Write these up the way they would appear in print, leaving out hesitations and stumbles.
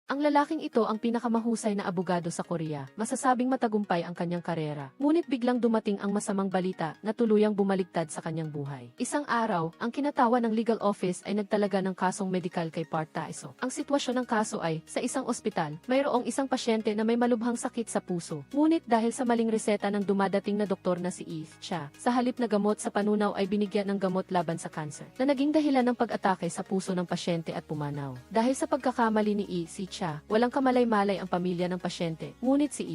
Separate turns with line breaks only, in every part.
Ang lalaking ito ang pinakamahusay na abogado sa Korea. Masasabing matagumpay ang kanyang karera. Ngunit biglang dumating ang masamang balita na tuluyang bumaligtad sa kanyang buhay. Isang araw, ang kinatawan ng legal office ay nagtalaga ng kasong medikal kay Park Tae-seok. Ang sitwasyon ng kaso ay, sa isang ospital, mayroong isang pasyente na may malubhang sakit sa puso. Ngunit dahil sa maling reseta ng dumadating na doktor na si Lee Cha, sa halip na gamot sa panunaw ay binigyan ng gamot laban sa cancer, na naging dahilan ng pag-atake sa puso ng pasyente at pumanaw. Dahil sa pagkakamali ni Si Cha, walang kamalay-malay ang pamilya ng pasyente, ngunit si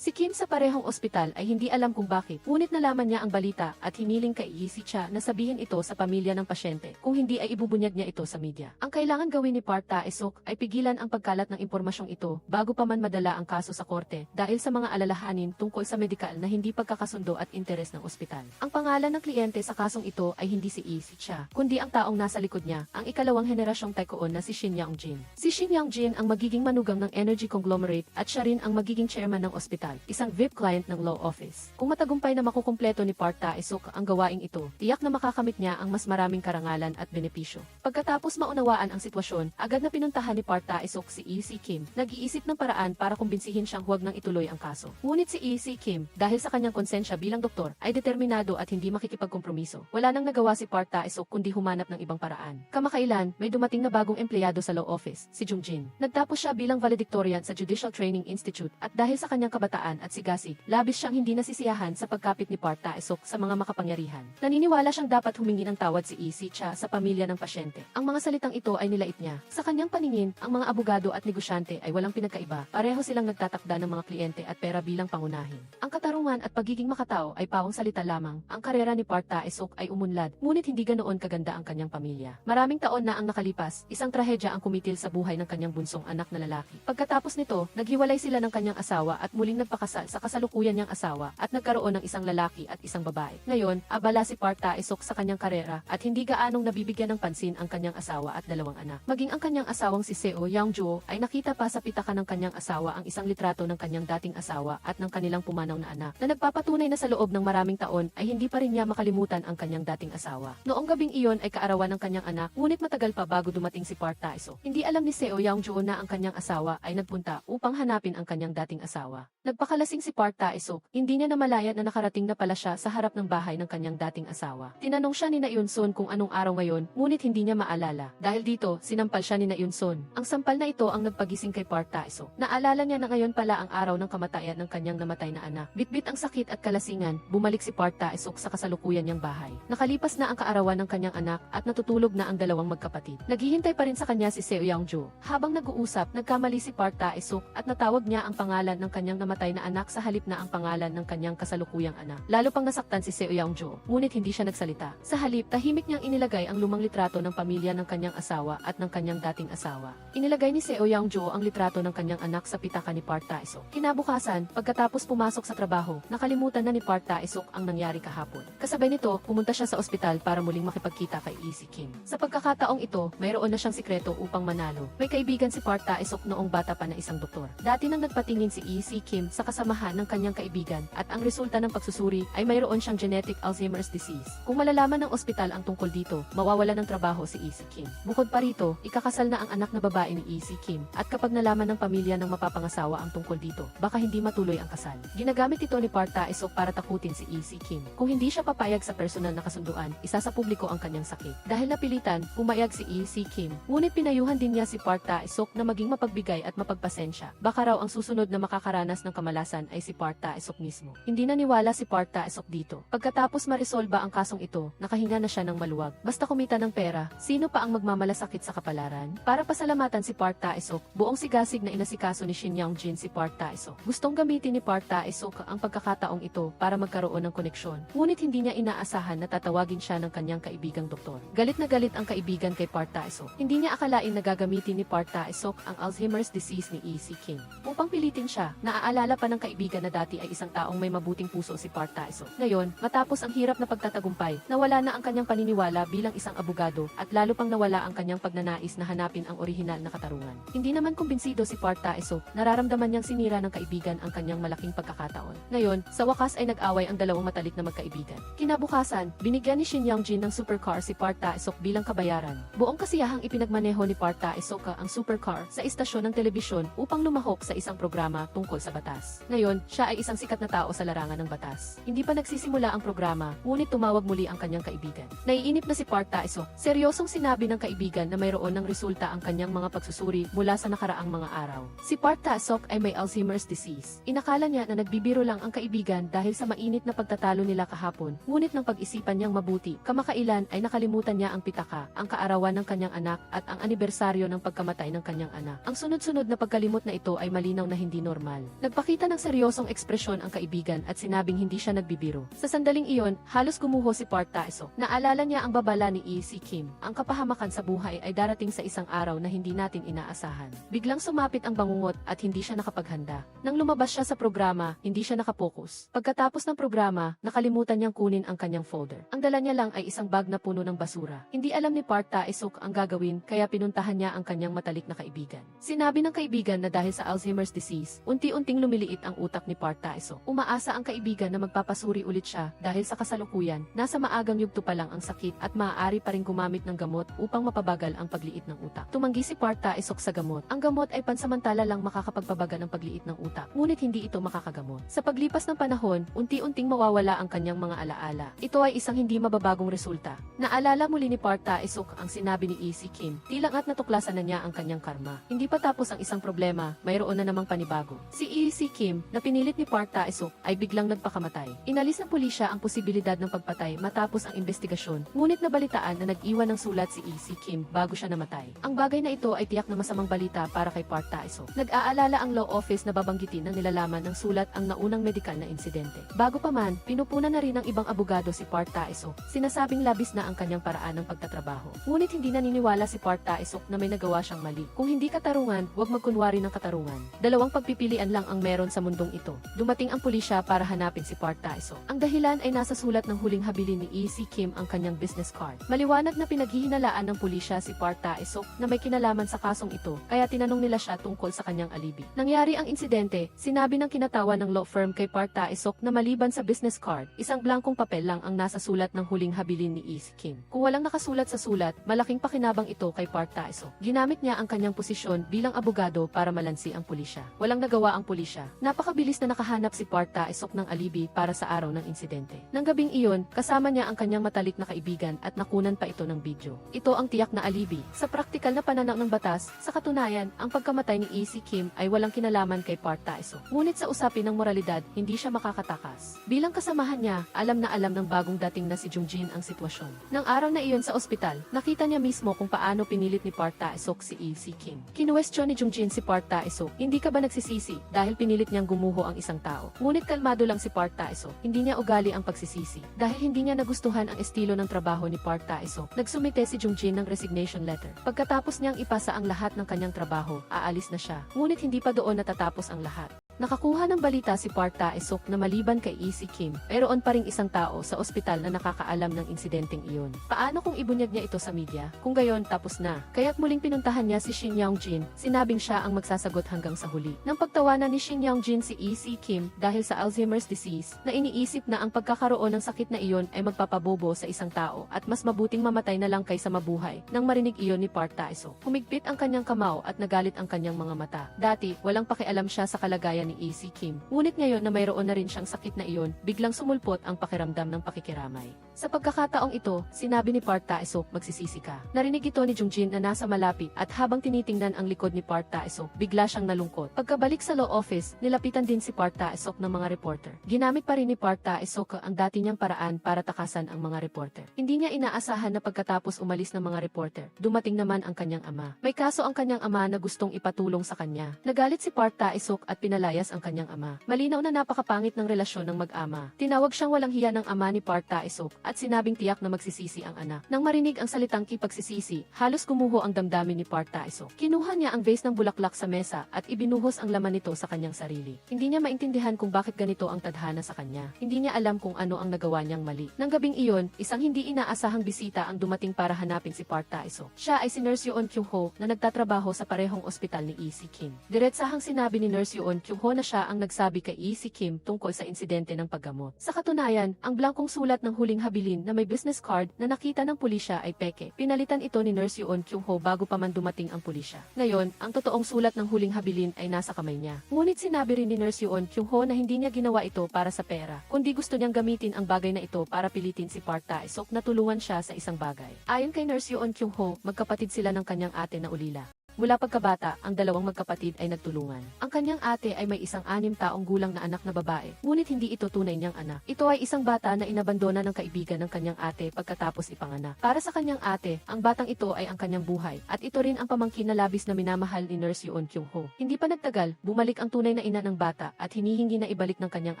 Kim sa parehong ospital ay hindi alam kung bakit, ngunit nalaman niya ang balita at hiniling kay Si Cha na sabihin ito sa pamilya ng pasyente, kung hindi ay ibubunyag niya ito sa media. Ang kailangan gawin ni Park Tae-seok ay pigilan ang pagkalat ng impormasyong ito bago pa man madala ang kaso sa korte dahil sa mga alalahanin tungkol sa medikal na hindi pagkakasundo at interes ng ospital. Ang pangalan ng kliyente sa kasong ito ay hindi si Cha, kundi ang taong nasa likod niya, ang ikalawang henerasyong taekwon na si Shin Young-jin. Si Shin Young-jin ang magiging manugang ng energy conglomerate at siya rin ang magiging chairman ng ospital, isang VIP client ng law office. Kung matagumpay na makukumpleto ni Park Tae-seok ang gawaing ito, tiyak na makakamit niya ang mas maraming karangalan at benepisyo. Pagkatapos maunawaan ang sitwasyon, agad na pinuntahan ni Park Tae-seok si Kim. Nag-iisip ng paraan para kumbinsihin siyang huwag nang ituloy ang kaso. Ngunit si Kim, dahil sa kanyang konsensya bilang doktor, ay determinado at hindi makikipagkompromiso. Wala nang nagawa si Park Tae-seok kundi humanap ng ibang paraan. Kamakailan, may dumating na bagong empleyado sa law office, si Jung-jin. Nagtapos siya bilang valedictorian sa Judicial Training Institute at dahil sa kanyang kabataan at sigasig, labis siyang hindi nasisiyahan sa pagkapit ni Park Tae-seok sa mga makapangyarihan. Naniniwala siyang dapat humingi ng tawad si Cha sa pamilya ng pasyente. Ang mga salitang ito ay nilait niya. Sa kanyang paningin, ang mga abogado at negosyante ay walang pinagkaiba. Pareho silang nagtatakda ng mga kliyente at pera bilang pangunahin. Ang katarungan at pagiging makatao ay pawang salita lamang. Ang karera ni Park Tae-seok ay umunlad, ngunit hindi ganoon kaganda ang kanyang pamilya. Maraming taon na ang nakalipas, isang trahedya ang kumitil sa buhay ng kanyang bunsong anak na lalaki. Pagkatapos nito, naghiwalay sila ng kanyang asawa at muling nagpakasal sa kasalukuyan niyang asawa at nagkaroon ng isang lalaki at isang babae. Ngayon, abala si Park Tae-seok sa kanyang karera at hindi gaanong nabibigyan ng pansin ang kanyang asawa at dalawang anak. Maging ang kanyang asawang si Seo Young-jo ay nakita pa sa pitaka ng kanyang asawa ang isang litrato ng kanyang dating asawa at ng kanilang pumanaw na anak na nagpapatunay na sa loob ng maraming taon ay hindi pa rin niya makalimutan ang kanyang dating asawa. Noong gabing iyon ay kaarawan ng kanyang anak, ngunit matagal pa bago dumating si Park Tae-seok. Hindi alam ni Seo Young-jo na ang kanyang asawa ay nagpunta upang hanapin ang kanyang dating asawa. Nagpakalasing si Park Tae-seok, hindi niya namalaya na nakarating na pala siya sa harap ng bahay ng kanyang dating asawa. Tinanong siya ni Na Eun-sun kung anong araw ngayon, ngunit hindi niya maalala. Dahil dito, sinampal siya ni Na Eun-sun. Ang sampal na ito ang nagpagising kay Park Tae-seok. Naalala niya na ngayon pala ang araw ng kamatayan ng kanyang namatay na anak. Bitbit ang sakit at kalasingan, bumalik si Park Tae-seok sa kasalukuyan niyang bahay. Nakalipas na ang kaarawan ng kanyang anak at natutulog na ang dalawang magkapatid. Naghihintay pa rin sa kanya si Seo Young-jo. Habang nag-uusap, nagkamali si Park Tae-seok at natawag niya ang pangalan ng kanyang namatay na anak sa halip na ang pangalan ng kanyang kasalukuyang anak. Lalo pang nasaktan si Seo Young-jo, ngunit hindi siya nagsalita. Sa halip, tahimik niyang inilagay ang lumang litrato ng pamilya ng kanyang asawa at ng kanyang dating asawa. Inilagay ni Seo Young-jo ang litrato ng kanyang anak sa pitaka ni Park Tae-seok. Kinabukasan, pagkatapos pumasok sa trabaho, nakalimutan na ni Park Tae-seok ang nangyari kahapon. Kasabay nito, pumunta siya sa ospital para muling makipagkita kay Kim. Sa pagkakataong ito, mayroon na siyang sikreto upang manalo. May kaibigan si Park Tae-seok noong bata pa na isang doktor. Dati nang nagpatingin si Kim sa kasamahan ng kanyang kaibigan at ang resulta ng pagsusuri ay mayroon siyang genetic Alzheimer's disease. Kung malalaman ng ospital ang tungkol dito, mawawala ng trabaho si Kim. Bukod pa rito, ikakasal na ang anak na babae ni Kim at kapag nalaman ng pamilya ng mapapangasawa ang tungkol dito, baka hindi matuloy ang kasal. Ginagamit ito ni Park Tae-seok para takutin si Kim. Kung hindi siya papayag sa personal na kasunduan, isasapubliko ang kanyang sakit. Dahil napilitan, pumayag si Kim. Ngunit pinayuhan din niya si Park Tae-seok na maging mapagbigay at mapagpasensya. Baka raw ang susunod na makakaranas ng kamalasan ay si Park Tae-seok mismo. Hindi naniwala si Park Tae-seok dito. Pagkatapos maresolba ang kasong ito, nakahinga na siya ng maluwag. Basta kumita ng pera, sino pa ang magmamalasakit sa kapalaran? Para pasalamatan si Park Tae-seok, buong sigasig na inasikaso ni Shin Young-jin si Park Tae-seok. Gustong gamitin ni Park Tae-seok ang pagkakataong ito para magkaroon ng koneksyon. Ngunit hindi niya inaasahan na tatawagin siya ng kanyang kaibigang doktor. Galit na galit ang kaibigan kay Park Tae-seok. Hindi niya akalain na gagamitin ni Park Tae-seok ang Alzheimer's disease ni Kim. Upang pilitin siya, naaalala pa ng kaibigan na dati ay isang taong may mabuting puso si Park Tae-seok. Ngayon, matapos ang hirap na pagtatagumpay, nawala na ang kanyang paniniwala bilang isang abogado at lalo pang nawala ang kanyang pagnanais na hanapin ang orihinal na katarungan. Hindi naman kumbinsido si Park Tae-seok, nararamdaman niyang sinira ng kaibigan ang kanyang malaking pagkakataon. Ngayon, sa wakas ay nag-away ang dalawang matalik na magkaibigan. Kinabukasan, binigyan ni Shin Young-jin ng supercar si Park Ta-isok bilang kabayaran. Buong kasiyahang ipinagmaneho ni Park Ta-isok ang supercar sa istasyon ng telebisyon upang lumahok sa isang programa tungkol sa batas. Ngayon, siya ay isang sikat na tao sa larangan ng batas. Hindi pa nagsisimula ang programa, ngunit tumawag muli ang kanyang kaibigan. Naiinip na si Park Ta-isok. Seryosong sinabi ng kaibigan na mayroon ng resulta ang kanyang mga pagsusuri mula sa nakaraang mga araw. Si Park Ta-isok ay may Alzheimer's disease. Inakala niya na nagbibiro lang ang kaibigan dahil sa mainit na pagtatalo nila kahapon. Ngunit nang pag-isipan niyang mabuti, kamakailan ay nakalimutan niya ang pitaka, ang kaarawan ng kanyang anak at ang anibersaryo ng pagkamatay ng kanyang anak. Ang sunod-sunod na pagkalimot na ito ay malinaw na hindi normal. Nagpakita ng seryosong ekspresyon ang kaibigan at sinabing hindi siya nagbibiro. Sa sandaling iyon, halos gumuho si Park Ta-isok. Naalala niya ang babala ni Lee Si-kim. Ang kapahamakan sa buhay ay darating sa isang araw na hindi natin inaasahan. Biglang sumapit ang bangungot at hindi siya nakapaghanda. Nang lumabas siya sa programa, hindi siya nakapokus. Pagkatapos ng programa, nakalimutan niyang kunin ang kanyang folder. Ang dala niya lang ay isang bag na puno ng basura. Hindi alam ni Park Ta-isok ang gagawin kaya pinuntahan niya ang kanyang matalik na kaibigan. Sinabi ng kaibigan na dahil sa Alzheimer's disease, unti-unting lumiliit ang utak ni Park Ta-isok. Umaasa ang kaibigan na magpapasuri ulit siya dahil sa kasalukuyan, nasa maagang yugto pa lang ang sakit at maaari pa rin gumamit ng gamot upang mapabagal ang pagliit ng utak. Tumanggi si Park Ta-isok sa gamot. Ang gamot ay pansamantala lang makakapagpabagal ng pagliit ng utak, ngunit hindi ito makakagamot. Sa paglipas ng panahon, unti-unting mawawala ang kanyang mga alaala. Ito ay isang hindi mababagong resulta. Naalala muli ni Park Ta-isok ang sinabi ni Lee Si-kim, tilang at natuklasan na niya ang kanyang karma. Hindi pa tapos ang isang problema, mayroon na namang panibago. Si Lee Si-kim, na pinilit ni Park Ta-isok, ay biglang nagpakamatay. Inalis ng pulisya ang posibilidad ng pagpatay matapos ang investigasyon, ngunit nabalitaan na nag-iwan ng sulat si Lee Si-kim bago siya namatay. Ang bagay na ito ay tiyak na masamang balita para kay Park Ta-isok. Nag-aalala ang law office na babanggitin na nilalaman ng sulat ang naunang medikal na insidente. Bago pa man, pinupunan na rin ng ibang abogado si Park Ta-isok. Sinasabing labis na ang kanyang paraan ng pagtatrabaho. Ngunit hindi naniniwala si Park Ta-isok na may nagawa siyang mali. Kung hindi katarungan, huwag magkunwari ng katarungan. Dalawang pagpipilian lang ang meron sa mundong ito. Dumating ang pulisya para hanapin si Park Ta-isok. Ang dahilan ay nasa sulat ng huling habilin ni Lee Si-kim ang kanyang business card. Maliwanag na pinaghihinalaan ng pulisya si Park Ta-isok na may kinalaman sa kasong ito, kaya tinanong nila siya tungkol sa kanyang alibi. Nangyari ang insidente, sinabi ng kinatawan ng law firm kay Park Ta-isok na maliban sa business card, isang blankong papel lang ang nasa sulat ng huling habilin ni Lee Si-kim. Kung walang nakasulat sa sulat, malaking pakinabang ito kay Park Ta-isok. Ginamit niya ang kanyang posisyon bilang abogado para malansi ang pulisya. Walang nagawa ang pulisya. Napakabilis na nakahanap si Park Ta-isok ng alibi para sa araw ng insidente. Nang gabing iyon, kasama niya ang kanyang matalik na kaibigan at nakunan pa ito ng video. Ito ang tiyak na alibi. Sa praktikal na pananaw ng batas, sa katunayan, ang pagkamatay ni Lee Si-kim ay walang kinalaman kay Park Ta-isok. Ngunit sa usapin ng moralidad, hindi siya makakatakas. Bilang kasamahan niya, alam na alam ng bagong dating na si Jung-jin ang sitwasyon. Nang araw na iyon sa ospital, nakita niya mismo kung paano pinilit ni Park Ta-isok si Lee Si-kim. Kinuwestiyon ni Jung-jin si Park Ta-isok, hindi ka ba nagsisisi dahil pinilit niyang gumuho ang isang tao? Ngunit kalmado lang si Park Ta-isok, hindi niya ugali ang pagsisisi. Dahil hindi niya nagustuhan ang estilo ng trabaho ni Park Ta-isok, nagsumite si Jung-jin ng resignation letter. Pagkatapos niyang ipasa ang lahat ng kanyang trabaho, aalis na siya. Ngunit hindi pa doon natatapos ang lahat. Nakakuha ng balita si Park Ta-isok na maliban kay Lee Si-kim, mayroon pa ring isang tao sa ospital na nakakaalam ng insidenteng iyon. Paano kung ibunyag niya ito sa media? Kung gayon, tapos na. Kaya't muling pinuntahan niya si Shin Young-jin, sinabing siya ang magsasagot hanggang sa huli. Nang pagtawanan ni Shin Young-jin si Lee Si-kim dahil sa Alzheimer's disease, na iniisip na ang pagkakaroon ng sakit na iyon ay magpapabobo sa isang tao at mas mabuting mamatay na lang kaysa mabuhay. Nang marinig iyon ni Park Ta-isok, humigpit ang kanyang kamao at nagalit ang kanyang mga mata. Dati, walang pakialam siya sa kalagayan ni Lee Si-kim. Ngunit ngayon na mayroon na rin siyang sakit na iyon, biglang sumulpot ang pakiramdam ng pakikiramay. Sa pagkakataong ito, sinabi ni Park Ta-isok, magsisisi ka. Narinig ito ni Jung-jin na nasa malapit at habang tinitingnan ang likod ni Park Ta-isok, bigla siyang nalungkot. Pagkabalik sa law office, nilapitan din si Park Ta-isok ng mga reporter. Ginamit pa rin ni Park Ta-isok ang dati niyang paraan para takasan ang mga reporter. Hindi niya inaasahan na pagkatapos umalis ng mga reporter, dumating naman ang kanyang ama. May kaso ang kanyang ama na gustong ipatulong sa kanya. Nagalit si Park Ta-isok at pinalayas ang kanyang ama. Malinaw na napakapangit ng relasyon ng mag-ama. Tinawag siyang walang hiya ng ama ni Park Ta-isok at sinabing tiyak na magsisisi ang anak. Nang marinig ang salitang kipagsisisi, halos gumuho ang damdamin ni Park Ta-isok. Kinuha niya ang vase ng bulaklak sa mesa at ibinuhos ang laman nito sa kanyang sarili. Hindi niya maintindihan kung bakit ganito ang tadhana sa kanya. Hindi niya alam kung ano ang nagawa niyang mali. Nang gabing iyon, isang hindi inaasahang bisita ang dumating para hanapin si Park Ta-isok. Siya ay si Nurse Yoon Kyung-ho na nagtatrabaho sa parehong ospital ni Lee Si-kim. Diretsahang sinabi ni Nurse Yoon Kyung-ho Kyung-ho na siya ang nagsabi kay Lee Si-kim tungkol sa insidente ng paggamot. Sa katunayan, ang blankong sulat ng huling habilin na may business card na nakita ng pulisya ay peke. Pinalitan ito ni Nurse Yoon Kyung-ho bago pa man dumating ang pulisya. Ngayon, ang totoong sulat ng huling habilin ay nasa kamay niya. Ngunit sinabi rin ni Nurse Yoon Kyung-ho na hindi niya ginawa ito para sa pera, kundi gusto niyang gamitin ang bagay na ito para pilitin si Park Tae-suk na tulungan siya sa isang bagay. Ayon kay Nurse Yoon Kyung-ho, magkapatid sila ng kanyang ate na ulila. Mula pagkabata, ang dalawang magkapatid ay nagtulungan. Ang kanyang ate ay may isang 6 taong gulang na anak na babae, ngunit hindi ito tunay niyang anak. Ito ay isang bata na inabandona ng kaibigan ng kanyang ate pagkatapos ipanganak. Para sa kanyang ate, ang batang ito ay ang kanyang buhay, at ito rin ang pamangkin na labis na minamahal ni Nurse Yoon Kyung-ho. Hindi pa nagtagal, bumalik ang tunay na ina ng bata at hinihingi na ibalik ng kanyang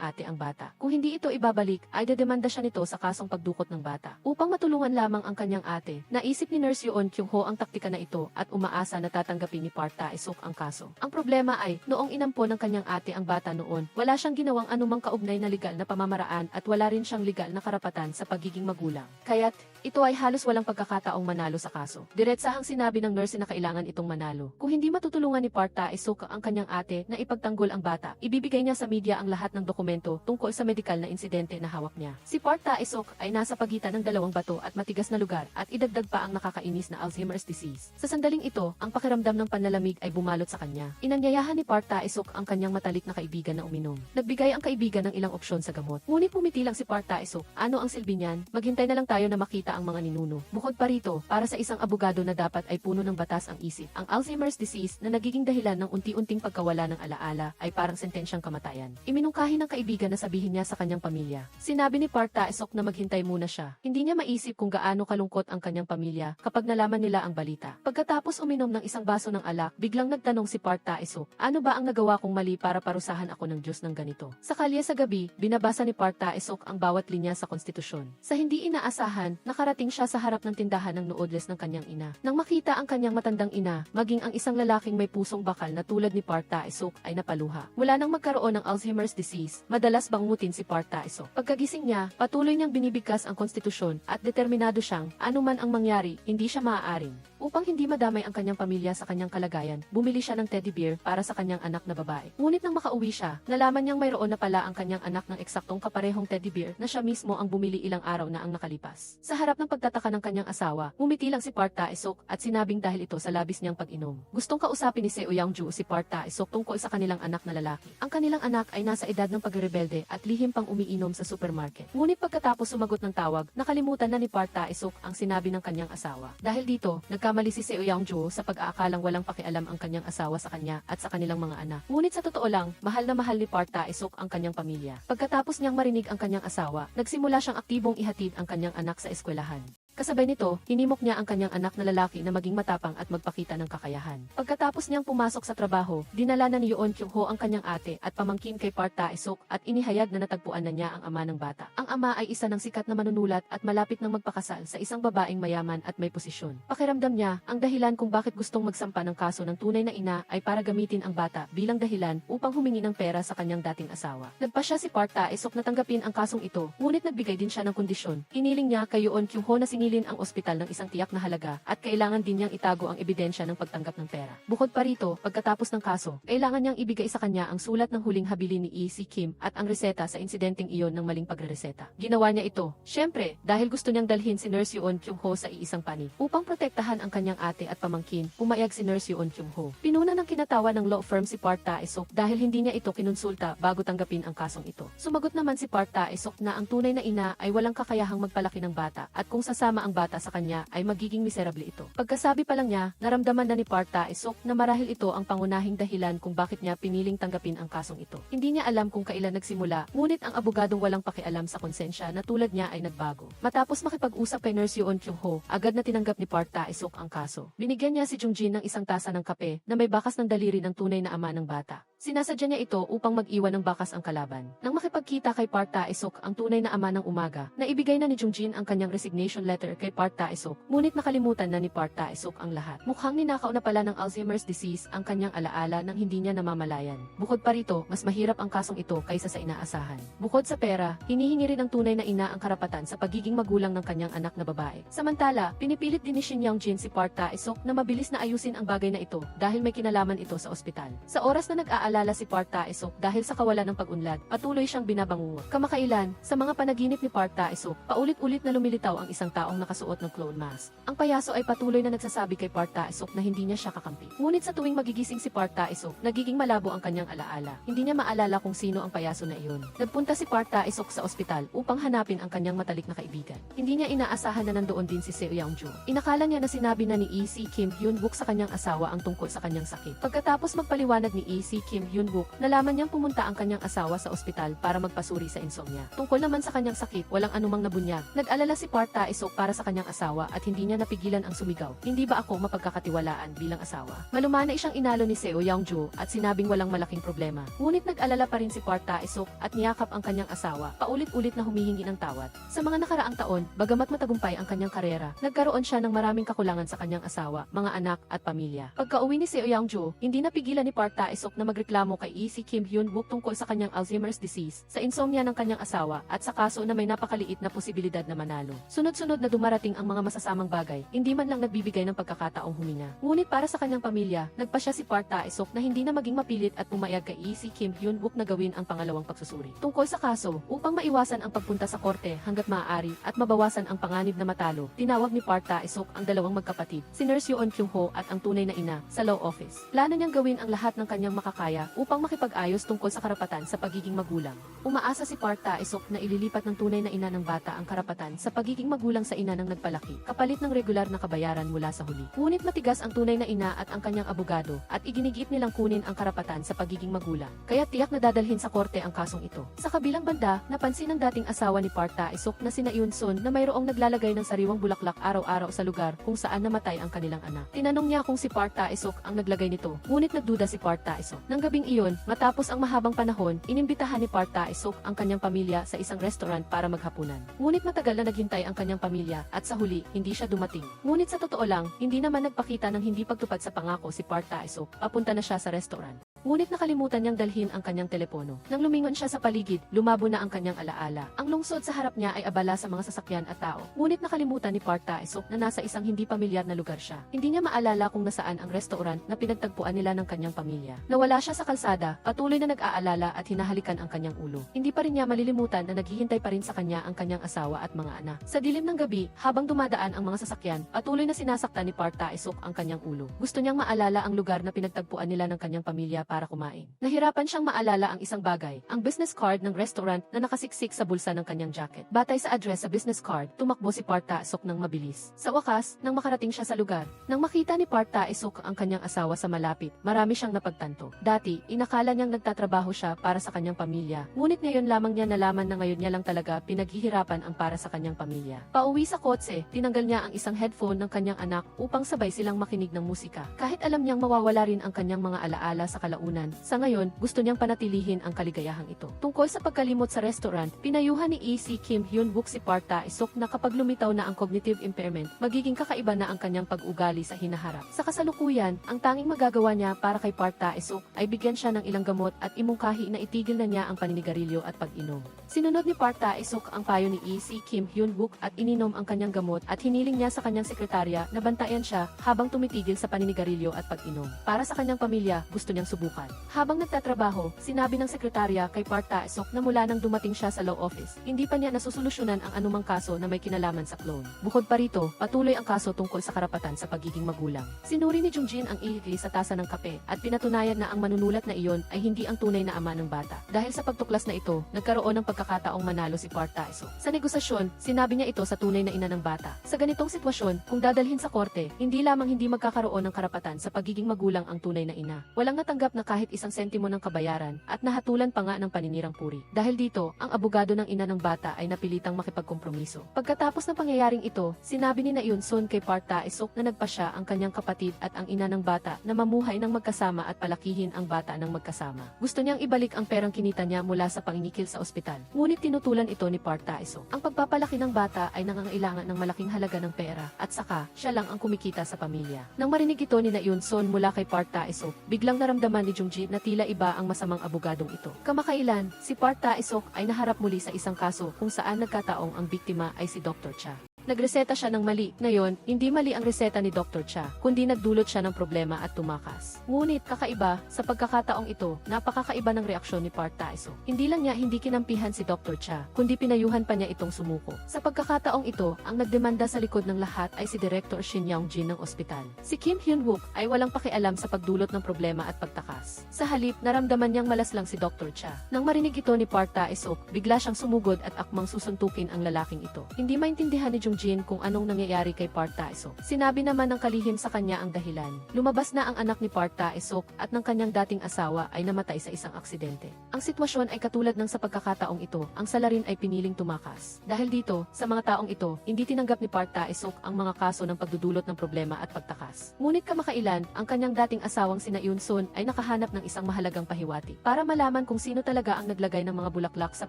ate ang bata. Kung hindi ito ibabalik, ay dedemanda siya nito sa kasong pagdukot ng bata. Upang matulungan lamang ang kanyang ate, naisip ni Nurse Yoon Kyung-ho ang taktika na ito at umaasa na tatanggapin ni Park Tae-suk ang kaso. Ang problema ay, noong inampo ng kanyang ate ang bata noon, wala siyang ginawang anumang kaugnay na legal na pamamaraan at wala rin siyang legal na karapatan sa pagiging magulang. Kaya't, ito ay halos walang pagkakataong manalo sa kaso. Diretsahang sinabi ng nurse na kailangan itong manalo. Kung hindi matutulungan ni Park Tae-suk ang kanyang ate na ipagtanggol ang bata, ibibigay niya sa media ang lahat ng dokumento tungkol sa medikal na insidente na hawak niya. Si Park Tae-suk ay nasa pagitan ng dalawang bato at matigas na lugar at idagdag pa ang nakakainis na Alzheimer's disease. Sa sandaling ito, ang pakiramdam ng panlalamig ay bumalot sa kanya. Inanyayahan ni Park Tae-suk ang kanyang matalik na kaibigan na uminom. Nagbigay ang kaibigan ng ilang opsyon sa gamot. Ngunit pumiti lang si Park Tae-suk. Ano ang silbi niyan? Maghintay na lang tayo na makita ang mga ninuno. Bukod pa rito, para sa isang abogado na dapat ay puno ng batas ang isip, ang Alzheimer's disease na nagiging dahilan ng unti-unting pagkawala ng alaala ay parang sentensyang kamatayan. Iminungkahi ng kaibigan na sabihin niya sa kanyang pamilya. Sinabi ni Park Tae-suk na maghintay muna siya. Hindi niya maisip kung gaano kalungkot ang kanyang pamilya kapag nalaman nila ang balita. Pagkatapos uminom ng isang baso ng alak, biglang nagtanong si Park Tae-suk, ano ba ang nagawa kong mali para parusahan ako ng Diyos ng ganito? Sa kalye sa gabi, binabasa ni Park Tae-suk ang bawat linya sa konstitusyon. Sa hindi inaasahan, nakarating siya sa harap ng tindahan ng noodles ng kanyang ina. Nang makita ang kanyang matandang ina, maging ang isang lalaking may pusong bakal na tulad ni Park Tae-suk ay napaluha. Mula nang magkaroon ng Alzheimer's disease, madalas bangutin si Park Tae-suk. Pagkagising niya, patuloy niyang binibigkas ang konstitusyon at determinado siyang, anuman ang mangyari, hindi siya maaaring. Upang hindi madamay ang kanyang pamilya sa kanyang kalagayan, bumili siya ng teddy bear para sa kanyang anak na babae. Ngunit nang makauwi siya, nalaman niyang mayroon na pala ang kanyang anak ng eksaktong kaparehong teddy bear na siya mismo ang bumili ilang araw na ang nakalipas. Sa harap ng pagtataka ng kanyang asawa, ngumiti lang si Park Tae-suk at sinabing dahil ito sa labis niyang pag-inom. Gustong kausapin ni Seo Young-ju si Park Tae-suk tungkol sa kanilang anak na lalaki. Ang kanilang anak ay nasa edad ng pagrebelde at lihim pang umiinom sa supermarket. Ngunit pagkatapos sumagot ng tawag, nakalimutan na ni Park Tae-suk ang sinabi ng kanyang asawa. Dahil dito, nagkamali si Seo Young-ju sa pag-aakalang walang pakialam ang kanyang asawa sa kanya at sa kanilang mga anak. Ngunit sa totoo lang, mahal na mahal ni Park Tae-suk ang kanyang pamilya. Pagkatapos niyang marinig ang kanyang asawa, nagsimula siyang aktibong ihatid ang kanyang anak sa eskwelahan. Kasabay nito, hinimok niya ang kanyang anak na lalaki na maging matapang at magpakita ng kakayahan. Pagkatapos niyang pumasok sa trabaho, dinala na ni Yoon Kyung-ho ang kanyang ate at pamangkin kay Park Tae-suk at inihayag na natagpuan na niya ang ama ng bata. Ang ama ay isa ng sikat na manunulat at malapit ng magpakasal sa isang babaeng mayaman at may posisyon. Pakiramdam niya, ang dahilan kung bakit gustong magsampa ng kaso ng tunay na ina ay para gamitin ang bata bilang dahilan upang humingi ng pera sa kanyang dating asawa. Nagpasya si Park Tae-suk na tanggapin ang kasong ito, ngunit nagbigay din siya ng kondisyon. Hiniling niya kay Yoon Kyung-ho na ang ospital ng isang tiyak na halaga at kailangan din niyang itago ang ebidensya ng pagtanggap ng pera. Bukod pa rito, pagkatapos ng kaso, kailangan niyang ibigay sa kanya ang sulat ng huling habilin ni Lee Si-kim at ang reseta sa insidenteng iyon ng maling pagrereseta. Ginawa niya ito, syempre, dahil gusto niyang dalhin si Nurse Yoon Kyung-ho sa iisang panig. Upang protektahan ang kanyang ate at pamangkin, pumayag si Nurse Yoon Kyung-ho. Pinuna ng kinatawa ng law firm si Park Tae-suk dahil hindi niya ito kinonsulta bago tanggapin ang kasong ito. Sumagot naman si Park Tae-suk na ang tunay na ina ay walang kakayahang magpalaki ng bata at kung sasama ang bata sa kanya ay magiging miserable ito. Pagkasabi pa lang niya, naramdaman na ni Park Tae-suk na marahil ito ang pangunahing dahilan kung bakit niya piniling tanggapin ang kasong ito. Hindi niya alam kung kailan nagsimula, ngunit ang abogadong walang pakialam sa konsensya na tulad niya ay nagbago. Matapos makipag-usap kay Nurse Yoon Kyung-ho, agad na tinanggap ni Park Tae-suk ang kaso. Binigyan niya si Jung-jin ng isang tasa ng kape na may bakas ng daliri ng tunay na ama ng bata. Sinasadya niya ito upang mag-iwan ng bakas ang kalaban. Nang makipagkita kay Park Tae-suk ang tunay na ama ng umaga, naibigay na ni Jung-jin ang kanyang resignation letter kay Park Tae-suk, ngunit nakalimutan na ni Park Tae-suk ang lahat. Mukhang ninakaw na pala ng Alzheimer's disease ang kanyang alaala nang hindi niya namamalayan. Bukod pa rito, mas mahirap ang kasong ito kaysa sa inaasahan. Bukod sa pera, hinihingi rin ng tunay na ina ang karapatan sa pagiging magulang ng kanyang anak na babae. Samantala, pinipilit din ni Shin Young-jin si Park Tae-suk na mabilis na ayusin ang bagay na ito dahil may kinalaman ito sa ospital. Sa oras na nag-aalala nag-aalala si Park Tae-suk dahil sa kawalan ng pag-unlad, patuloy siyang binabangungot. Kamakailan, sa mga panaginip ni Park Tae-suk, paulit-ulit na lumilitaw ang isang taong nakasuot ng clone mask. Ang payaso ay patuloy na nagsasabi kay Park Tae-suk na hindi niya siya kakampi. Ngunit sa tuwing magigising si Park Tae-suk, nagiging malabo ang kanyang alaala. Hindi niya maalala kung sino ang payaso na iyon. Nagpunta si Park Tae-suk sa ospital upang hanapin ang kanyang matalik na kaibigan. Hindi niya inaasahan na nandoon din si Seo Young-joo. Inakala niya na sinabi na ni E.C. Kim Hyun-wook sa kanyang asawa ang tungkol sa kanyang sakit. Pagkatapos magpaliwanag ni E.C. Kim Hyun-wook, nalaman niyang pumunta ang kanyang asawa sa ospital para magpasuri sa insomnia. Tungkol naman sa kanyang sakit, walang anumang nabunyag. Nag-alala si Park Tae-suk para sa kanyang asawa at hindi niya napigilan ang sumigaw. Hindi ba ako mapagkakatiwalaan bilang asawa? Malumana siyang inalo ni Seo Young-joo at sinabing walang malaking problema. Ngunit nag-alala pa rin si Park Tae-suk at niyakap ang kanyang asawa, paulit-ulit na humihingi ng tawad. Sa mga nakaraang taon, bagamat matagumpay ang kanyang karera, nagkaroon siya ng maraming kakulangan sa kanyang asawa, mga anak at pamilya. Pagka-uwi ni Seo Young-joo, hindi napigilan ni Park Tae-suk na magreklamo kay E.C. Kim Hyun-wook tungkol sa kanyang Alzheimer's disease, sa insomnia ng kanyang asawa, at sa kaso na may napakaliit na posibilidad na manalo. Sunod-sunod na dumarating ang mga masasamang bagay, hindi man lang nagbibigay ng pagkakataong huminga. Ngunit para sa kanyang pamilya, nagpasya si Park Tae-suk na hindi na maging mapilit at pumayag kay E.C. Kim Hyun-wook na gawin ang pangalawang pagsusuri tungkol sa kaso, upang maiwasan ang pagpunta sa korte hanggat maaari at mabawasan ang panganib na matalo. Tinawag ni Park Tae-suk ang dalawang magkapatid, si Nurse Yoon Kyung-ho at ang tunay na ina, sa law office. Plano niyang gawin ang lahat ng kanyang makakaya upang makipag-ayos tungkol sa karapatan sa pagiging magulang. Umaasa si Park Tae-suk na ililipat ng tunay na ina ng bata ang karapatan sa pagiging magulang sa ina ng nagpalaki, kapalit ng regular na kabayaran mula sa huli. Ngunit matigas ang tunay na ina at ang kanyang abogado, at iginigiit nilang kunin ang karapatan sa pagiging magulang. Kaya tiyak na dadalhin sa korte ang kasong ito. Sa kabilang banda, napansin ng dating asawa ni Park Tae-suk na sina Yoon-sun na mayroong naglalagay ng sariwang bulaklak araw-araw sa lugar kung saan namatay ang kanilang anak. Tinanong niya kung si Park Tae-suk ang naglagay nito, ngunit nagduda si Park Tae-suk. Nang gabing iyon, matapos ang mahabang panahon, inimbitahan ni Park Tae-suk ang kanyang pamilya sa isang restaurant para maghapunan. Ngunit matagal na naghintay ang kanyang pamilya at sa huli, hindi siya dumating. Ngunit sa totoo lang, hindi naman nagpakita ng hindi pagtupad sa pangako si Park Tae-suk. Papunta na siya sa restaurant. Ngunit nakalimutan niyang dalhin ang kanyang telepono. Nang lumingon siya sa paligid, lumabo na ang kanyang alaala. Ang lungsod sa harap niya ay abala sa mga sasakyan at tao. Ngunit nakalimutan ni Park Tae-suk na nasa isang hindi pamilyar na lugar siya. Hindi niya maalala kung nasaan ang restaurant na pinagtagpuan nila ng kanyang pamilya. Nawala siya sa kalsada, patuloy na nag-aalala at hinahalikan ang kanyang ulo. Hindi pa rin niya malilimutan na naghihintay pa rin sa kanya ang kanyang asawa at mga anak. Sa dilim ng gabi, habang dumadaan ang mga sasakyan, patuloy na sinasaktan ni Park Tae-suk ang kanyang ulo. Gusto niyang maalala ang lugar na pinagtagpuan nila ng kanyang pamilya para kumain. Nahirapan siyang maalala ang isang bagay, ang business card ng restaurant na nakasiksik sa bulsa ng kanyang jacket. Batay sa address sa business card, tumakbo si Park Tae-suk ng mabilis. Sa wakas, nang makarating siya sa lugar, nang makita ni Park Tae-suk ang kanyang asawa sa malapit, marami siyang napagtanto. Dati, inakala niyang nagtatrabaho siya para sa kanyang pamilya, ngunit ngayon lamang niya nalaman na ngayon niya lang talaga pinaghihirapan ang para sa kanyang pamilya. Pauwi sa kotse, tinanggal niya ang isang headphone ng kanyang anak upang sabay silang makinig ng musika. Kahit alam niyang mawawala rin ang kanyang mga alaala sa kalaunan, sa ngayon, gusto niyang panatilihin ang kaligayahang ito. Tungkol sa pagkalimot sa restaurant, pinayuhan ni E.C. Kim Hyun-wook si Park Tae-suk na kapag lumitaw na ang cognitive impairment, magiging kakaiba na ang kanyang pag-ugali sa hinaharap. Sa kasalukuyan, ang tanging magagawa niya para kay Park Tae-suk ay bigyan siya ng ilang gamot at imungkahi na itigil na niya ang paninigarilyo at pag-inom. Sinunod ni Park Tae-suk ang payo ni E.C. Kim Hyun-wook at ininom ang kanyang gamot at hiniling niya sa kanyang sekretarya na bantayan siya habang tumitigil sa paninigarilyo at pag-inom. Para sa kanyang pamilya, gusto niyang subukan. Habang nagtatrabaho, sinabi ng sekretarya kay Park Tae-suk na mula nang dumating siya sa law office, hindi pa niya nasusolusyonan ang anumang kaso na may kinalaman sa clone. Bukod pa rito, patuloy ang kaso tungkol sa karapatan sa pagiging magulang. Sinuri ni Jungjin ang ihigli sa tasa ng kape at pinatunayan na ang manunulat na iyon ay hindi ang tunay na ama ng bata. Dahil sa pagtuklas na ito, nagkaroon ng pagkakataong manalo si Park Tae-suk. Sa negosasyon, sinabi niya ito sa tunay na ina ng bata. Sa ganitong sitwasyon, kung dadalhin sa korte, hindi lamang hindi magkakaroon ng karapatan sa pagiging magulang ang tunay na ina. Walang natanggap na kahit isang sentimo ng kabayaran at nahatulan pa nga ng paninirang puri. Dahil dito, ang abogado ng ina ng bata ay napilitang makipagkompromiso. Pagkatapos ng pangyayaring ito, sinabi ni Yoon-sun kay Park Tae-suk na nagpasya ang kanyang kapatid at ang ina ng bata na mamuhay ng magkasama at palakihin ang bata ng magkasama. Gusto niyang ibalik ang perang kinita niya mula sa pangingikil sa ospital. Ngunit tinutulan ito ni Park Tae-suk. Ang pagpapalaki ng bata ay nangangailangan ng malaking halaga ng pera at saka, siya lang ang kumikita sa pamilya. Nang marinig ito ni Yoon-sun mula kay Park Tae-suk, biglang naramdaman ni Jungjin na tila iba ang masamang abogadong ito. Kamakailan, si Park Tae-suk ay naharap muli sa isang kaso kung saan nagkataong ang biktima ay si Dr. Cha. Nagreseta siya ng mali. Ngayon, hindi mali ang reseta ni Dr. Cha, kundi nagdulot siya ng problema at tumakas. Ngunit kakaiba, sa pagkakataong ito, napakakaiba ng reaksyon ni Park Tae-suk. Hindi lang niya hindi kinampihan si Dr. Cha, kundi pinayuhan pa niya itong sumuko. Sa pagkakataong ito, ang nagdemanda sa likod ng lahat ay si Director Shin Young-jin ng ospital. Si Kim Hyun-wook ay walang pakialam sa pagdulot ng problema at pagtakas. Sa halip, naramdaman niyang malaslang si Dr. Cha. Nang marinig ito ni Park Tae-suk, bigla siyang sumugod at akmang susuntukin ang lalaking ito. Hindi maintindihan ni Jung-jin kung anong nangyayari kay Park Tae-suk. Sinabi naman ng kalihim sa kanya ang dahilan. Lumabas na ang anak ni Park Tae-suk at ng kanyang dating asawa ay namatay sa isang aksidente. Ang sitwasyon ay katulad ng sa pagkakataong ito, ang salarin ay piniling tumakas. Dahil dito, sa mga taong ito, hindi tinanggap ni Park Tae-suk ang mga kaso ng pagdudulot ng problema at pagtakas. Ngunit kamakailan, ang kanyang dating asawang sina Yoon-sun ay nakahanap ng isang mahalagang pahiwati para malaman kung sino talaga ang naglagay ng mga bulaklak sa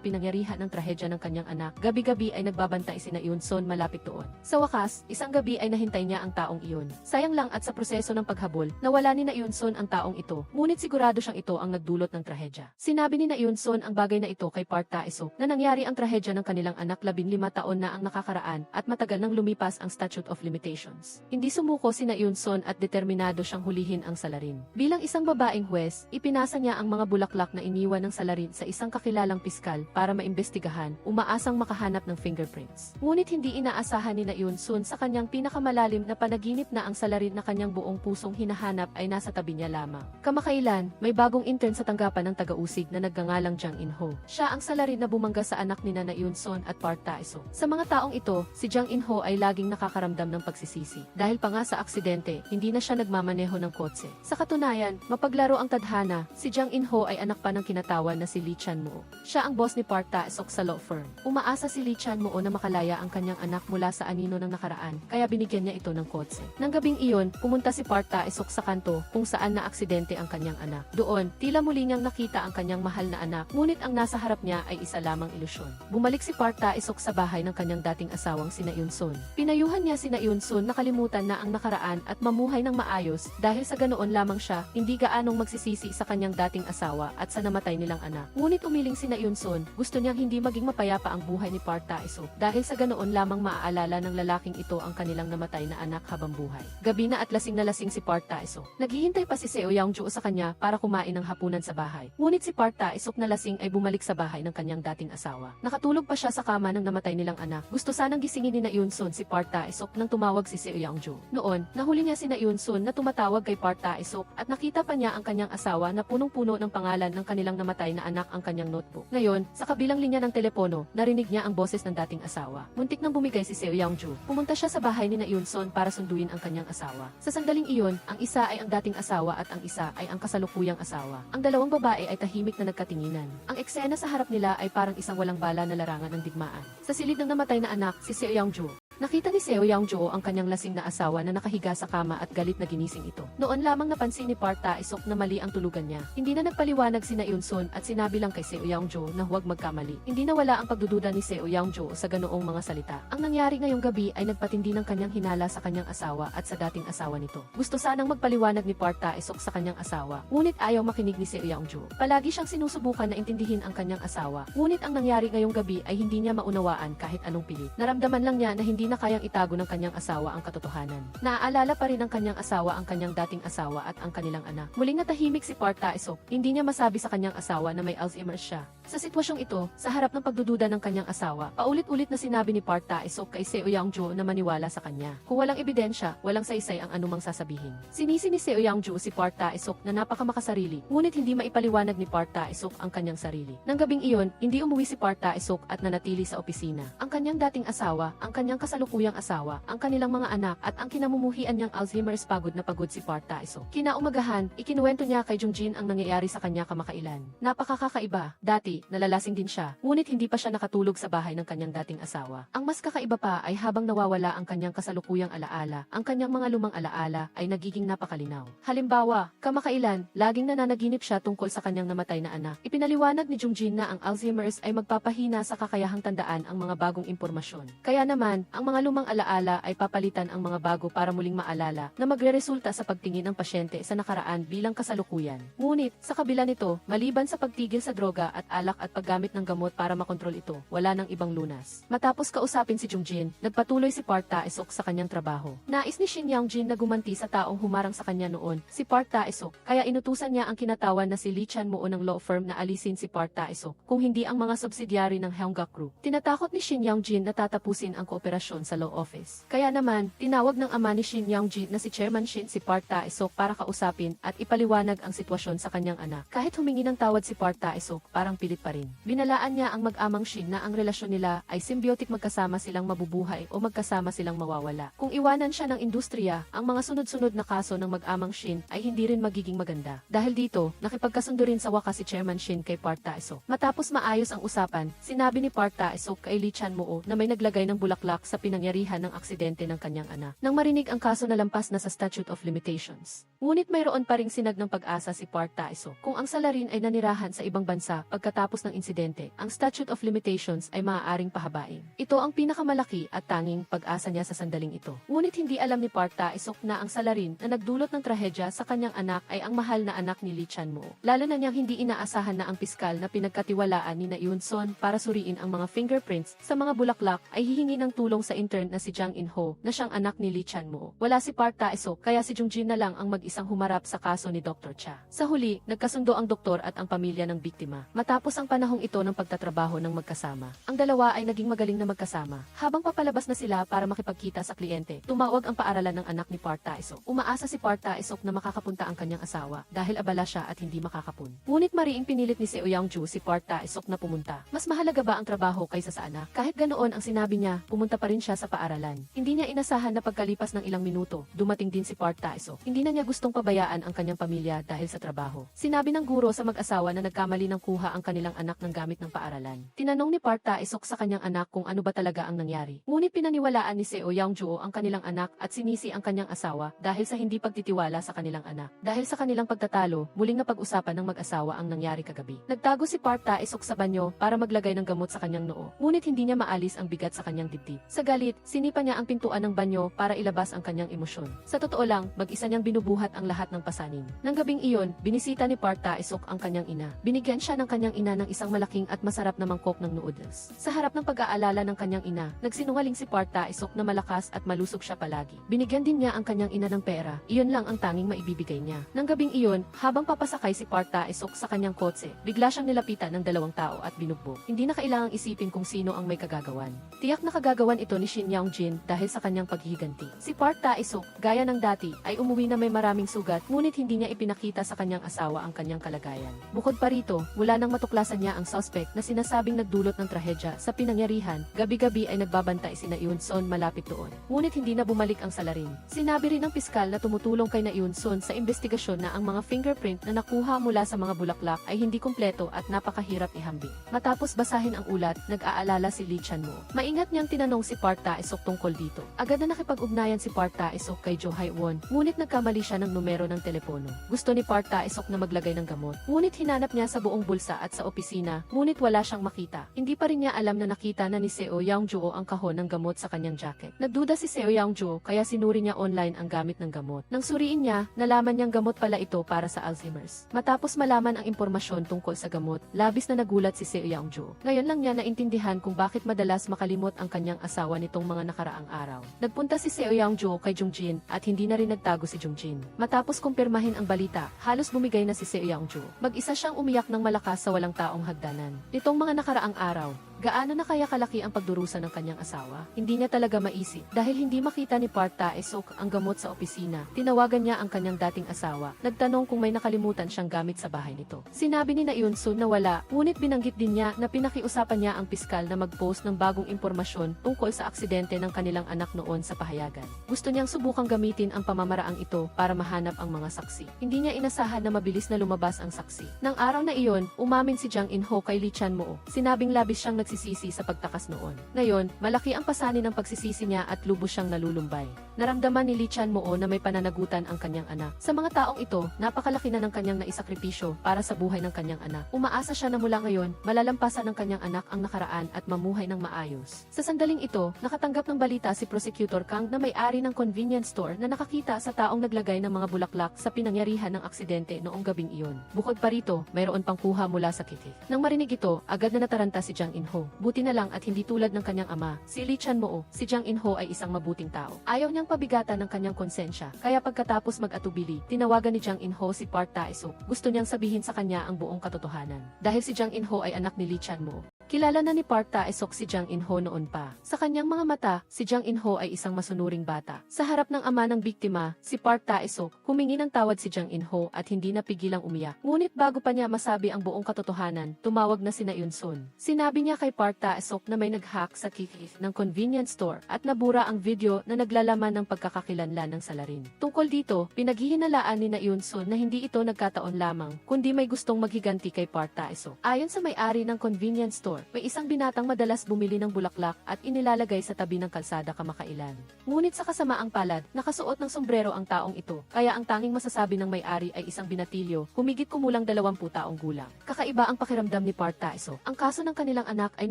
pinangyarihan ng trahedya ng kanyang anak. Gabi-gabi ay nagbabantay sina Yoon-sun malapit doon. Sa wakas, isang gabi ay nahintay niya ang taong iyon. Sayang lang at sa proseso ng paghabol, nawala ni na Yoon-sun ang taong ito. Ngunit sigurado siyang ito ang nagdulot ng trahedya. Sinabi ni na Yoon-sun ang bagay na ito kay Park Tae-suk na nangyari ang trahedya ng kanilang anak 15 taon na ang nakakaraan at matagal nang lumipas ang statute of limitations. Hindi sumuko si na Yoon-sun at determinado siyang hulihin ang salarin. Bilang isang babaeng huwes, ipinasa niya ang mga bulaklak na iniwan ng salarin sa isang kakilalang piskal para maimbestigahan, umaasang makahanap ng fingerprints. Ngunit hindi inaasahan ni na Yoon-sun sa kanyang pinakamalalim na panaginip na ang salarin na kanyang buong pusong hinahanap ay nasa tabi niya lamang. Kamakailan, may bagong intern sa tanggapan ng taga-usig na nagngangalang Jang In-ho. Siya ang salarin na bumangga sa anak ni na Yoon-sun at Park Tae-suk. Sa mga taong ito, si Jang In-ho ay laging nakakaramdam ng pagsisisi. Dahil pa nga sa aksidente, hindi na siya nagmamaneho ng kotse. Sa katunayan, mapaglaro ang tadhana, si Jang In-ho ay anak pa ng kinatawan na si Lee Chan-moo. Siya ang boss ni Park Tae-suk sa law firm. Umaasa si Lee Chan-moo na makalaya ang kanyang anak mula sa anino ng nakaraan, kaya binigyan niya ito ng kotse. Nang gabing iyon, pumunta si Park Tae-suk sa kanto kung saan na aksidente ang kanyang anak. Doon, tila muli niyang nakita ang kanyang mahal na anak, ngunit ang nasa harap niya ay isa lamang ilusyon. Bumalik si Park Tae-suk sa bahay ng kanyang dating asawang sina Yoon-sun. Pinayuhan niya sina Yoon-sun na kalimutan na ang nakaraan at mamuhay ng maayos dahil sa ganoon lamang siya, hindi gaanong magsisisi sa kanyang dating asawa at sa namatay nilang anak. Ngunit umiling sina Yoon-sun, gusto niyang hindi maging mapayapa ang buhay ni Park Tae-suk dahil sa ganoon lamang maaalala ng lalaking ito ang kanilang namatay na anak habang buhay. Gabi na at lasing na lasing si Park Tae-suk. Naghihintay pa si Seo Young-joo sa kanya para kumain ng hapunan sa bahay. Ngunit si Park Tae-suk na lasing ay bumalik sa bahay ng kanyang dating asawa. Nakatulog pa siya sa kama ng namatay nilang anak. Gusto sanang gisingin ni na Yoon-sun si Park Tae-suk nang tumawag si Seo Young-joo. Noon, nahuli niya si na Yoon-sun na tumatawag kay Park Tae-suk at nakita pa niya ang kanyang asawa na punong-puno ng pangalan ng kanilang namatay na anak ang kanyang notebook. Ngayon, sa kabilang linya ng telepono, narinig niya ang boses ng dating asawa. Muntik nang bumigay si Seo Young-joo. Pumunta siya sa bahay ni na Yoon-sun para sunduin ang kanyang asawa. Sa sandaling iyon, ang isa ay ang dating asawa at ang isa ay ang kasalukuyang asawa. Ang dalawang babae ay tahimik na nagkatinginan. Ang eksena sa harap nila ay parang isang walang bala na larangan ng digmaan. Sa silid ng namatay na anak, si Seo Young-joo, nakita ni Seo Young-joo ang kanyang lasing na asawa na nakahiga sa kama at galit na ginising ito. Noon lamang napansin ni Park Tae-suk na mali ang tulugan niya. Hindi na nagpaliwanag si na Yoon-sun at sinabi lang kay Seo Young-joo na huwag magkamali. Hindi nawala ang pagdududa ni Seo Young-joo sa ganoong mga salita. Ang nangyari ngayong gabi ay nagpatindi ng kanyang hinala sa kanyang asawa at sa dating asawa nito. Gusto sanang magpaliwanag ni Park Tae-suk sa kanyang asawa, ngunit ayaw makinig ni Seo Young-joo. Palagi siyang sinusubukan na intindihin ang kanyang asawa, ngunit ang nangyari ngayong gabi ay hindi niya maunawaan kahit anong pilit. Naramdaman lang niya na hindi na kayang itago ng kanyang asawa ang katotohanan. Naaalala pa rin ng kanyang asawa ang kanyang dating asawa at ang kanilang anak. Muling natahimik si Park Tae-suk, hindi niya masabi sa kanyang asawa na may Alzheimer's siya. Sa sitwasyong ito, sa harap ng pagdududa ng kanyang asawa, paulit-ulit na sinabi ni Park Tae-suk kay Seo Young-joo na maniwala sa kanya. Kung walang ebidensya, walang saysay ang anumang sasabihin. Sinisi ni Seo Young-joo si Park Tae-suk na napakamakasarili, ngunit hindi maipaliwanag ni Park Tae-suk ang kanyang sarili. Nang gabing iyon, hindi umuwi si Park Tae-suk at nanatili sa opisina. Ang kanyang dating asawa, ang kanyang kasalukuyang asawa, ang kanilang mga anak at ang kinamumuhian niyang Alzheimer's pagod na pagod si Park Tae-suk. Kinaumagahan, ikinuwento niya kay Jung-jin ang nangyayari sa kanya kamakailan. Napakakaiba. Dati, nalalasing din siya, ngunit hindi pa siya nakatulog sa bahay ng kanyang dating asawa. Ang mas kakaiba pa ay habang nawawala ang kanyang kasalukuyang alaala, ang kanyang mga lumang alaala ay nagiging napakalinaw. Halimbawa, kamakailan, laging nananaginip siya tungkol sa kanyang namatay na anak. Ipinaliwanag ni Jung-jin na ang Alzheimer's ay magpapahina sa kakayahang tandaan ang mga bagong impormasyon. Kaya naman, ang mga lumang alaala ay papalitan ang mga bago para muling maalala na magreresulta sa pagtingin ng pasyente sa nakaraan bilang kasalukuyan. Ngunit, sa kabila nito, maliban sa pagtigil sa droga at alak at paggamit ng gamot para makontrol ito, wala nang ibang lunas. Matapos kausapin si Jungjin, nagpatuloy si Park Tae-suk sa kanyang trabaho. Nais ni Shin Young-jin na gumanti sa taong humarang sa kanya noon, si Park Tae-suk, kaya inutusan niya ang kinatawan na si Lee Chan-moo ng law firm na alisin si Park Tae-suk, kung hindi ang mga subsidiary ng Hyungga Group. Tinatakot ni Shin Young-jin na tatapusin ang kooperasyon sa law office. Kaya naman, tinawag ng ama ni Shin Young-jin na si Chairman Shin si Park Tae-suk para kausapin at ipaliwanag ang sitwasyon sa kanyang anak. Kahit humingi ng tawad si Park Tae-suk, parang pilit pa rin. Binalaan niya ang mag-amang Shin na ang relasyon nila ay symbiotic, magkasama silang mabubuhay o magkasama silang mawawala. Kung iwanan siya ng industriya, ang mga sunod-sunod na kaso ng mag-amang Shin ay hindi rin magiging maganda. Dahil dito, nakipagkasundo rin sa wakas si Chairman Shin kay Park Tae-suk. Matapos maayos ang usapan, sinabi ni Park Tae-suk kay Lee Chan-moo na may naglagay ng bulaklak sa pinangyarihan ng aksidente ng kanyang anak. Nang marinig ang kaso na lampas na sa statute of limitations. Ngunit mayroon pa ring sinag ng pag-asa si Park Tae-suk. Kung ang salarin ay nanirahan sa ibang bansa pagkatapos ng insidente, ang statute of limitations ay maaaring pahabain. Ito ang pinakamalaki at tanging pag-asa niya sa sandaling ito. Ngunit hindi alam ni Park Tae-suk na ang salarin na nagdulot ng trahedya sa kanyang anak ay ang mahal na anak ni Lee Chan-moo. Lalo na niyang hindi inaasahan na ang piskal na pinagkatiwalaan ni Na Eun-son para suriin ang mga fingerprints sa mga bulaklak ay hihingi ng tulong sa intern na si Jang In-ho na siyang anak ni Lee Chan-moo. Wala si Park Tae-suk kaya si Jungjin na lang ang mag-isang humarap sa kaso ni Dr. Cha. Sa huli, nagkasundo ang doktor at ang pamilya ng biktima. Matapos ang panahong ito ng pagtatrabaho ng magkasama, ang dalawa ay naging magaling na magkasama. Habang papalabas na sila para makipagkita sa kliyente, tumawag ang paaralan ng anak ni Park Tae-suk. Umaasa si Park Tae-suk na makakapunta ang kanyang asawa dahil abala siya at hindi makakapun. Ngunit mariing pinilit ni Seo Young-ju si Park Tae-suk na pumunta. Mas mahalaga ba ang trabaho kaysa sa anak? Kahit ganoon ang sinabi niya, pumunta pa rin siya sa paaralan. Hindi niya inasahan na pagkalipas ng ilang minuto, dumating din si Park Tae-suk. Hindi na niya gustong pabayaan ang kanyang pamilya dahil sa trabaho. Sinabi ng guro sa mag-asawa na nagkamali ng kuha ang kanilang anak ng gamit ng paaralan. Tinanong ni Park Tae-suk sa kanyang anak kung ano ba talaga ang nangyari. Ngunit pinaniwalaan ni Seo Young-ju ang kanilang anak at sinisi ang kanyang asawa dahil sa hindi pagtitiwala sa kanilang anak. Dahil sa kanilang pagtatalo, muling napag-usapan ng mag-asawa ang nangyari kagabi. Nagtago si Park Tae-suk sa banyo para maglagay ng gamot sa kanyang noo. Ngunit hindi niya maalis ang bigat sa kanyang dibdib. Sa galit, sinipa niya ang pintuan ng banyo para ilabas ang kanyang emosyon. Sa totoo lang, mag-isa niyang binubuhat ang lahat ng pasanin. Nang gabing iyon, binisita ni Park Tae-suk ang kanyang ina. Binigyan siya ng kanyang ina ng isang malaking at masarap na mangkok ng noodles. Sa harap ng pag-aalala ng kanyang ina, nagsinungaling si Park Tae-suk na malakas at malusog siya palagi. Binigyan din niya ang kanyang ina ng pera. Iyon lang ang tanging maibibigay niya. Nang gabing iyon, habang papasakay si Park Tae-suk sa kanyang kotse, bigla siyang nilapitan ng dalawang tao at binugbog. Hindi na kailangang isipin kung sino ang may kagagawan. Tiyak na kagagawan ito ni Shin Young-jin dahil sa kanyang paghihiganti. Si Park Tae-suk, gaya ng dati, ay umuwi na may maraming sugat, ngunit hindi niya ipinakita sa kanyang asawa ang kanyang kalagayan. Bukod pa rito, mula nang matuklasan niya ang suspect na sinasabing nagdulot ng trahedya sa pinangyarihan, gabi-gabi ay nagbabantay si Na Eun-son malapit doon. Ngunit hindi na bumalik ang salarin. Sinabi rin ng piskal na tumutulong kay Na Eun-son sa investigasyon na ang mga fingerprint na nakuha mula sa mga bulaklak ay hindi kumpleto at napakahirap ihambing. Matapos basahin ang ulat, nag-aalala si Lee Chan-moo. Maingat niyang tinanong si Park Tae-suk tungkol dito. Agad na nakipag-ugnayan si Park Tae-suk kay Jo Hae-won, ngunit nagkamali siya ng numero ng telepono. Gusto ni Park Tae-suk na maglagay ng gamot. Ngunit hinanap niya sa buong bulsa at sa opisina, ngunit wala siyang makita. Hindi pa rin niya alam na nakita na ni Seo Young-ju ang kahon ng gamot sa kanyang jacket. Nagduda si Seo Young-ju kaya sinuri niya online ang gamit ng gamot. Nang suriin niya, nalaman niyang gamot pala ito para sa Alzheimer's. Matapos malaman ang impormasyon tungkol sa gamot, labis na nagulat si Seo Young-ju. Ngayon lang niya naintindihan kung bakit madalas makalimot ang kanyang asawa nitong mga nakaraang araw. Nagpunta si Seo Young-ju kay Jungjin at hindi na rin nagtago si Jungjin. Matapos kumpirmahin ang balita, halos bumigay na si Seo Young-ju. Mag-isa siyang umiyak ng malakas sa walang taong hagdanan. Nitong mga nakaraang araw, gaano na kaya kalaki ang pagdurusa ng kanyang asawa? Hindi niya talaga maisip. Dahil hindi makita ni Park Tae-suk ang gamot sa opisina, tinawagan niya ang kanyang dating asawa. Nagtanong kung may nakalimutan siyang gamit sa bahay nito. Sinabi ni Na Eun-son na wala, ngunit binanggit din niya na pinakiusapan niya ang piskal na mag-post ng bagong impormasyon tungkol sa aksidente ng kanilang anak noon sa pahayagan. Gusto niyang subukang gamitin ang pamamaraang ito para mahanap ang mga saksi. Hindi niya inasahan na mabilis na lumabas ang saksi. Nang araw na iyon, umamin si Jang In-ho kay Lee Chan-moo. Sinabing labis siyang nagsisisi sa pagtakas noon. Ngayon, malaki ang pasanin ng pagsisisi niya at lubos siyang nalulumbay. Naramdaman ni Lee Chan-moo na may pananagutan ang kanyang anak. Sa mga taong ito, napakalaki na ng kanyang naisakripisyo para sa buhay ng kanyang anak. Umaasa siya na mula ngayon, malalampasan ng kanyang anak ang nakaraan at mamuhay ng maayos. Sa sandaling ito, nakatanggap ng balita si Prosecutor Kang na may-ari ng convenience store na nakakita sa taong naglagay ng mga bulaklak sa pinangyarihan ng aksidente noong gabing iyon. Bukod pa rito, mayroon pang kuha mula sa kitty. Nang marinig ito, agad na nataranta si Jang In-ho. Buti na lang at hindi tulad ng kanyang ama, si Lee Chan-moo, si Jang In-ho ay isang mabuting tao. Ayaw niyang pabigatan ng kanyang konsensya, kaya pagkatapos mag-atubili, tinawagan ni Jang In-ho si Park Tae-suk. Gusto niyang sabihin sa kanya ang buong katotohanan. Dahil si Jang In-ho ay anak ni Lee Chan-moo. Kilala na ni Park Tae-suk si Jang In-ho noon pa. Sa kanyang mga mata, si Jang In-ho ay isang masunuring bata. Sa harap ng ama ng biktima, si Park Tae-suk, humingi ng tawad si Jang In-ho at hindi napigilang umiyak. Ngunit bago pa niya masabi ang buong katotohanan, tumawag na si Na Eun-sun. Sinabi niya kay Park Tae-suk na may nag-hack sa key ng convenience store at nabura ang video na naglalaman ng pagkakakilanlan ng salarin. Tungkol dito, pinaghihinalaan ni Na Eun-sun na hindi ito nagkataon lamang, kundi may gustong maghiganti kay Park Tae-suk. Ayon sa may-ari ng convenience store, may isang binatang madalas bumili ng bulaklak at inilalagay sa tabi ng kalsada kamakailan. Ngunit sa kasamaang palad, nakasuot ng sombrero ang taong ito, kaya ang tanging masasabi ng may-ari ay isang binatilyo, humigit kumulang 20 taong gulang. Kakaiba ang pakiramdam ni Park Tae-suk. Ang kaso ng kanilang anak ay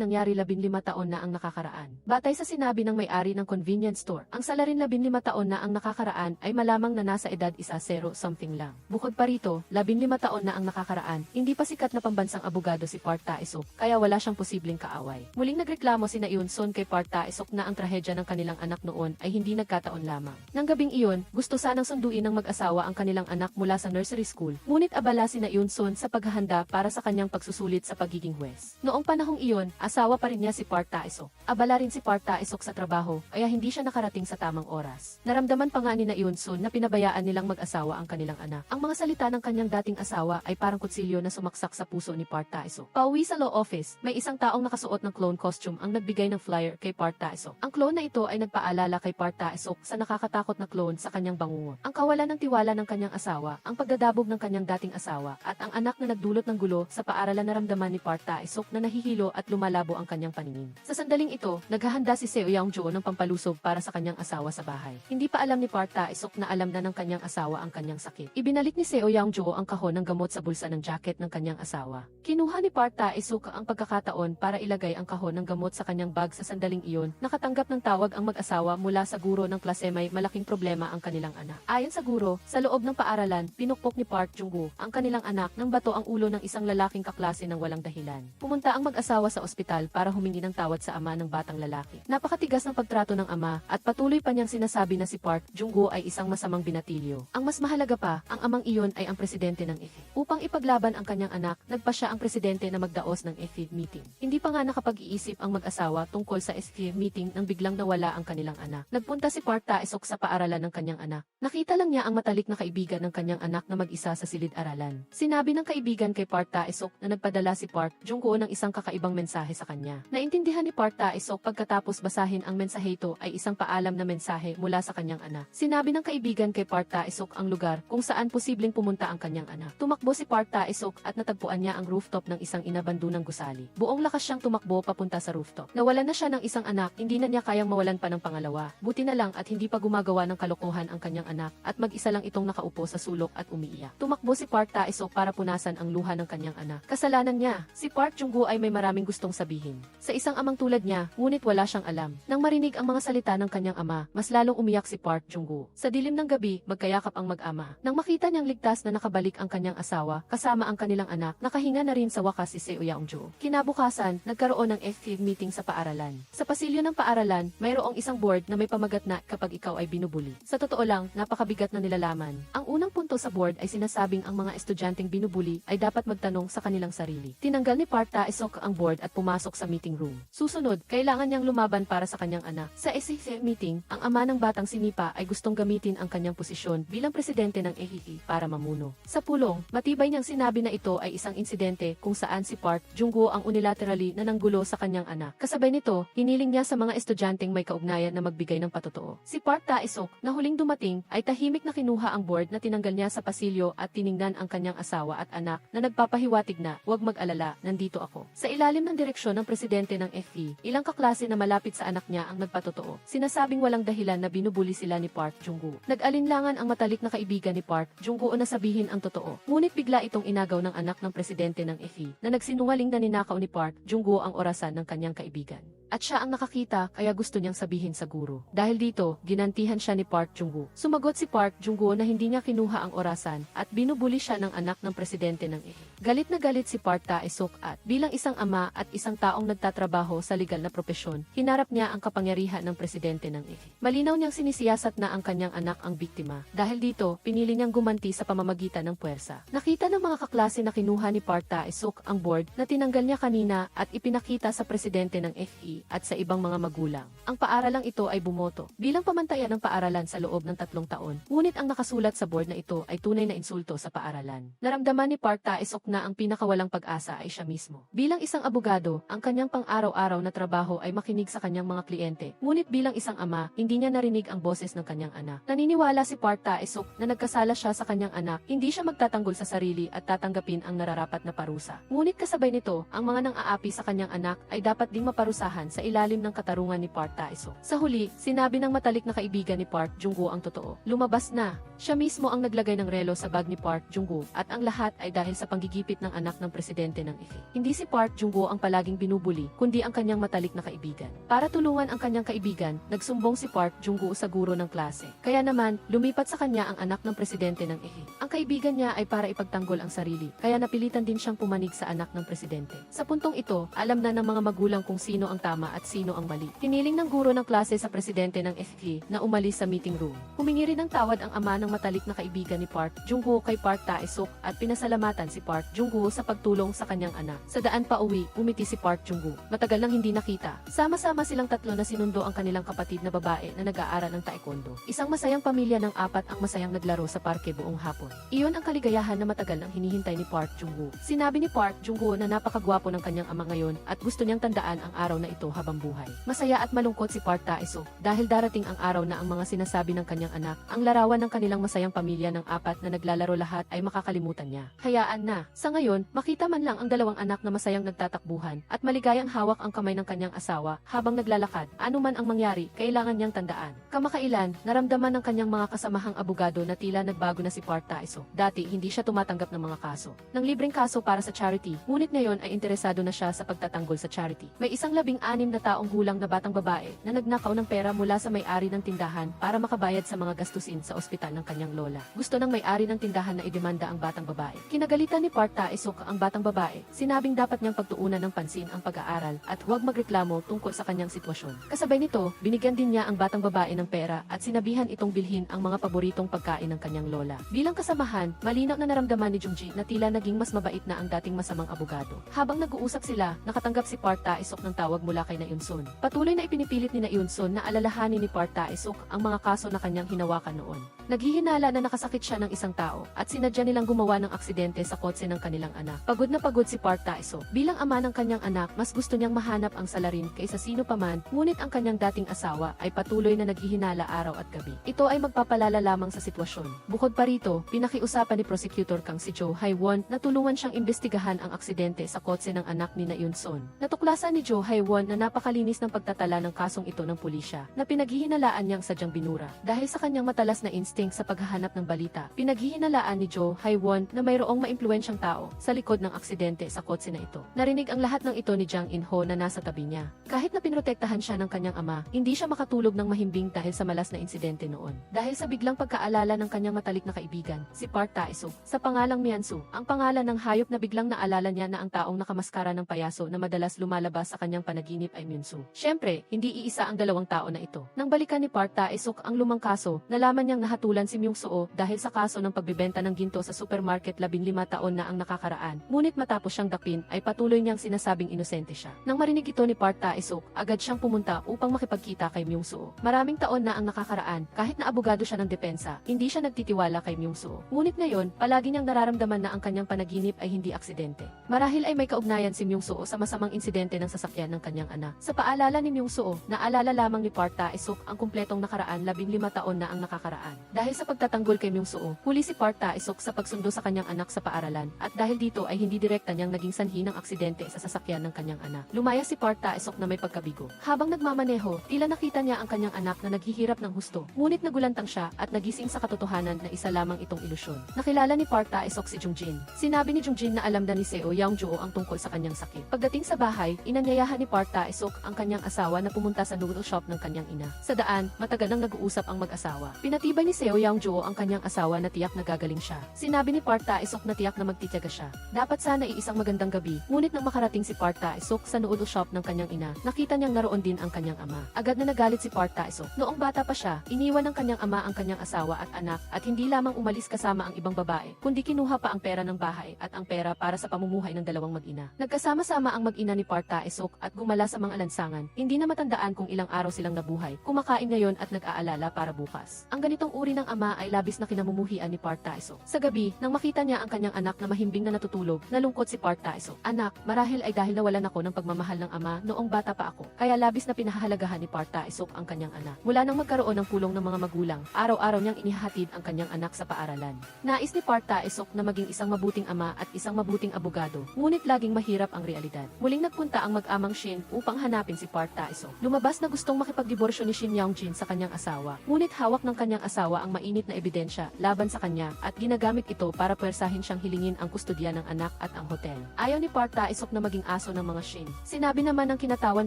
nangyari 15 taon na ang nakakaraan. Batay sa sinabi ng may-ari ng convenience store, ang salarin 15 taon na ang nakakaraan ay malamang na nasa edad 10 something lang. Bukod pa rito, 15 taon na ang nakakaraan, hindi pa sikat na pambansang abogado si Park Tae-suk, kaya wala siyang posibleng kaaway. Muling nagreklamo si Na Eun-sun kay Park Tae-suk na ang trahedya ng kanilang anak noon ay hindi nagkataon lamang. Nang gabing iyon, gusto sanang sunduin ng mag-asawa ang kanilang anak mula sa nursery school, ngunit abala si Na Eun-sun sa paghahanda para sa kanyang pagsusulit sa pagiging huwes. Noong panahong iyon, asawa pa rin niya si Park Tae-suk. Abala rin si Park Tae-suk sa trabaho, kaya hindi siya nakarating sa tamang oras. Naramdaman pa nga ni Na Eun-sun na pinabayaan nilang mag-asawa ang kanilang anak. Ang mga salita ng kanyang dating asawa ay parang kutsilyo na sumaksak sa puso ni Park Tae-suk. Pauwi sa law office, may isang taong nakasuot ng clone costume ang nagbigay ng flyer kay Park Tae-suk. Ang clone na ito ay nagpaalala kay Park Tae-suk sa nakakatakot na clone sa kanyang bangungot. Ang kawalan ng tiwala ng kanyang asawa, ang pagdadabog ng kanyang dating asawa, at ang anak na nagdulot ng gulo sa paaralan naramdaman ni Park Tae-suk na nahihilo at lumalabo ang kanyang paningin. Sa sandaling ito, naghahanda si Seo Young-jo ng pampalusog para sa kanyang asawa sa bahay. Hindi pa alam ni Park Tae-suk na alam na ng kanyang asawa ang kanyang sakit. Ibinalik ni Seo Young-jo ang kahon ng gamot sa bulsa ng jacket ng kanyang asawa. Kinuha ni Park Tae-suk ang pagkakataon para ilagay ang kahon ng gamot sa kanyang bag sa sandaling iyon. Nakatanggap ng tawag ang mag-asawa mula sa guro ng klase may malaking problema ang kanilang anak. Ayon sa guro, sa loob ng paaralan, pinukpok ni Park Jung-woo ang kanilang anak ng bato ang ulo ng isang lalaking kaklase ng walang dahilan. Pumunta ang mag-asawa sa ospital para humingi ng tawad sa ama ng batang lalaki. Napakatigas ng pagtrato ng ama at patuloy pa niyang sinasabi na si Park Jung-woo ay isang masamang binatilyo. Ang mas mahalaga pa, ang amang iyon ay ang presidente ng EFE. Upang ipaglaban ang kanyang anak, nagpa siya ang presidente na magdaos ng EFE meeting. Hindi pa nga nakapag-iisip ang mag-asawa tungkol sa EFE meeting nang biglang nawala ang kanilang anak. Nagpunta si Park Tae-suk sa paaralan ng kanyang anak. Nakita lang niya ang matalik na kaibigan ng kanyang anak na mag-isa sa silid-aralan. Sinabi ng kaibigan kay Park Tae-suk na nagpadala si Park Jung-woo ng isang kakaibang mensahe sa kanya. Naintindihan ni Park Tae-suk pagkatapos basahin ang mensahe ito ay isang paalam na mensahe mula sa kanyang anak. Sinabi ng kaibigan kay Park Tae-suk ang lugar kung saan posibleng pumunta ang kanyang anak. Tumakbo si Park Tae-suk at natagpuan niya ang rooftop ng isang inabandunang gusali. Buong lakas siyang tumakbo papunta sa rooftop. Nawalan na siya ng isang anak, hindi na niya kayang mawalan pa ng pangalawa. Buti na lang at hindi pa gumagawa ng kalokohan ang kanyang anak at mag-isa lang itong nakaupo sa sulok at umiiyak. Tumakbo si Park Tae-suk para punasan ang luha ng kanyang anak. Kasalanan niya, si Park Jung-woo ay may maraming gustong sabihin. Sa isang amang tulad niya, ngunit wala siyang alam. Nang marinig ang mga salita ng kanyang ama, mas lalong umiyak si Park Jung-woo. Sa dilim ng gabi, magkayakap ang mag-ama. Nang makita niyang ligtas na nakabalik ang kanyang asawa, kasama ang kanilang anak, nakahinga na rin sa wakas si Seo Young-jo. Kinabukasan, nagkaroon ng FF meeting sa paaralan. Sa pasilyo ng paaralan, mayroong isang board na may pamagat na kapag ikaw ay binubuli. Sa totoo lang, napakabigat na nilalaman. Ang unang punto sa board ay sinasabing ang mga estudyanteng binubuli ay dapat magtanong sa kanilang sarili. Tinanggal ni Park Tae-suk ang board at pumasok sa meeting room. Susunod, kailangan niyang lumaban para sa kanyang anak. Sa SFF meeting, ang ama ng batang sinipa ay gustong gamitin ang kanyang posisyon bilang presidente ng EHE para mamuno. Sa pulong, matibay niyang sinabi na ito ay isang insidente kung saan si Park Jung-woo ang unilateral unilaterally na nanggulo sa kanyang anak. Kasabay nito, hiniling niya sa mga estudyanteng may kaugnayan na magbigay ng patotoo. Si Park Tae-suk, na huling dumating, ay tahimik na kinuha ang board na tinanggal niya sa pasilyo at tiningnan ang kanyang asawa at anak na nagpapahiwatig na, "Huwag mag-alala, nandito ako." Sa ilalim ng direksyon ng presidente ng FE, ilang kaklase na malapit sa anak niya ang nagpatotoo. Sinasabing walang dahilan na binubuli sila ni Park Jung-woo. Nag-alinlangan ang matalik na kaibigan ni Park Jung-woo na sabihin ang totoo. Ngunit bigla itong inagaw ng anak ng presidente ng FE na nagsinungaling na ninakaw ni Park Jung-woo ang orasan ng kanyang kaibigan. At siya ang nakakita kaya gusto niyang sabihin sa guro. Dahil dito, ginantihan siya ni Park Jung-woo. Sumagot si Park Jung-woo na hindi niya kinuha ang orasan at binubuli siya ng anak ng presidente ng FE. Galit na galit si Park Tae-suk at bilang isang ama at isang taong nagtatrabaho sa legal na propesyon, hinarap niya ang kapangyarihan ng presidente ng FE. Malinaw niyang sinisiyasat na ang kanyang anak ang biktima. Dahil dito, pinili niyang gumanti sa pamamagitan ng puwersa. Nakita ng mga kaklase na kinuha ni Park Tae-suk ang board na tinanggal niya kanina at ipinakita sa presidente ng FE at sa ibang mga magulang. Ang paaralang ito ay bumoto bilang pamantayan ng paaralan sa loob ng 3 taon. Ngunit ang nakasulat sa board na ito ay tunay na insulto sa paaralan. Naramdaman ni Park Tae-suk na ang pinakawalang pag-asa ay siya mismo. Bilang isang abogado, ang kanyang pang-araw-araw na trabaho ay makinig sa kanyang mga kliyente. Ngunit bilang isang ama, hindi niya narinig ang boses ng kanyang anak. Naniniwala si Park Tae-suk na nagkasala siya sa kanyang anak, hindi siya magtatanggol sa sarili at tatanggapin ang nararapat na parusa. Ngunit kasabay nito, ang mga nang-aapi sa kanyang anak ay dapat ding maparusahan sa ilalim ng katarungan ni Park Tae-suk. Sa huli, sinabi ng matalik na kaibigan ni Park Jung-woo ang totoo. Lumabas na. Siya mismo ang naglagay ng relo sa bag ni Park Jung-woo at ang lahat ay dahil sa panggigipit ng anak ng presidente ng FE. Hindi si Park Jung-woo ang palaging binubuli, kundi ang kanyang matalik na kaibigan. Para tulungan ang kanyang kaibigan, nagsumbong si Park Jung-woo sa guro ng klase. Kaya naman, lumipat sa kanya ang anak ng presidente ng FE. Ang kaibigan niya ay para ipagtanggol ang sarili, kaya napilitan din siyang pumanig sa anak ng presidente. Sa puntong ito, alam na ng mga magulang kung sino ang tama at sino ang mali. Hiniling ng guro ng klase sa presidente ng FE na umalis sa meeting room. Humingi rin ng tawad ang ama ng matalik na kaibigan ni Park Jung-woo kay Park Tae-suk at pinasalamatan si Park Jung-woo sa pagtulong sa kanyang anak. Sa daan pa uwi, umiti si Park Jung-woo. Matagal nang hindi nakita. Sama-sama silang tatlo na sinundo ang kanilang kapatid na babae na nag-aaral ng taekwondo. Isang masayang pamilya ng 4 ang masayang naglaro sa parke buong hapon. Iyon ang kaligayahan na matagal nang hinihintay ni Park Jung-woo. Sinabi ni Park Jung-woo na napakagwapo ng kanyang ama ngayon at gusto niyang tandaan ang araw na ito habang buhay. Masaya at malungkot si Park Tae-suk dahil darating ang araw na ang mga sinasabi ng kanyang anak, ang larawan ng kanilang masayang pamilya ng 4 na naglalaro lahat ay makakalimutan niya. Hayaan na. Sa ngayon, makita man lang ang 2 anak na masayang nagtatakbuhan at maligayang hawak ang kamay ng kanyang asawa habang naglalakad. Ano man ang mangyari, kailangan niyang tandaan. Kamakailan, naramdaman ng kanyang mga kasamahang abogado na tila nagbago na si Park Tae-suk. Dati, hindi siya tumatanggap ng mga kaso. Ng libreng kaso para sa charity, ngunit ngayon ay interesado na siya sa pagtatanggol sa charity. May isang 16 na taong gulang na batang babae na nagnakaw ng pera mula sa may-ari ng tindahan para makabayad sa mga gastusin sa ospital ng kanyang lola. Gusto ng may-ari ng tindahan na idemanda ang batang babae. Kinagalitan ni Park Tae-suk ang batang babae, sinabing dapat niyang pagtuunan ng pansin ang pag-aaral at huwag magreklamo tungkol sa kanyang sitwasyon. Kasabay nito, binigyan din niya ang batang babae ng pera at sinabihan itong bilhin ang mga paboritong pagkain ng kanyang lola. Bilang kasamahan, malinaw na naramdaman ni Jung-ji na tila naging mas mabait na ang dating masamang abogado. Habang nag-uusap sila, nakatanggap si Park Tae-suk ng tawag mula kay Na Eun-sun. Patuloy na ipinipilit ni Na Eun-sun na alalahanin ni Park Tae-suk ang mga kaso na kanyang hinawakan noon. Naghihinala na nakasakit siya ng isang tao at sinadya nilang gumawa ng aksidente sa kotse ng kanilang anak. Pagod na pagod si Park Tae-suk. Bilang ama ng kanyang anak, mas gusto niyang mahanap ang salarin kaysa sino paman, ngunit ang kanyang dating asawa ay patuloy na naghihinala araw at gabi. Ito ay magpapalala lamang sa sitwasyon. Bukod pa rito, pinakiusapan ni Prosecutor Kang si Jo Hae-won na tulungan siyang imbestigahan ang aksidente sa kotse ng anak ni Na Eun-sun. Natuklasan ni Jo Hae-won na napakalinis ng pagtatala ng kasong ito ng pulisya, na pinaghihinalaan niyang sadyang binura. Dahil sa kanyang matalas na instinct sa paghahanap ng balita, pinaghihinalaan ni Jo Hae-won na mayroong maimpluwensyang tao sa likod ng aksidente sa kotse na ito. Narinig ang lahat ng ito ni Jang In-ho na nasa tabi niya. Kahit na pinrotektahan siya ng kanyang ama, hindi siya makatulog ng mahimbing dahil sa malas na insidente noon. Dahil sa biglang pagkaalala ng kanyang matalik na kaibigan, si Park Tae-suk, sa pangalang Miansu, ang pangalan ng hayop na biglang naalala niya na ang taong nakamaskara ng payaso na madalas lumalabas sa kanyang panaginip panaginip ay Myunsu. Siyempre, hindi iisa ang dalawang tao na ito. Nang balikan ni Park Tae-suk ang lumang kaso, nalaman niyang nahatulan si Myung-soo dahil sa kaso ng pagbebenta ng ginto sa supermarket 15 taon na ang nakakaraan. Ngunit matapos siyang dakpin ay patuloy niyang sinasabing inosente siya. Nang marinig ito ni Park Tae-suk, agad siyang pumunta upang makipagkita kay Myung-soo. Maraming taon na ang nakakaraan, kahit na abogado siya ng depensa, hindi siya nagtitiwala kay Myung-soo. Ngunit ngayon, palagi niyang nararamdaman na ang kanyang panaginip ay hindi aksidente. Marahil ay may kaugnayan si Myung-soo sa masamang insidente ng sasakyan ng kanyang anak. Sa paalala ni Myung-soo, naalala lamang ni Park Tae-suk ang kumpletong nakaraan 15 taon na ang nakakaraan. Dahil sa pagtatanggol kay Myung-soo, huli si Park Tae-suk sa pagsundo sa kanyang anak sa paaralan, at dahil dito ay hindi direkta niyang naging sanhi ng aksidente sa sasakyan ng kanyang anak. Lumaya si Park Tae-suk na may pagkabigo. Habang nagmamaneho, tila nakita niya ang kanyang anak na naghihirap ng husto. Ngunit nagulantang siya at nagising sa katotohanan na isa lamang itong ilusyon. Nakilala ni Park Tae-suk si Jungjin. Sinabi ni Jungjin na alam na ni Seo Yeongjoo ang tungkol sa kanyang sakit. Pagdating sa bahay, inanyayahan ni Park Tae-suk ang kanyang asawa na pumunta sa noodle shop ng kanyang ina. Sa daan, matagal nang nag-uusap ang mag-asawa. Pinatibay ni Seo Yeongjoo ang kanyang asawa na tiyak na gagaling siya. Sinabi ni Park Tae-suk na tiyak na magtitiyaga siya. Dapat sana iisang magandang gabi, ngunit nang makarating si Park Tae-suk sa noodle shop ng kanyang ina, nakita niyang naroon din ang kanyang ama. Agad na nagalit si Park Tae-suk. Noong bata pa siya, iniwan ng kanyang ama ang kanyang asawa at anak, at hindi lamang umalis kasama ang ibang babae, kundi kinuha pa ang pera ng bahay at ang pera para sa pamumuhay ng dalawang mag-ina. Nagkasama-sama ang mag-ina ni Park Tae-suk at gumala sa mga lansangan. Hindi na matandaan kung ilang araw silang nabuhay, kumakain ngayon at nag-aalala para bukas. Ang ganitong uri ng ama ay labis na kinamumuhian ni Park Tae-suk. Sa gabi, nang makita niya ang kanyang anak na mahimbing na natutulog, nalungkot si Park Tae-suk. Anak, marahil ay dahil nawalan ako ng pagmamahal ng ama noong bata pa ako. Kaya labis na pinahahalagahan ni Park Tae-suk ang kanyang anak. Mula nang magkaroon ng pulong ng mga magulang, araw-araw niyang inihahatid ang kanyang anak sa paaralan. Nais ni Park Tae-suk na maging isang mabuting ama at isang mabuting abogado, ngunit laging mahirap ang realidad. Muling nagpunta ang mag-amang Shin upang hanapin si Park Tae-suk. Lumabas na gustong makipagdiborsyo ni Shin Yeongjin sa kanyang asawa, ngunit hawak ng kanyang asawa ang mainit na ebidensya laban sa kanya at ginagamit ito para puwersahin siyang hilingin ang kustodya ng anak at ang hotel. Ayaw ni Park Tae-suk na maging aso ng mga Shin. Sinabi naman ng kinatawan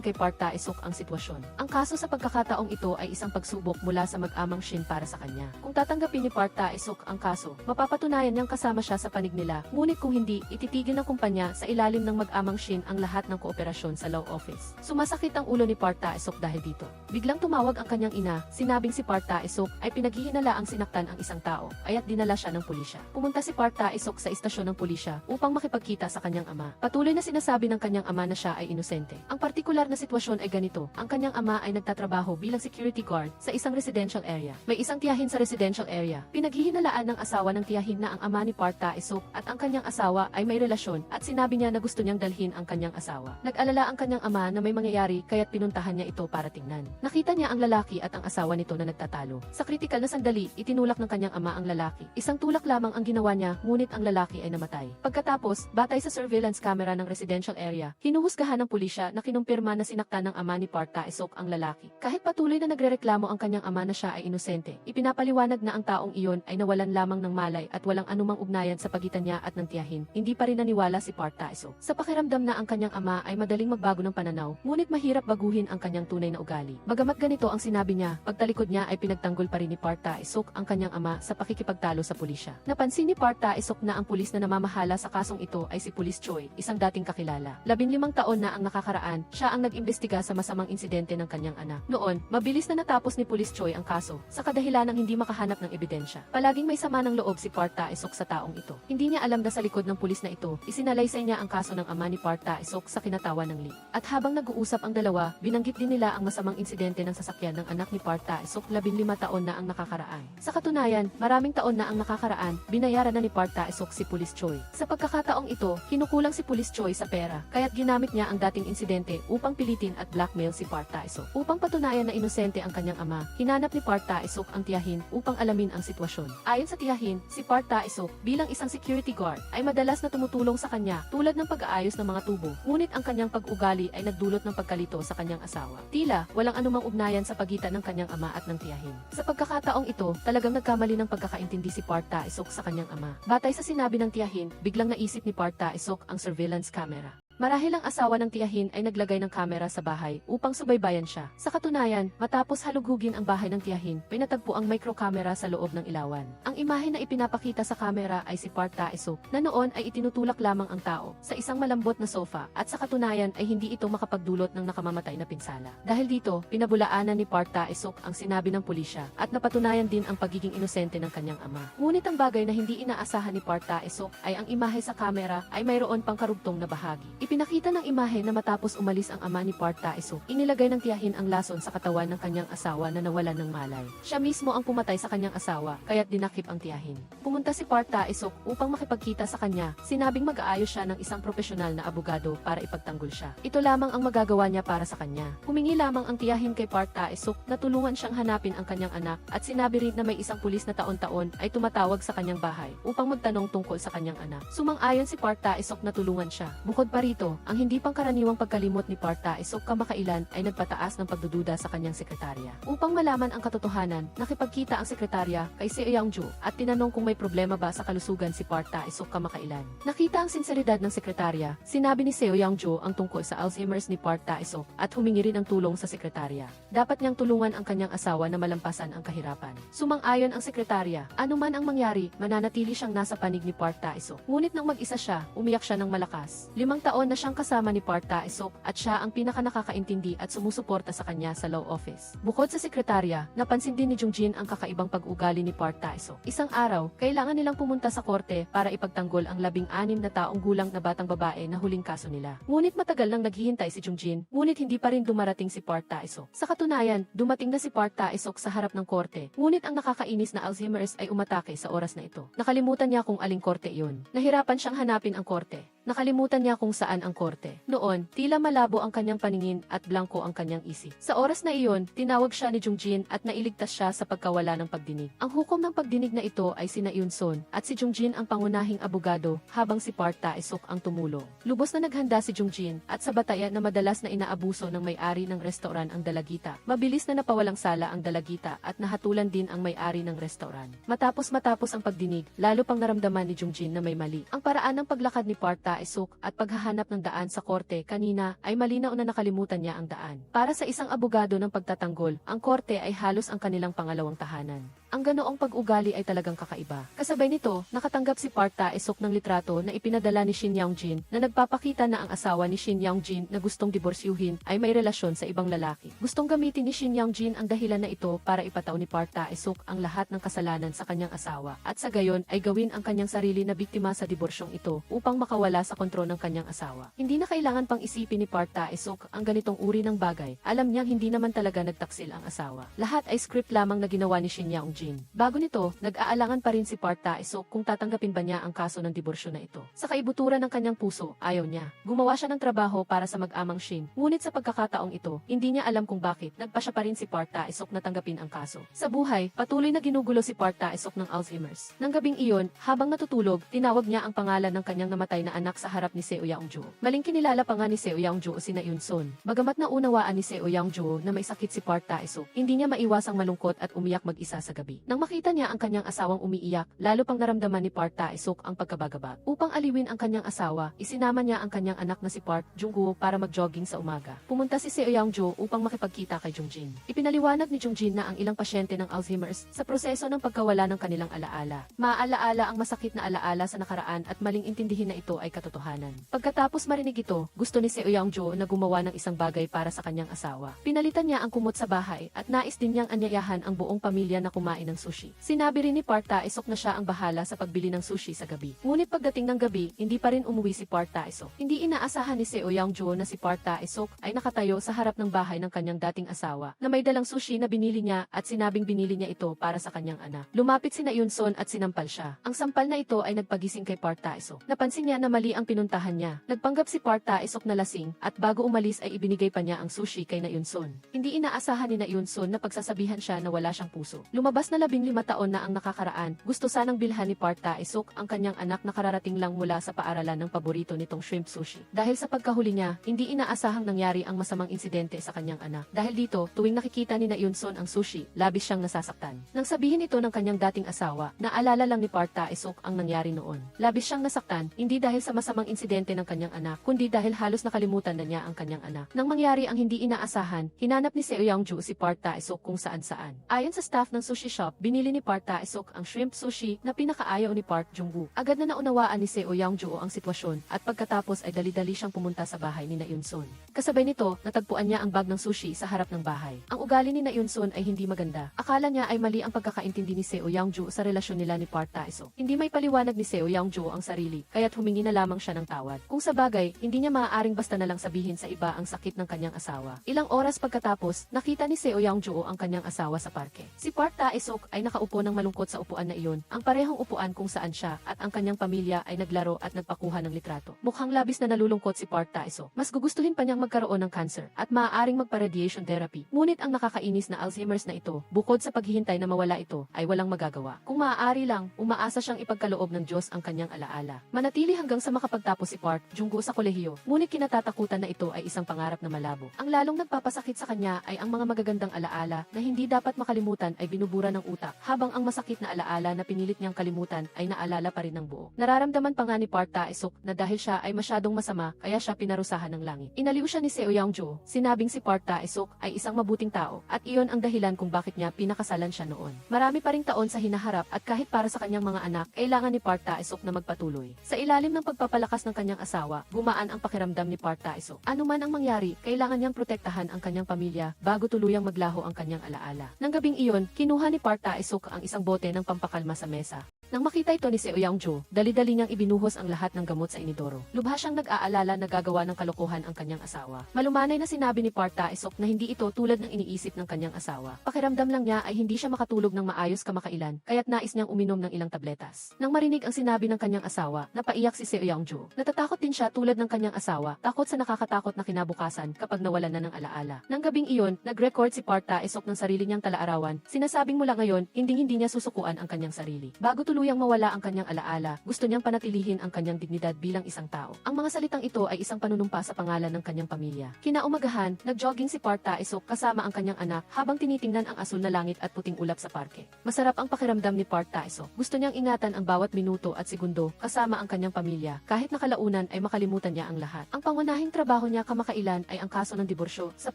kay Park Tae-suk ang sitwasyon. Ang kaso sa pagkakataong ito ay isang pagsubok mula sa mag-amang Shin para sa kanya. Kung tatanggapin ni Park Tae-suk ang kaso, mapapatunayan niyang kasama siya sa panig nila, ngunit kung hindi, ititigil ng kumpanya sa ilalim ng mag-amang Shin ang lahat ng kooperasyon sa law office. Sumasakit ang ulo ni Park Tae-suk dahil dito. Biglang tumawag ang kanyang ina, sinabing si Park Tae-suk ay pinaghihinala ang sinaktan ang isang tao, aya't dinala siya ng pulisya. Pumunta si Park Tae-suk sa istasyon ng pulisya upang makipagkita sa kanyang ama. Patuloy na sinasabi ng kanyang ama na siya ay inosente. Ang partikular na sitwasyon ay ganito, ang kanyang ama ay nagtatrabaho bilang security guard sa isang residential area. May isang tiyahin sa residential area. Pinaghihinalaan ng asawa ng tiyahin na ang ama ni Park Tae-suk at ang kanyang asawa ay may relasyon at sinabi niya na gusto niyang dalhin ang kanyang asawa. Nag-alala ang kanyang ama na may mangyayari kaya't pinuntahan niya ito para tingnan. Nakita niya ang lalaki at ang asawa nito na nagtatalo. Sa kritikal na sandali, itinulak ng kanyang ama ang lalaki. Isang tulak lamang ang ginawa niya, ngunit ang lalaki ay namatay. Pagkatapos, batay sa surveillance camera ng residential area, hinuhusgahan ng pulisya na kinumpirma na sinaktan ng ama ni Park Tae-suk ang lalaki. Kahit patuloy na nagrereklamo ang kanyang ama na siya ay inosente, ipinapaliwanag na ang taong iyon ay nawalan lamang ng malay at walang anumang ugnayan sa pagitan niya at ng tiyahin. Hindi pa rin naniwala si Park Tae-suk. Sa pakiramdam na ang kanyang ama ay madaling magbago ng pananaw, ngunit mahirap baguhin ang kanyang tunay na ugali. Bagamat ganito ang sinabi niya, pagtalikod niya ay pinagtanggol pa rin ni Park Tae-suk ang kanyang ama sa pakikipagtalo sa pulisya. Napansin ni Park Tae-suk na ang pulis na namamahala sa kasong ito ay si Police Choi, isang dating kakilala. 15 taon na ang nakakaraan, siya ang nag-imbestiga sa masamang insidente ng kanyang anak. Noon, mabilis na natapos ni Police Choi ang kaso, sa kadahilanang hindi makahanap ng ebidensya. Palaging may sama ng loob si Park Tae-suk sa taong ito. Hindi niya alam na sa likod ng pulis na ito, isinalaysay niya ang kaso ng ama ni Park Tae-suk sa kinatawan ng Lee. At habang nag-uusap ang dalawa, binanggit din nila ang masamang insidente ng sasakyan ng anak ni Park Tae-suk 15 taon na ang nakakaraan. Sa katunayan, maraming taon na ang nakakaraan, binayaran na ni Park Tae-suk si Police Choi. Sa pagkakataong ito, kinukulang si Police Choi sa pera, kaya't ginamit niya ang dating insidente upang pilitin at blackmail si Park Tae-suk. Upang patunayan na inosente ang kanyang ama, hinanap ni Park Tae-suk ang tiyahin upang alamin ang sitwasyon. Ayon sa tiyahin, si Park Tae-suk bilang isang security guard ay madalas na tumutulong sa kanya tulad ng pag-aayos ng mga tubo, ngunit ang kanyang pag-ugali ay nagdulot ng pagkalito sa kanyang asawa. Tila, walang anumang ugnayan sa pagitan ng kanyang ama at ng tiyahin. Sa pagkakataong ito, talagang nagkamali ng pagkakaintindi si Park Tae-suk sa kanyang ama. Batay sa sinabi ng tiyahin, biglang naisip ni Park Tae-suk ang surveillance camera. Marahil ang asawa ng tiyahin ay naglagay ng kamera sa bahay upang subaybayan siya. Sa katunayan, matapos halugugin ang bahay ng tiyahin, pinatagpo ang microkamera sa loob ng ilawan. Ang imahe na ipinapakita sa kamera ay si Park Tae-suk na noon ay itinutulak lamang ang tao sa isang malambot na sofa at sa katunayan ay hindi ito makapagdulot ng nakamamatay na pinsala. Dahil dito, pinabulaanan ni Park Tae-suk ang sinabi ng pulisya at napatunayan din ang pagiging inosente ng kanyang ama. Ngunit ang bagay na hindi inaasahan ni Park Tae-suk ay ang imahe sa kamera ay mayroon pang karugtong na bahagi. Ipinakita ng imahe na matapos umalis ang ama ni Park Tae-suk, inilagay ng tiyahin ang lason sa katawan ng kanyang asawa na nawalan ng malay. Siya mismo ang pumatay sa kanyang asawa, kaya't dinakip ang tiyahin. Pumunta si Park Tae-suk upang makipagkita sa kanya, sinabing mag-aayos siya ng isang profesional na abogado para ipagtanggol siya. Ito lamang ang magagawa niya para sa kanya. Humingi lamang ang tiyahin kay Park Tae-suk na tulungan siyang hanapin ang kanyang anak at sinabi rin na may isang pulis na taon-taon ay tumatawag sa kanyang bahay upang magtanong tungkol sa kanyang anak. Sumang-ayon si Park Tae-suk na tulungan siya. Bukod pa rito, ang hindi pangkaraniwang pagkalimot ni Park Tae-suk kamakailan ay nagpataas ng pagdududa sa kanyang sekretarya. Upang malaman ang katotohanan, nakipagkita ang sekretarya kay Seo Young-jo at tinanong kung may problema ba sa kalusugan si Park Tae-suk kamakailan. Nakita ang sinseridad ng sekretarya, sinabi ni Seo Young-jo ang tungkol sa Alzheimer's ni Park Tae-suk at humingi rin ng tulong sa sekretarya. Dapat niyang tulungan ang kanyang asawa na malampasan ang kahirapan. Sumang-ayon ang sekretarya, anuman ang mangyari, mananatili siyang nasa panig ni Park Tae-suk. Ngunit nang mag-isa siya, umiyak siya ng malakas. 5 taon na siyang kasama ni Park Tae-suk at siya ang pinaka-nakakaintindi at sumusuporta sa kanya sa law office. Bukod sa sekretarya, napansin din ni Jungjin ang kakaibang pag-ugali ni Park Tae-suk. Isang araw, kailangan nilang pumunta sa korte para ipagtanggol ang 16 na taong gulang na batang babae na huling kaso nila. Ngunit matagal nang naghihintay si Jungjin, ngunit hindi pa rin dumarating si Park Tae-suk. Sa katunayan, dumating na si Park Tae-suk sa harap ng korte, ngunit ang nakakainis na Alzheimer's ay umatake sa oras na ito. Nakalimutan niya kung aling korte iyon. Nahirapan siyang hanapin ang korte. Nakalimutan niya kung saan ang korte. Noon, tila malabo ang kanyang paningin at blanko ang kanyang isip. Sa oras na iyon, tinawag siya ni Jungjin at nailigtas siya sa pagkawala ng pagdinig. Ang hukom ng pagdinig na ito ay sina Yoon-son at si Jungjin ang pangunahing abogado habang si Park Tae-suk ang tumulong. Lubos na naghanda si Jungjin at sa batayan na madalas na inaabuso ng may-ari ng restaurant ang dalagita. Mabilis na napawalang sala ang dalagita at nahatulan din ang may-ari ng restaurant. Matapos ang pagdinig, lalo pang naramdaman ni Jungjin na may mali. Ang paraan ng paglakad ni Park Tae-suk at paghahanap ng daan sa korte kanina ay malinaw na nakalimutan niya ang daan. Para sa isang abogado ng pagtatanggol, ang korte ay halos ang kanilang pangalawang tahanan. Ang ganoong pag-ugali ay talagang kakaiba. Kasabay nito, nakatanggap si Park Tae-suk ng litrato na ipinadala ni Shin Young-jin na nagpapakita na ang asawa ni Shin Young-jin na gustong diborsyuhin ay may relasyon sa ibang lalaki. Gustong gamitin ni Shin Young-jin ang dahilan na ito para ipataw ni Park Tae-suk ang lahat ng kasalanan sa kanyang asawa at sa gayon ay gawin ang kanyang sarili na biktima sa diborsyong ito upang makawala sa kontrol ng kanyang asawa. Hindi na kailangan pang isipin ni Park Tae-suk ang ganitong uri ng bagay. Alam niyang hindi naman talaga nagtaksil ang asawa. Lahat ay script lamang na ginawa ni Shin Young-jin. Bago nito, nag-aalangan pa rin si Park Tae-suk kung tatanggapin ba niya ang kaso ng diborsyo na ito. Sa kaibuturan ng kanyang puso, ayaw niya. Gumawa siya ng trabaho para sa mag-amang Shin. Ngunit sa pagkakataong ito, hindi niya alam kung bakit nagpa siya pa rin si Park Tae-suk na tanggapin ang kaso. Sa buhay, patuloy na ginugulo si Park Tae-suk ng Alzheimer's. Nang gabing iyon, habang natutulog, tinawag niya ang pangalan ng kanyang namatay na anak sa harap ni Seo Young-jo. Maling kinilala pa nga ni Seo Young-jo sina Yoon-son. Bagamat naunawaan ni Seo Young-jo na may sakit si Park Tae-suk, hindi niya maiwasang malungkot at umiyak mag-isa sa gabi. Nang makita niya ang kanyang asawang umiiyak, lalo pang naramdaman ni Park Tae-suk ang pagkabagabag. Upang aliwin ang kanyang asawa, isinama niya ang kanyang anak na si Park Jung-gu para mag-jogging sa umaga. Pumunta si Seo Young-jo upang makipagkita kay Jungjin. Ipinaliwanag ni Jungjin na ang ilang pasyente ng Alzheimer's sa proseso ng pagkawala ng kanilang alaala. Maaalaala ang masakit na alaala sa nakaraan at maling intindihin na ito ay katotohanan. Pagkatapos marinig ito, gusto ni Seo Young-jo na gumawa ng isang bagay para sa kanyang asawa. Pinalitan niya ang kumot sa bahay at nais din niyang anyayahan ang buong pamilya na kumain ng sushi. Sinabi rin ni Park Tae-suk na siya ang bahala sa pagbili ng sushi sa gabi. Ngunit pagdating ng gabi, hindi pa rin umuwi si Park Tae-suk. Hindi inaasahan ni Seo Young-jo na si Park Tae-suk ay nakatayo sa harap ng bahay ng kanyang dating asawa na may dalang sushi na binili niya at sinabing binili niya ito para sa kanyang anak. Lumapit sina Yoon-son at sinampal siya. Ang sampal na ito ay nagpagising kay Park Tae-suk. Napansin niya na mali ang pinuntahan niya. Nagpanggap si Park Tae-suk na lasing at bago umalis ay ibinigay pa niya ang sushi kay na Yoon-son. Hindi inaasahan ni na Yoon-son na pagsasabihan siya na wala siyang puso. Lumabas Halos na 15 taon na ang nakakaraan, gusto sanang bilhan ni Park Tae-suk ang kanyang anak na kararating lang mula sa paaralan ng paborito nitong shrimp sushi. Dahil sa pagkahuli niya, hindi inaasahang nangyari ang masamang insidente sa kanyang anak. Dahil dito, tuwing nakikita ni Na Yun-sun ang sushi, labis siyang nasasaktan. Nang sabihin ito ng kanyang dating asawa, naalala lang ni Park Tae-suk ang nangyari noon. Labis siyang nasaktan, hindi dahil sa masamang insidente ng kanyang anak, kundi dahil halos nakalimutan na niya ang kanyang anak. Nang mangyari ang hindi inaasahan, hinanap ni Seo Young-ju si Park Tae-suk kung saan-saan. Ayon sa staff ng sushi shop, binili ni Park Tae-suk ang shrimp sushi na pinakaayaw ni Park Jung-woo. Agad na naunawaan ni Seo Young-ju ang sitwasyon at pagkatapos ay dali-dali siyang pumunta sa bahay ni Na Yun-sun. Kasabay nito, natagpuan niya ang bag ng sushi sa harap ng bahay. Ang ugali ni Na Yun-sun ay hindi maganda. Akala niya ay mali ang pagkakaintindi ni Seo Young-ju sa relasyon nila ni Park Tae-suk. Hindi may paliwanag ni Seo Young-ju ang sarili, kaya't humingi na lamang siya ng tawad. Kung sa bagay, hindi niya maaaring basta na lang sabihin sa iba ang sakit ng kanyang asawa. Ilang oras pagkatapos, nakita ni Seo Young-ju ang kanyang asawa sa parke. Si Park Tae-suk ay nakaupo ng malungkot sa upuan na iyon, ang parehong upuan kung saan siya at ang kanyang pamilya ay naglaro at nagpakuha ng litrato. Mukhang labis na nalulungkot si Park Tae-suk. Mas gugustuhin pa niyang magkaroon ng cancer at maaaring magpa-radiation therapy. Ngunit ang nakakainis na Alzheimer's na ito, bukod sa paghihintay na mawala ito, ay walang magagawa. Kung maaari lang, umaasa siyang ipagkaloob ng Diyos ang kanyang alaala. Manatili hanggang sa makapagtapos si Park Jung-woo sa kolehiyo, ngunit kinatatakutan na ito ay isang pangarap na malabo. Ang lalong nagpapasakit sa kanya ay ang mga magagandang alaala na hindi dapat makalimutan ay binubura ng utak, habang ang masakit na alaala na pinilit niyang kalimutan ay naalala pa rin ng buo. Nararamdaman pa nga ni Park Tae-suk na dahil siya ay masyadong masama, kaya siya pinarusahan ng langit. Inaliw siya ni Seo Young-ju, sinabing si Park Tae-suk ay isang mabuting tao, at iyon ang dahilan kung bakit niya pinakasalan siya noon. Marami pa ring taon sa hinaharap at kahit para sa kanyang mga anak, kailangan ni Park Tae-suk na magpatuloy. Sa ilalim ng pagpapalakas ng kanyang asawa, gumaan ang pakiramdam ni Park Tae-suk. Ano man ang mangyari, kailangan niyang protektahan ang kanyang pamilya bago tuluyang maglaho ang kanyang alaala. Nang gabing iyon, kinuha ni Park Tae-suk ang isang bote ng pampakalma sa mesa. Nang makita ito ni Seo Young-ju, dali-dali niyang ibinuhos ang lahat ng gamot sa inidoro. Lubha siyang nag-aalala na gagawa ng kalokohan ang kanyang asawa. Malumanay na sinabi ni Park Tae-suk na hindi ito tulad ng iniisip ng kanyang asawa. Pakiramdam lang niya ay hindi siya makatulog ng maayos kamakailan, kaya't nais niyang uminom ng ilang tabletas. Nang marinig ang sinabi ng kanyang asawa, napaiyak si Seo Young-ju. Natatakot din siya tulad ng kanyang asawa, takot sa nakakatakot na kinabukasan kapag nawalan na ng alaala. Nang gabing iyon, nag-record si Park Tae-suk ng sarili niyang talaarawan. Sinasabing mula ngayon, hindi niya susukuan ang kanyang sarili. Bago tuluyang mawala ang kanyang alaala, gusto niyang panatilihin ang kanyang dignidad bilang isang tao. Ang mga salitang ito ay isang panunumpa sa pangalan ng kanyang pamilya. Kinaumagahan, nag-jogging si Park Tae-suk kasama ang kanyang anak habang tinitingnan ang asul na langit at puting ulap sa parke. Masarap ang pakiramdam ni Park Tae-suk. Gusto niyang ingatan ang bawat minuto at segundo kasama ang kanyang pamilya, kahit nakalaunan ay makalimutan niya ang lahat. Ang pangunahing trabaho niya kamakailan ay ang kaso ng diborsyo sa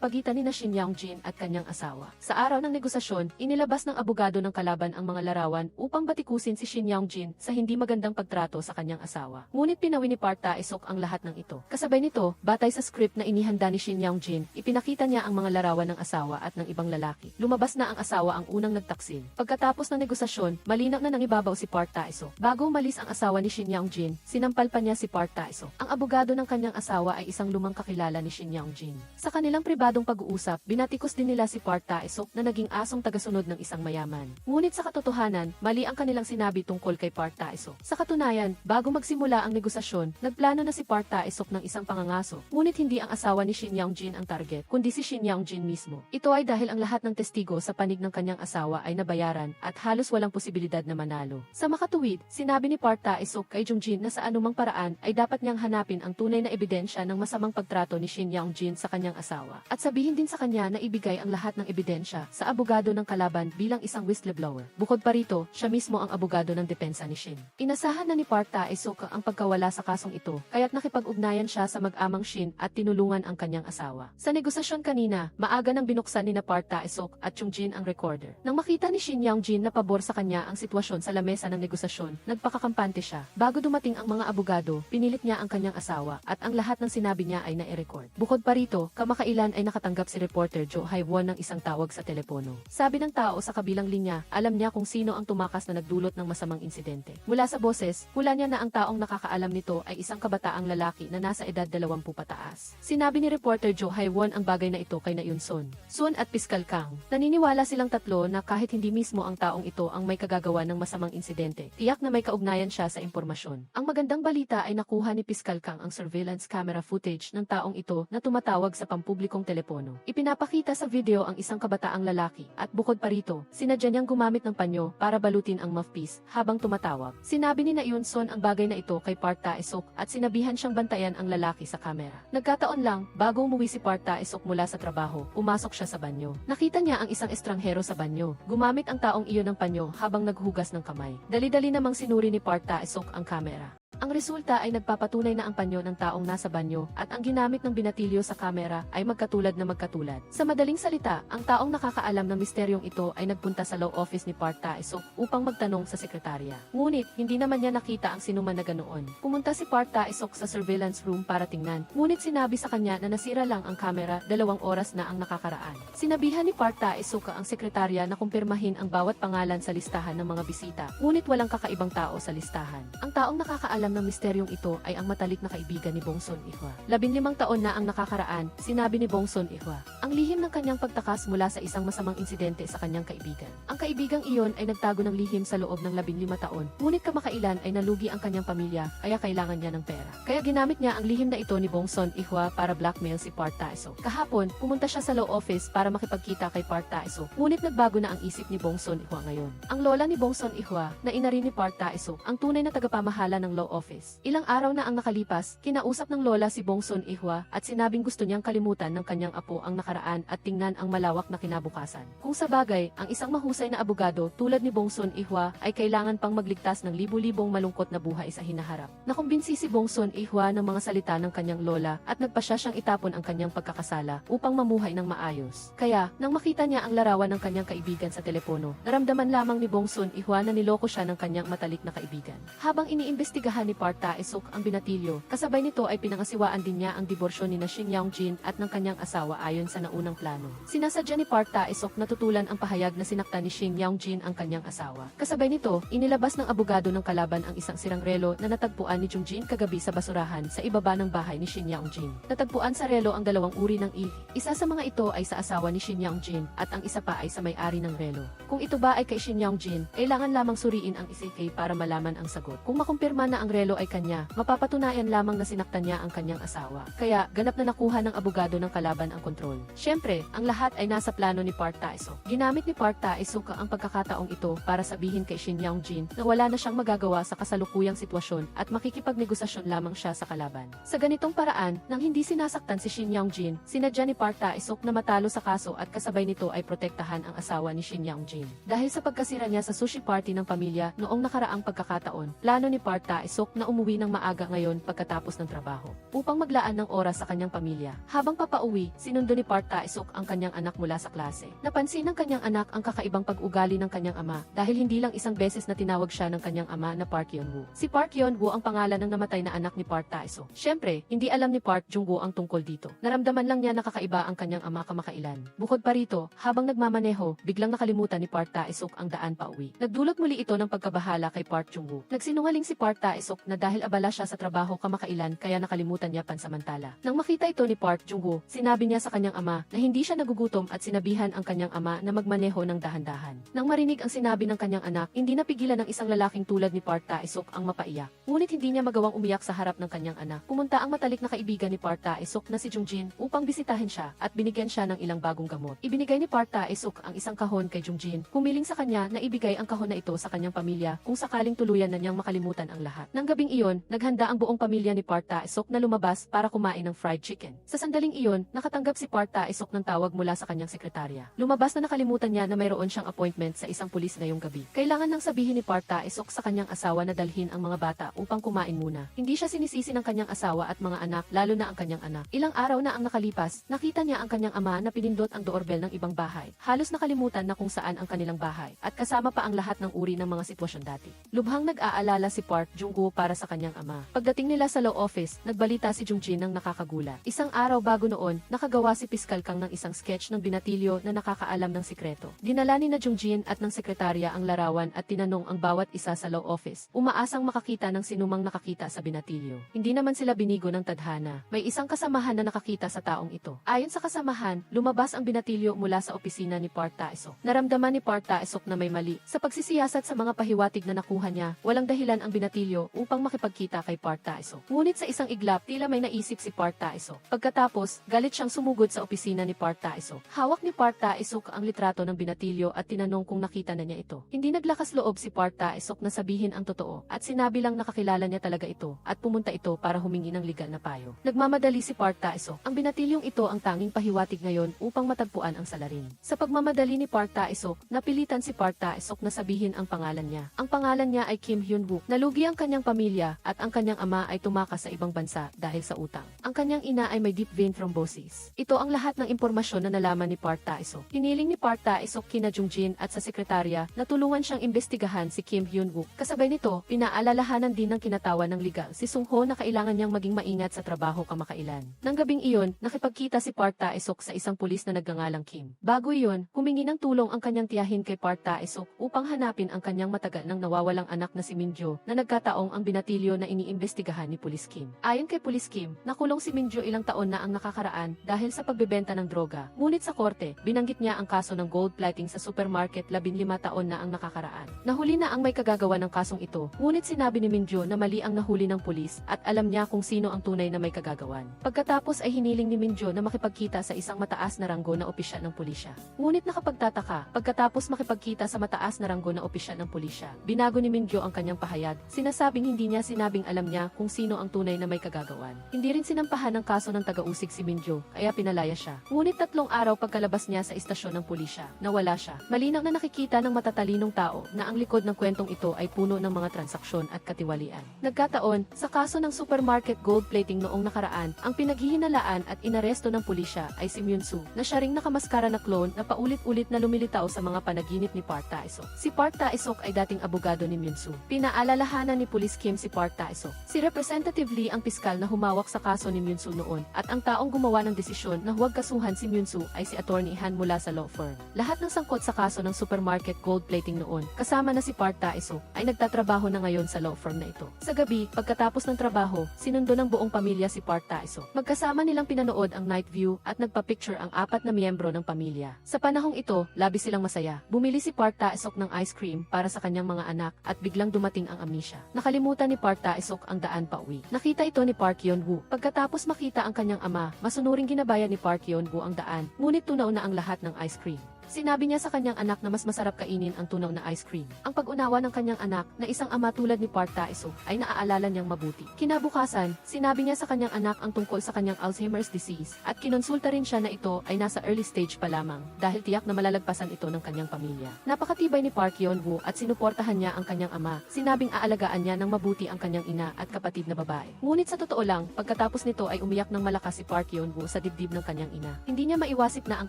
pagitan ni Shin Young-jin at kanyang asawa. Sa araw ng negosasyon, inilabas ng abogado ng kalaban ang mga larawan upang batikusin si Shin Young-jin sa hindi magandang pagtrato sa kanyang asawa. Ngunit pinawi ni Park Tae-suk ang lahat ng ito. Kasabay nito, batay sa script na inihanda ni Shin Young-jin, ipinakita niya ang mga larawan ng asawa at ng ibang lalaki. Lumabas na ang asawa ang unang nagtaksil. Pagkatapos ng negosasyon, malinaw na nangibabaw si Park Tae-suk. Bago umalis ang asawa ni Shin Young-jin, sinampal pa niya si Park Tae-suk. Ang abogado ng kanyang asawa ay isang lumang kakilala ni Shin Young-jin. Sa kanilang pribadong pag-uusap, binatikos din nila si Park Tae-suk na naging asong tagasunod ng isang mayaman. Ngunit sa katotohanan, mali ang kanilang sinabi tungkol kay Park Tae-suk. Sa katunayan, bago magsimula ang negosasyon, nagplano na si Park Tae-suk ng isang pangangaso. Ngunit hindi ang asawa ni Shin Young-jin ang target, kundi si Shin Young-jin mismo. Ito ay dahil ang lahat ng testigo sa panig ng kanyang asawa ay nabayaran at halos walang posibilidad na manalo. Sa makatuwid, sinabi ni Park Tae-suk kay Jung-jin na sa anumang paraan ay dapat niyang hanapin ang tunay na ebidensya ng masamang pagtrato ni Shin Young-jin sa kanyang asawa. At sabihin din sa kanya na ibigay ang lahat ng ebidensya sa abogado ng kalaban bilang isang whistleblower. Bukod pa rito, siya mismo ang abogado ng depensa ni Shin. Inasahan na ni Park Tae-suk ang pagkawala sa kasong ito, kaya't nakipag-ugnayan siya sa mag-amang Shin at tinulungan ang kanyang asawa. Sa negosasyon kanina, maaga nang binuksan ni Park Tae-suk at Jung-jin ang recorder. Nang makita ni Shin Young-jin na pabor sa kanya ang sitwasyon sa lamesa ng negosasyon, nagpakakampante siya. Bago dumating ang mga abogado, pinilit niya ang kanyang asawa at ang lahat ng sinabi niya ay na-record. Bukod pa rito, kamakailan ay nakatanggap si reporter Jo Hae-won ng isang tawag sa telepono. Sabi ng tao sa kabilang linya, alam niya kung sino ang tumakas na nagdulot ng masamang insidente. Mula sa boses, hula niya na ang taong nakakaalam nito ay isang kabataang lalaki na nasa edad 20 pataas. Sinabi ni reporter Jo Hae-won ang bagay na ito kay Na Yun-sun, Sun at Piskal Kang. Naniniwala silang tatlo na kahit hindi mismo ang taong ito ang may kagagawa ng masamang insidente, tiyak na may kaugnayan siya sa impormasyon. Ang magandang balita ay nakuha ni Piskal Kang ang surveillance camera footage ng taong ito na tumatawag sa pampublikong telepono. Ipinapakita sa video ang isang kabataang lalaki at bukod pa rito, sinadya niyang gumamit ng panyo para balutin ang mouthpiece habang tumatawag. Sinabi ni Na Yun-sun ang bagay na ito kay Park Tae-suk at sinabihan siyang bantayan ang lalaki sa kamera. Nagkataon lang, bago umuwi si Park Tae-suk mula sa trabaho, pumasok siya sa banyo. Nakita niya ang isang estranghero sa banyo. Gumamit ang taong iyon ng panyo habang naghugas ng kamay. Dali-dali namang sinuri ni Park Tae-suk ang kamera. Ang resulta ay nagpapatunay na ang panyo ng taong nasa banyo at ang ginamit ng binatilyo sa kamera ay magkatulad na magkatulad. Sa madaling salita, ang taong nakakaalam ng misteryong ito ay nagpunta sa law office ni Park Tae-suk upang magtanong sa sekretarya. Ngunit, hindi naman niya nakita ang sinuman na ganoon. Pumunta si Park Tae-suk sa surveillance room para tingnan. Ngunit sinabi sa kanya na nasira lang ang kamera 2 oras na ang nakakaraan. Sinabihan ni Park Tae-suk ang sekretarya na kumpirmahin ang bawat pangalan sa listahan ng mga bisita. Ngunit walang kakaibang tao sa listahan. Ang taong nakakaalam ng misteryong ito ay ang matalik na kaibigan ni Bong Soon-ihwa. 15 taon na ang nakakaraan, sinabi ni Bong Soon-ihwa. Ang lihim ng kanyang pagtakas mula sa isang masamang insidente sa kanyang kaibigan. Ang kaibigang iyon ay nagtago ng lihim sa loob ng 15 taon, ngunit kamakailan ay nalugi ang kanyang pamilya, kaya kailangan niya ng pera. Kaya ginamit niya ang lihim na ito ni Bong Soon-ihwa para blackmail si Park Tae-suk. Kahapon, pumunta siya sa law office para makipagkita kay Park Tae-suk, ngunit nagbago na ang isip ni Bong Soon-ihwa ngayon. Ang lola ni Bong Soon-ihwa, na ina rin ni Park Tae-suk, ang tunay na tagapamahala ng law office. Ilang araw na ang nakalipas, kinausap ng lola si Bong Soon-ihwa at sinabing gusto niyang kalimutan ng kanyang apo ang nakaraan at tingnan ang malawak na kinabukasan. Kung sa bagay, ang isang mahusay na abogado tulad ni Bong Soon-ihwa ay kailangan pang magligtas ng libu-libong malungkot na buhay sa hinaharap. Nakumbinsi si Bong Soon-ihwa ng mga salita ng kanyang lola at nagpasya siyang itapon ang kanyang pagkakasala upang mamuhay ng maayos. Kaya, nang makita niya ang larawan ng kanyang kaibigan sa telepono, naramdaman lamang ni Bong Soon-ihwa na niloko siya ng kanyang matalik na kaibigan. Habang iniimbestigahan ni Park Tae-suk ang binatilyo, kasabay nito ay pinangasiwaan din niya ang diborsyo ni na Shin Yong-jin at ng kanyang asawa ayon sa naunang plano. Sinasadya ni Park Tae-suk na tutulan ang pahayag na sinaktan ni Shin Yong-jin ang kanyang asawa. Kasabay nito, inilabas ng abogado ng kalaban ang isang sirang relo na natagpuan ni Jung-jin kagabi sa basurahan sa ibaba ng bahay ni Shin Yong-jin. Natagpuan sa relo ang 2 uri ng ih. Isa sa mga ito ay sa asawa ni Shin Yong-jin at ang isa pa ay sa may-ari ng relo. Kung ito ba ay kay Shin Yong-jin, kailangan lamang suriin ang ECK para malaman ang sagot. Kung makumpirma na ang relo ay kanya, mapapatunayan lamang na sinaktan niya ang kanyang asawa. Kaya, ganap na nakuha ng abogado ng kalaban ang kontrol. Siyempre, ang lahat ay nasa plano ni Park Tae-suk. Ginamit ni Park Tae-suk ang pagkakataong ito para sabihin kay Shin Yong-jin na wala na siyang magagawa sa kasalukuyang sitwasyon at makikipagnegosasyon lamang siya sa kalaban. Sa ganitong paraan, nang hindi sinasaktan si Shin Yong-jin, sinadya ni Park Tae-suk na matalo sa kaso at kasabay nito ay protektahan ang asawa ni Shin Yong-jin. Dahil sa pagkasira niya sa sushi party ng pamilya noong nakaraang pagkakataon, plano ni Park Tae-suk na umuwi ng maaga ngayon pagkatapos ng trabaho upang maglaan ng oras sa kanyang pamilya. Habang papauwi, sinundo ni Park Tae-suk ang kanyang anak mula sa klase. Napansin ng kanyang anak ang kakaibang pag-ugali ng kanyang ama dahil hindi lang isang beses na tinawag siya ng kanyang ama na Park Yeon-woo. Si Park Yeon-woo ang pangalan ng namatay na anak ni Park Tae-suk. Siyempre, hindi alam ni Park Jung-woo ang tungkol dito. Naramdaman lang niya na kakaiba ang kanyang ama kamakailan. Bukod pa rito, habang nagmamaneho, biglang nakalimutan ni Park Tae-suk ang daan pauwi. Nagdulot muli ito ng pagkabahala kay Park Jung-woo. Nagsinungaling si Park Tae-suk na dahil abala siya sa trabaho kamakailan kaya nakalimutan niya pansamantala. Nang makita ito ni Park Jung-woo, sinabi niya sa kanyang ama na hindi siya nagugutom at sinabihan ang kanyang ama na magmaneho ng dahan-dahan. Nang marinig ang sinabi ng kanyang anak, hindi napigilan ng isang lalaking tulad ni Park Tae-suk ang mapaiyak. Ngunit hindi niya magawang umiyak sa harap ng kanyang anak. Pumunta ang matalik na kaibigan ni Park Tae-suk na si Jung-jin upang bisitahin siya at binigyan siya ng ilang bagong gamot. Ibinigay ni Park Tae-suk ang isang kahon kay Jung-jin. Humiling sa kanya na ibigay ang kahon na ito sa kanyang pamilya kung sakaling tuluyan na niyang makalimutan ang lahat. Nang gabing iyon, naghanda ang buong pamilya ni Park Tae-suk na lumabas para kumain ng fried chicken. Sa sandaling iyon, nakatanggap si Park Tae-suk ng tawag mula sa kanyang sekretarya. Lumabas na nakalimutan niya na mayroon siyang appointment sa isang pulis ngayong gabi. Kailangan nang sabihin ni Park Tae-suk sa kanyang asawa na dalhin ang mga bata upang kumain muna. Hindi siya sinisisi ng kanyang asawa at mga anak, lalo na ang kanyang anak. Ilang araw na ang nakalipas, nakita niya ang kanyang ama na pinindot ang doorbell ng ibang bahay. Halos nakalimutan na kung saan ang kanilang bahay at kasama pa ang lahat ng uri ng mga sitwasyon dati. Lubhang nag-aalala si Park Jung-woo susumbong para sa kanyang ama. Pagdating nila sa law office, nagbalita si Jungjin ng nakakagulat. Isang araw bago noon, nakagawa si Piskal Kang ng isang sketch ng binatilyo na nakakaalam ng sikreto. Dinala ni na Jungjin at ng sekretarya ang larawan at tinanong ang bawat isa sa law office, umaasang makakita ng sinumang nakakita sa binatilyo. Hindi naman sila binigo ng tadhana. May isang kasamahan na nakakita sa taong ito. Ayon sa kasamahan, lumabas ang binatilyo mula sa opisina ni Park Tae-seok. Naramdaman ni Park Tae-seok na may mali. Sa pagsisiyasat sa mga pahiwatig na nakuha niya, walang dahilan ang binatilyo upang makipagkita kay Park Tae-seok. Ngunit sa isang iglap, tila may naisip si Park Tae-seok. Pagkatapos, galit siyang sumugod sa opisina ni Park Tae-seok. Hawak ni Park Tae-seok ang litrato ng binatilyo at tinanong kung nakita na niya ito. Hindi naglakas loob si Park Tae-seok na sabihin ang totoo at sinabi lang nakakilala niya talaga ito at pumunta ito para humingi ng legal na payo. Nagmamadali si Park Tae-seok. Ang binatilyong ito ang tanging pahiwatig ngayon upang matagpuan ang salarin. Sa pagmamadali ni Park Tae-seok, napilitan si Park Tae-seok na sabihin ang pangalan niya. Ang pangalan niya ay Kim Hyun-wook. Nalugi ang kanyang pamilya at ang kanyang ama ay tumakas sa ibang bansa dahil sa utang. Ang kanyang ina ay may deep vein thrombosis. Ito ang lahat ng impormasyon na nalaman ni Park Tae-seok. Hiniling ni Park Tae-seok kina Jungjin at sa sekretarya na tulungan siyang imbestigahan si Kim Hyun-wook. Kasabay nito, pinaalalahanan din ng kinatawan ng legal si Sung-ho na kailangan niyang maging maingat sa trabaho kamakailan. Nang gabing iyon, nakipagkita si Park Tae-seok sa isang pulis na nagngangalang Kim. Bago iyon, humingi ng tulong ang kanyang tiyahin kay Park Tae-seok upang hanapin ang kanyang matagal nang nawawalang anak na si Minjo na nagkataong ang binatilyo na iniimbestigahan ni Pulis Kim. Ayon kay Pulis Kim, nakulong si Minjo ilang taon na ang nakakaraan dahil sa pagbebenta ng droga. Ngunit sa korte, binanggit niya ang kaso ng gold plating sa supermarket 15 taon na ang nakakaraan. Nahuli na ang may kagagawa ng kasong ito, ngunit sinabi ni Minjo na mali ang nahuli ng pulis at alam niya kung sino ang tunay na may kagagawan. Pagkatapos ay hiniling ni Minjo na makipagkita sa isang mataas na ranggo na opisyal ng pulisya. Ngunit nakapagtataka, pagkatapos makipagkita sa mataas na ranggo na opisyal ng pulisya, binago ni Minjo ang kanyang pahayag, sinasabing hindi niya sinabing alam niya kung sino ang tunay na may kagagawan. Hindi rin sinampahan ng kaso ng taga-usig si Minjo, kaya pinalaya siya. Ngunit 3 araw pagkalabas niya sa istasyon ng pulisya, nawala siya. Malinaw na nakikita ng matatalinong tao na ang likod ng kwentong ito ay puno ng mga transaksyon at katiwalian. Nagkataon, sa kaso ng supermarket gold plating noong nakaraan, ang pinaghihinalaan at inaresto ng pulisya ay si Myun-soo, na siya ring nakamaskara na clone na paulit-ulit na lumilitaw sa mga panaginip ni Park Tae-seok. Si Park Tae-seok ay dating abogado ni Myun-soo. Pinaalalahanan ni Pulis Kim si Park Tae-seok. Si Representative Lee ang piskal na humawak sa kaso ni Myun-soo noon at ang taong gumawa ng desisyon na huwag kasuhan si Myun-soo ay si Attorney Han mula sa law firm. Lahat ng sangkot sa kaso ng supermarket gold plating noon, kasama na si Park Tae-seok, ay nagtatrabaho na ngayon sa law firm na ito. Sa gabi, pagkatapos ng trabaho, sinundo ng buong pamilya si Park Tae-seok. Magkasama nilang pinanood ang night view at nagpa-picture ang 4 na miyembro ng pamilya. Sa panahong ito, labis silang masaya. Bumili si Park Tae-seok ng ice cream para sa kanyang mga anak at biglang dumating ang amnesia. Nakalimutan ni Park Tae-seok ang daan pauwi. Nakita ito ni Park Yeon-woo. Pagkatapos makita ang kanyang ama, masunuring ginabayan ni Park Yeon-woo ang daan, ngunit tunaw na ang lahat ng ice cream. Sinabi niya sa kanyang anak na mas masarap kainin ang tunaw na ice cream. Ang pag-unawa ng kanyang anak na isang ama tulad ni Park Tae-seok ay naaalala niyang mabuti. Kinabukasan, sinabi niya sa kanyang anak ang tungkol sa kanyang Alzheimer's disease at kinonsulta rin siya na ito ay nasa early stage pa lamang dahil tiyak na malalagpasan ito ng kanyang pamilya. Napakatibay ni Park Yeon-woo at sinuportahan niya ang kanyang ama. Sinabing aalagaan niya ng mabuti ang kanyang ina at kapatid na babae. Ngunit sa totoo lang, pagkatapos nito ay umiyak ng malakas si Park Yeon-woo sa dibdib ng kanyang ina. Hindi niya maiwasip na ang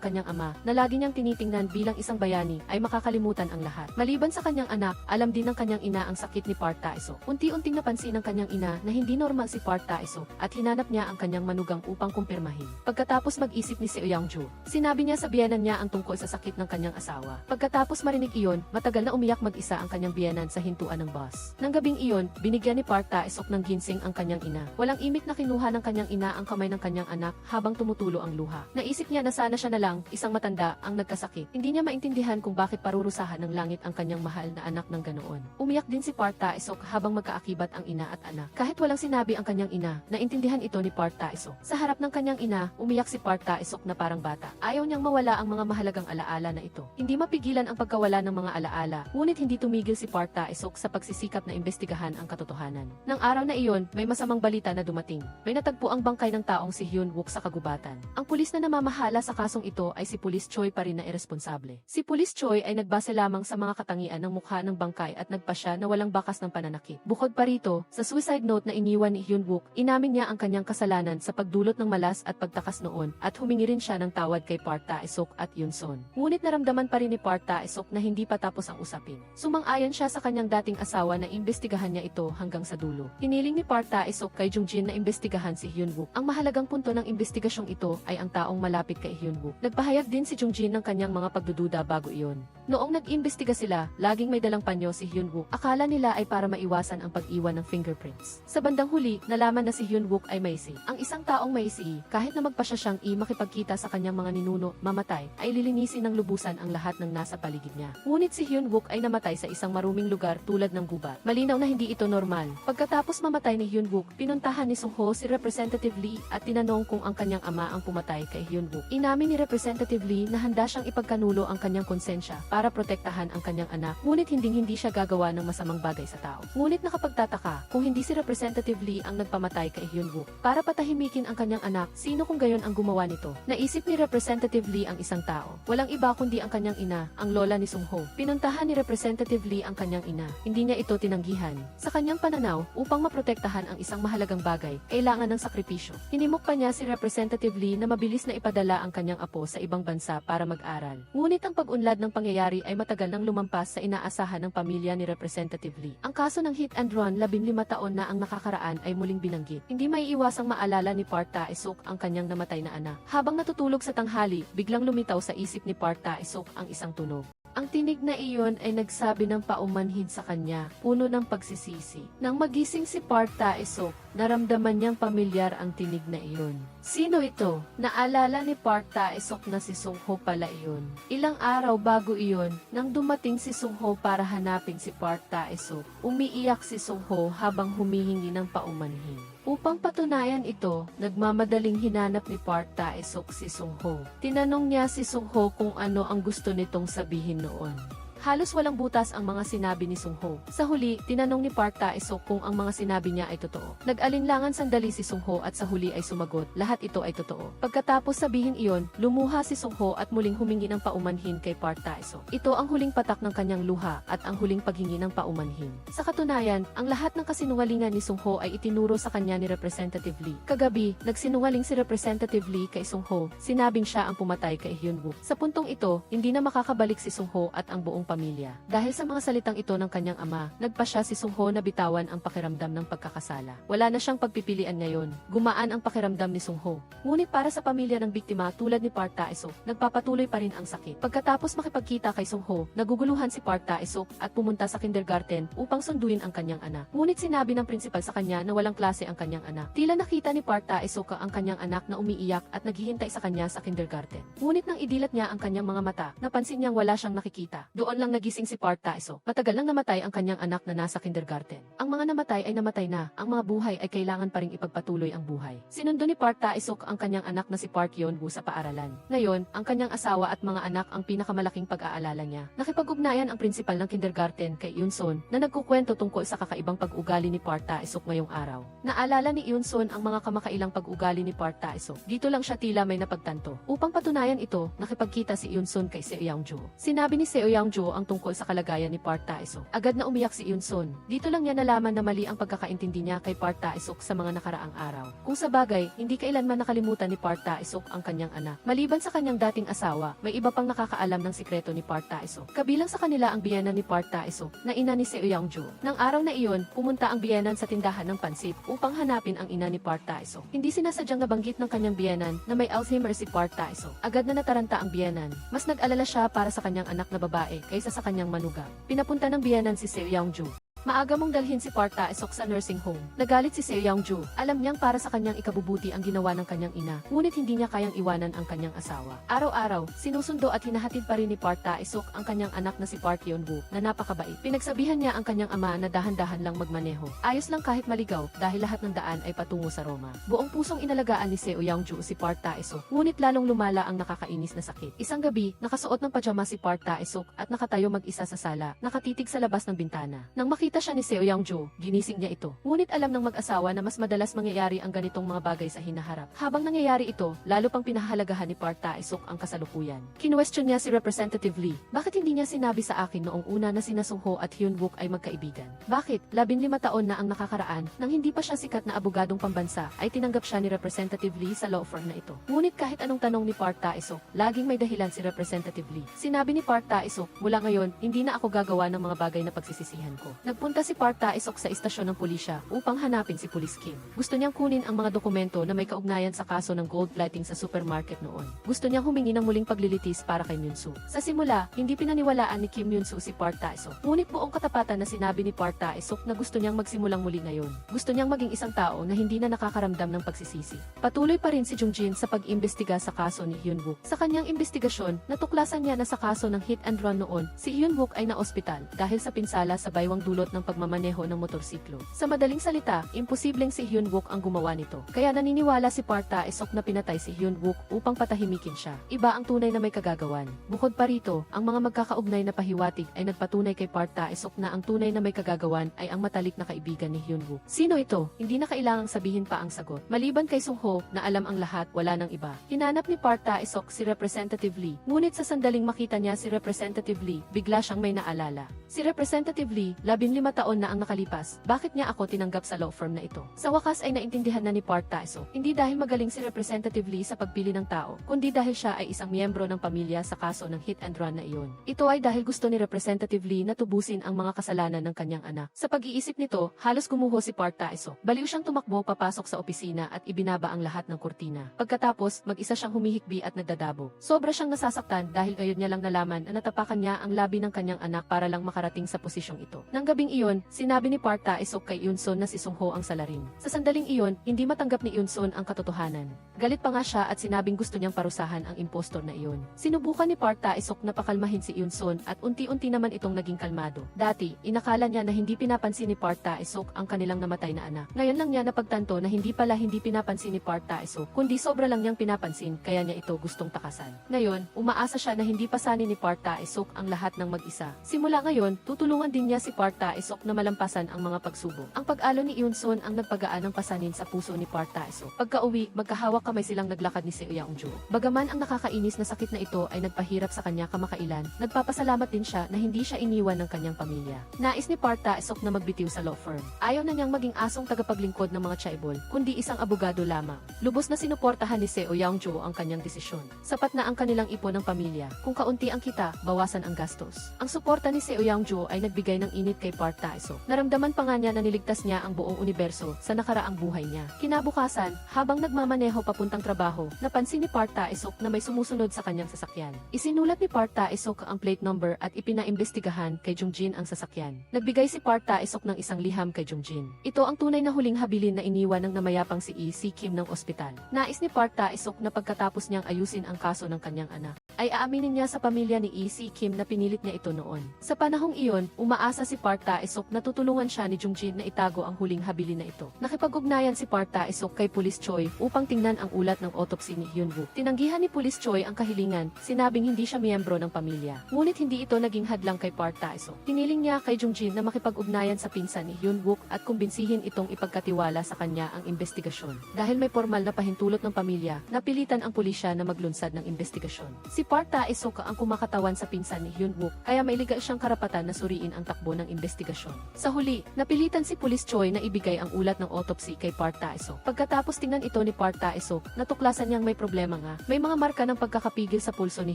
kanyang ama na lagi niyang tinitingnan bilang isang bayani ay makakalimutan ang lahat. Maliban sa kanyang anak, alam din ng kanyang ina ang sakit ni Park Tae-seok. Unti-unting napansin ng kanyang ina na hindi normal si Park Tae-seok at hinanap niya ang kanyang manugang upang kumpirmahin. Pagkatapos mag-isip ni Seo Young-joo, sinabi niya sa biyenan niya ang tungkol sa sakit ng kanyang asawa. Pagkatapos marinig iyon, matagal na umiyak mag-isa ang kanyang biyenan sa hintuan ng bus. Nang gabing iyon, binigyan ni Park Tae-seok ng ginseng ang kanyang ina. Walang imik na kinuha ng kanyang ina ang kamay ng kanyang anak habang tumutulo ang luha. Naisip niya na sana siya na lang, isang matanda, ang nagkasakit. Hindi niya maintindihan kung bakit parurusahan ng langit ang kanyang mahal na anak ng ganoon. Umiyak din si Park Tae-seok habang magkaakibat ang ina at anak. Kahit walang sinabi ang kanyang ina, naintindihan ito ni Park Tae-seok. Sa harap ng kanyang ina, umiyak si Park Tae-seok na parang bata. Ayaw niyang mawala ang mga mahalagang alaala na ito. Hindi mapigilan ang pagkawala ng mga alaala, ngunit hindi tumigil si Park Tae-seok sa pagsisikap na imbestigahan ang katotohanan. Nang araw na iyon, may masamang balita na dumating. May natagpo ang bangkay ng taong si Hyun-wook sa kagubatan. Ang pulis na namamahala sa kasong ito ay si Pulis Choi pa rin na irresponsible responsable. Si Police Choi ay nagbase lamang sa mga katangian ng mukha ng bangkay at nagpasya na walang bakas ng pananakit. Bukod pa rito, sa suicide note na iniwan ni Hyun-wook, inamin niya ang kanyang kasalanan sa pagdulot ng malas at pagtakas noon at humingi rin siya ng tawad kay Park Tae-suk at Yoon-son. Ngunit naramdaman pa rin ni Park Tae-suk na hindi pa tapos ang usapin. Sumang-ayon siya sa kanyang dating asawa na imbestigahan niya ito hanggang sa dulo. Hiniling ni Park Tae-suk kay Jung-jin na imbestigahan si Hyun-wook. Ang mahalagang punto ng imbestigasyong ito ay ang taong malapit kay Hyun-wook. Nagpahayag din si Jung-jin ng kanyang mga pagdududa bago iyon. Noong nag-imbestiga sila, laging may dalang panyo si Hyun-wook. Akala nila ay para maiwasan ang pag-iwan ng fingerprints. Sa bandang huli, nalaman na si Hyun-wook ay may si. Ang isang taong may si, kahit na magpasya siyang makipagkita sa kanyang mga ninuno, mamatay, ay lilinisin ng lubusan ang lahat ng nasa paligid niya. Ngunit si Hyun-wook ay namatay sa isang maruming lugar tulad ng gubat. Malinaw na hindi ito normal. Pagkatapos mamatay ni Hyun-wook, pinuntahan ni Sung-ho si Representative Lee at tinanong kung ang kanyang ama ang pumatay kay Hyun-wook. Inamin ni Representative Lee na handa siyang ipagkanulo ang kanyang konsensya para protektahan ang kanyang anak, ngunit hindi siya gagawa ng masamang bagay sa tao. Ngunit nakapagtataka, kung hindi si Representative Lee ang nagpamatay kay Hyun-wook para patahimikin ang kanyang anak, sino kung gayon ang gumawa nito? Naisip ni Representative Lee ang isang tao. Walang iba kundi ang kanyang ina, ang lola ni Sung-ho. Pinuntahan ni Representative Lee ang kanyang ina. Hindi niya ito tinanggihan. Sa kanyang pananaw, upang maprotektahan ang isang mahalagang bagay, kailangan ng sakripisyo. Hinimok pa niya si Representative Lee na mabilis na ipadala ang kanyang apo sa ibang bansa para mag-aral. Ngunit ang pag-unlad ng pangyayari ay matagal nang lumampas sa inaasahan ng pamilya ni Representative Lee. Ang kaso ng hit and run 15 taon na ang nakakaraan ay muling binanggit. Hindi maiiwasang maalala ni Park Tae-suk ang kanyang namatay na anak. Habang natutulog sa tanghali, biglang lumitaw sa isip ni Park Tae-suk ang isang tunog. Ang tinig na iyon ay nagsabi ng paumanhin sa kanya, puno ng pagsisisi. Nang magising si Park Tae-suk, naramdaman niyang pamilyar ang tinig na iyon. Sino ito? Naalala ni Park Tae-suk na si Sung-ho pala iyon. Ilang araw bago iyon, nang dumating si Sung-ho para hanapin si Park Tae-suk, umiiyak si Sung-ho habang humihingi ng paumanhin. Upang patunayan ito, nagmamadaling hinanap ni Park Tae-suk si Sung-ho. Tinanong niya si Sung-ho kung ano ang gusto nitong sabihin noon. Halos walang butas ang mga sinabi ni Sung-ho. Sa huli, tinanong ni Park Tae-suk kung ang mga sinabi niya ay totoo. Nag-alinlangan sandali si Sung-ho at sa huli ay sumagot, lahat ito ay totoo. Pagkatapos sabihin iyon, lumuha si Sung-ho at muling humingi ng paumanhin kay Park Tae-suk. Ito ang huling patak ng kanyang luha at ang huling paghingi ng paumanhin. Sa katunayan, ang lahat ng kasinungalingan ni Sung-ho ay itinuro sa kanya ni Representative Lee. Kagabi, nagsinungaling si Representative Lee kay Sung-ho, sinabing siya ang pumatay kay Hyun-wook. Sa puntong ito, hindi na makakabalik si Sung-ho at ang buong pamilya. Dahil sa mga salitang ito ng kanyang ama, nagpa siya si Sung-ho na bitawan ang pakiramdam ng pagkakasala. Wala na siyang pagpipilian ngayon. Gumaan ang pakiramdam ni Sung-ho. Ngunit para sa pamilya ng biktima tulad ni Park Tae-suk, nagpapatuloy pa rin ang sakit. Pagkatapos makipagkita kay Sung-ho, naguguluhan si Park Tae-suk at pumunta sa kindergarten upang sunduin ang kanyang anak. Ngunit sinabi ng principal sa kanya na walang klase ang kanyang anak. Tila nakita ni Park Tae-suk ang kanyang anak na umiiyak at naghihintay sa kanya sa kindergarten. Ngunit nang idilat niya ang kanyang mga mata, napansin niyang wala siyang nakikita. Doon lang nagising si Park Tae-suk. Matagal lang namatay ang kanyang anak na nasa kindergarten. Ang mga namatay ay namatay na, ang mga buhay ay kailangan pa ring ipagpatuloy ang buhay. Sinundo ni Park Tae-suk ang kanyang anak na si Park Yeon-woo sa paaralan. Ngayon, ang kanyang asawa at mga anak ang pinakamalaking pag-aalala niya. Nakipag-ugnayan ang principal ng kindergarten kay Yoon-son na nagkukwento tungkol sa kakaibang pag-ugali ni Park Tae-suk ngayong araw. Naalala ni Yoon-son ang mga kamakailang pag-ugali ni Park Tae-suk. Dito lang siya tila may napagtanto. Upang patunayan ito, nakipagkita si Yoon-son kay Seo Young-joo. Sinabi ni Seo Young-joo ang tungkol sa kalagayan ni Park Tae-suk. Agad na umiyak si Yoon-son. Dito lang niya nalaman na mali ang pagkakaintindi niya kay Park Tae-suk sa mga nakaraang araw. Kung sa bagay, hindi kailanman nakalimutan ni Park Tae-suk ang kanyang anak. Maliban sa kanyang dating asawa, may iba pang nakakaalam ng sikreto ni Park Tae-suk. Kabilang sa kanila ang biyenan ni Park Tae-suk, na ina ni Seo Young-joo. Nang araw na iyon, pumunta ang biyenan sa tindahan ng pansit upang hanapin ang ina ni Park Tae-suk. Hindi sinasadyang nabanggit ng kanyang biyenan na may Alzheimer si Park Tae-suk. Agad na nataranta ang biyenan. Mas nag-alala siya para sa kanyang anak na babae kaysa sa kanyang manugang. Pinapunta ng biyenan si Seo Young-joo. Maaga mong dalhin si Park Tae-suk sa nursing home. Nagalit si Seo Young-joo. Alam niyang para sa kanyang ikabubuti ang ginawa ng kanyang ina, ngunit hindi niya kayang iwanan ang kanyang asawa. Araw-araw, sinusundo at hinahatid pa rin ni Park Tae-suk ang kanyang anak na si Park Yeon-woo na napakabait. Pinagsabihan niya ang kanyang ama na dahan-dahan lang magmaneho. Ayos lang kahit maligaw dahil lahat ng daan ay patungo sa Roma. Buong pusong inalagaan ni Seo Young-joo si Park Tae-suk, ngunit lalong lumala ang nakakainis na sakit. Isang gabi, nakasuot ng pajama si Park Tae-suk at nakatayo mag-isa sa sala, nakatitig sa labas ng bintana. Nang makita Nakita siya ni Seo Yang-jo, ginising niya ito. Ngunit alam ng mag-asawa na mas madalas mangyayari ang ganitong mga bagay sa hinaharap. Habang nangyayari ito, lalo pang pinahahalagahan ni Park Tae-suk ang kasalukuyan. Kinwestiyon niya si Representative Lee, bakit hindi niya sinabi sa akin noong una na sina Sung-ho at Hyun-wook ay magkaibigan? Bakit, 15 taon na ang nakakaraan, nang hindi pa siya sikat na abogadong pambansa, ay tinanggap siya ni Representative Lee sa law firm na ito. Ngunit kahit anong tanong ni Park Tae-suk, laging may dahilan si Representative Lee. Sinabi ni Park Tae-suk, mula ngayon, hindi na ako gagawa ng mga bagay na pagsisisihan ko. Nagpunta si Park Tae-suk sa istasyon ng pulisya upang hanapin si Police Kim. Gusto niyang kunin ang mga dokumento na may kaugnayan sa kaso ng gold plating sa supermarket noon. Gusto niyang humingi ng muling paglilitis para kay Myung-soo. Sa simula, hindi pinaniwalaan ni Kim Myung-soo si Park Tae-suk. Ngunit buong katapatan na sinabi ni Park Tae-suk na gusto niyang magsimulang muli ngayon. Gusto niyang maging isang tao na hindi na nakakaramdam ng pagsisisi. Patuloy pa rin si Jung-jin sa pag-imbestiga sa kaso ni Hyun-wook. Sa kanyang investigasyon, natuklasan niya na sa kaso ng hit and run noon, si Hyun-wook ay na-ospital dahil sa pinsala sa baywang dulot ng pagmamaneho ng motorsiklo. Sa madaling salita, imposibleng si Hyun-wook ang gumawa nito. Kaya naniniwala si Park Tae-suk na pinatay si Hyun-wook upang patahimikin siya. Iba ang tunay na may kagagawan. Bukod pa rito, ang mga magkakaugnay na pahiwatig ay nagpatunay kay Park Tae-suk na ang tunay na may kagagawan ay ang matalik na kaibigan ni Hyun-wook. Sino ito? Hindi na kailangang sabihin pa ang sagot. Maliban kay Sung-ho na alam ang lahat, wala nang iba. Hinanap ni Park Tae-suk si Representative Lee. Ngunit sa sandaling makita niya si Representative Lee, bigla siyang may naalala. Si Representative Lee, 15 taon na ang nakalipas. Bakit niya ako tinanggap sa law firm na ito? Sa wakas ay naintindihan na ni Park Tae-suk. Hindi dahil magaling si Representative Lee sa pagpili ng tao, kundi dahil siya ay isang miyembro ng pamilya sa kaso ng hit and run na iyon. Ito ay dahil gusto ni Representative Lee na tubusin ang mga kasalanan ng kanyang anak. Sa pag-iisip nito, halos gumuho si Park Tae-suk. Baliw siyang tumakbo papasok sa opisina at ibinaba ang lahat ng kurtina. Pagkatapos, mag-isa siyang humihikbi at nagdadabo. Sobra siyang nasasaktan dahil ngayon niya lang nalaman na natapakan niya ang labi ng kanyang anak para lang makarating sa posisyong ito. Nang gabing iyon, sinabi ni Park Tae-suk kay Yoon-son na si Sung-ho ang salarin. Sa sandaling iyon, hindi matanggap ni Yoon-son ang katotohanan. Galit pa nga siya at sinabing gusto niyang parusahan ang impostor na iyon. Sinubukan ni Park Tae-suk na pakalmahin si Yoon-son at unti-unti naman itong naging kalmado. Dati, inakala niya na hindi pinapansin ni Park Tae-suk ang kanilang namatay na anak. Ngayon lang niya napagtanto na hindi pinapansin ni Park Tae-suk, kundi sobra lang niyang pinapansin kaya niya ito gustong takasan. Ngayon, umaasa siya na hindi pasanin ni Park Tae-suk ang lahat ng mag-isa. Simula ngayon, tutulungan din niya si Park Tae-suk na malampasan ang mga pagsubok. Ang pag-alo ni Yoon-son ang nagpagaan ng pasanin sa puso ni Park Tae-suk. Pagka-uwi, magkahawak kamay silang naglakad ni Seo Yang-jo. Bagaman ang nakakainis na sakit na ito ay nagpahirap sa kanya kamakailan, nagpapasalamat din siya na hindi siya iniwan ng kanyang pamilya. Nais ni Park Tae-suk na magbitiw sa law firm. Ayaw na niyang maging asong tagapaglingkod ng mga chaebol, kundi isang abogado lamang. Lubos na sinuportahan ni Seo Yang-jo ang kanyang desisyon. Sapat na ang kanilang ipon ng pamilya. Kung kaunti ang kita, bawasan ang gastos. Ang suporta ni Seo Yang-jo ay nagbigay ng init kay Park Tae-suk. Naramdaman pa nga niya na niligtas niya ang buong universo sa nakaraang buhay niya. Kinabukasan, habang nagmamaneho papuntang trabaho, napansin ni Park Tae-suk na may sumusunod sa kanyang sasakyan. Isinulat ni Park Tae-suk ang plate number at ipinaimbestigahan kay Jung-jin ang sasakyan. Nagbigay si Park Tae-suk ng isang liham kay Jung-jin. Ito ang tunay na huling habilin na iniwan ng namayapang si Si Kim ng ospital. Nais ni Park Tae-suk na pagkatapos niyang ayusin ang kaso ng kanyang anak, ay aaminin niya sa pamilya ni Si Kim na pinilit niya ito noon. Sa panahong iyon, umaasa si Park Tae-suk na tutulungan siya ni Jung-jin na itago ang huling habilin na ito. Nakipag-ugnayan si Park Tae-suk kay Police Choi upang tingnan ang ulat ng autopsy ni Hyun-wook. Tinanggihan ni Police Choi ang kahilingan, sinabing hindi siya miyembro ng pamilya. Ngunit hindi ito naging hadlang kay Park Tae-suk. Hiniling niya kay Jung-jin na makipag-ugnayan sa pinsan ni Hyun-wook at kumbinsihin itong ipagkatiwala sa kanya ang investigasyon. Dahil may formal na pahintulot ng pamilya, napilitan ang pulisya na maglunsad ng investigasyon. Si Park Tae-suk ang kumakatawan sa pinsan ni Hyun-wook, kaya may legal siyang karapatan na suriin ang takbo ng investigasyon. Sa huli, napilitan si Police Choi na ibigay ang ulat ng autopsy kay Park Tae-suk. Pagkatapos tingnan ito ni Park Tae-suk, natuklasan niyang may problema nga. May mga marka ng pagkakapigil sa pulso ni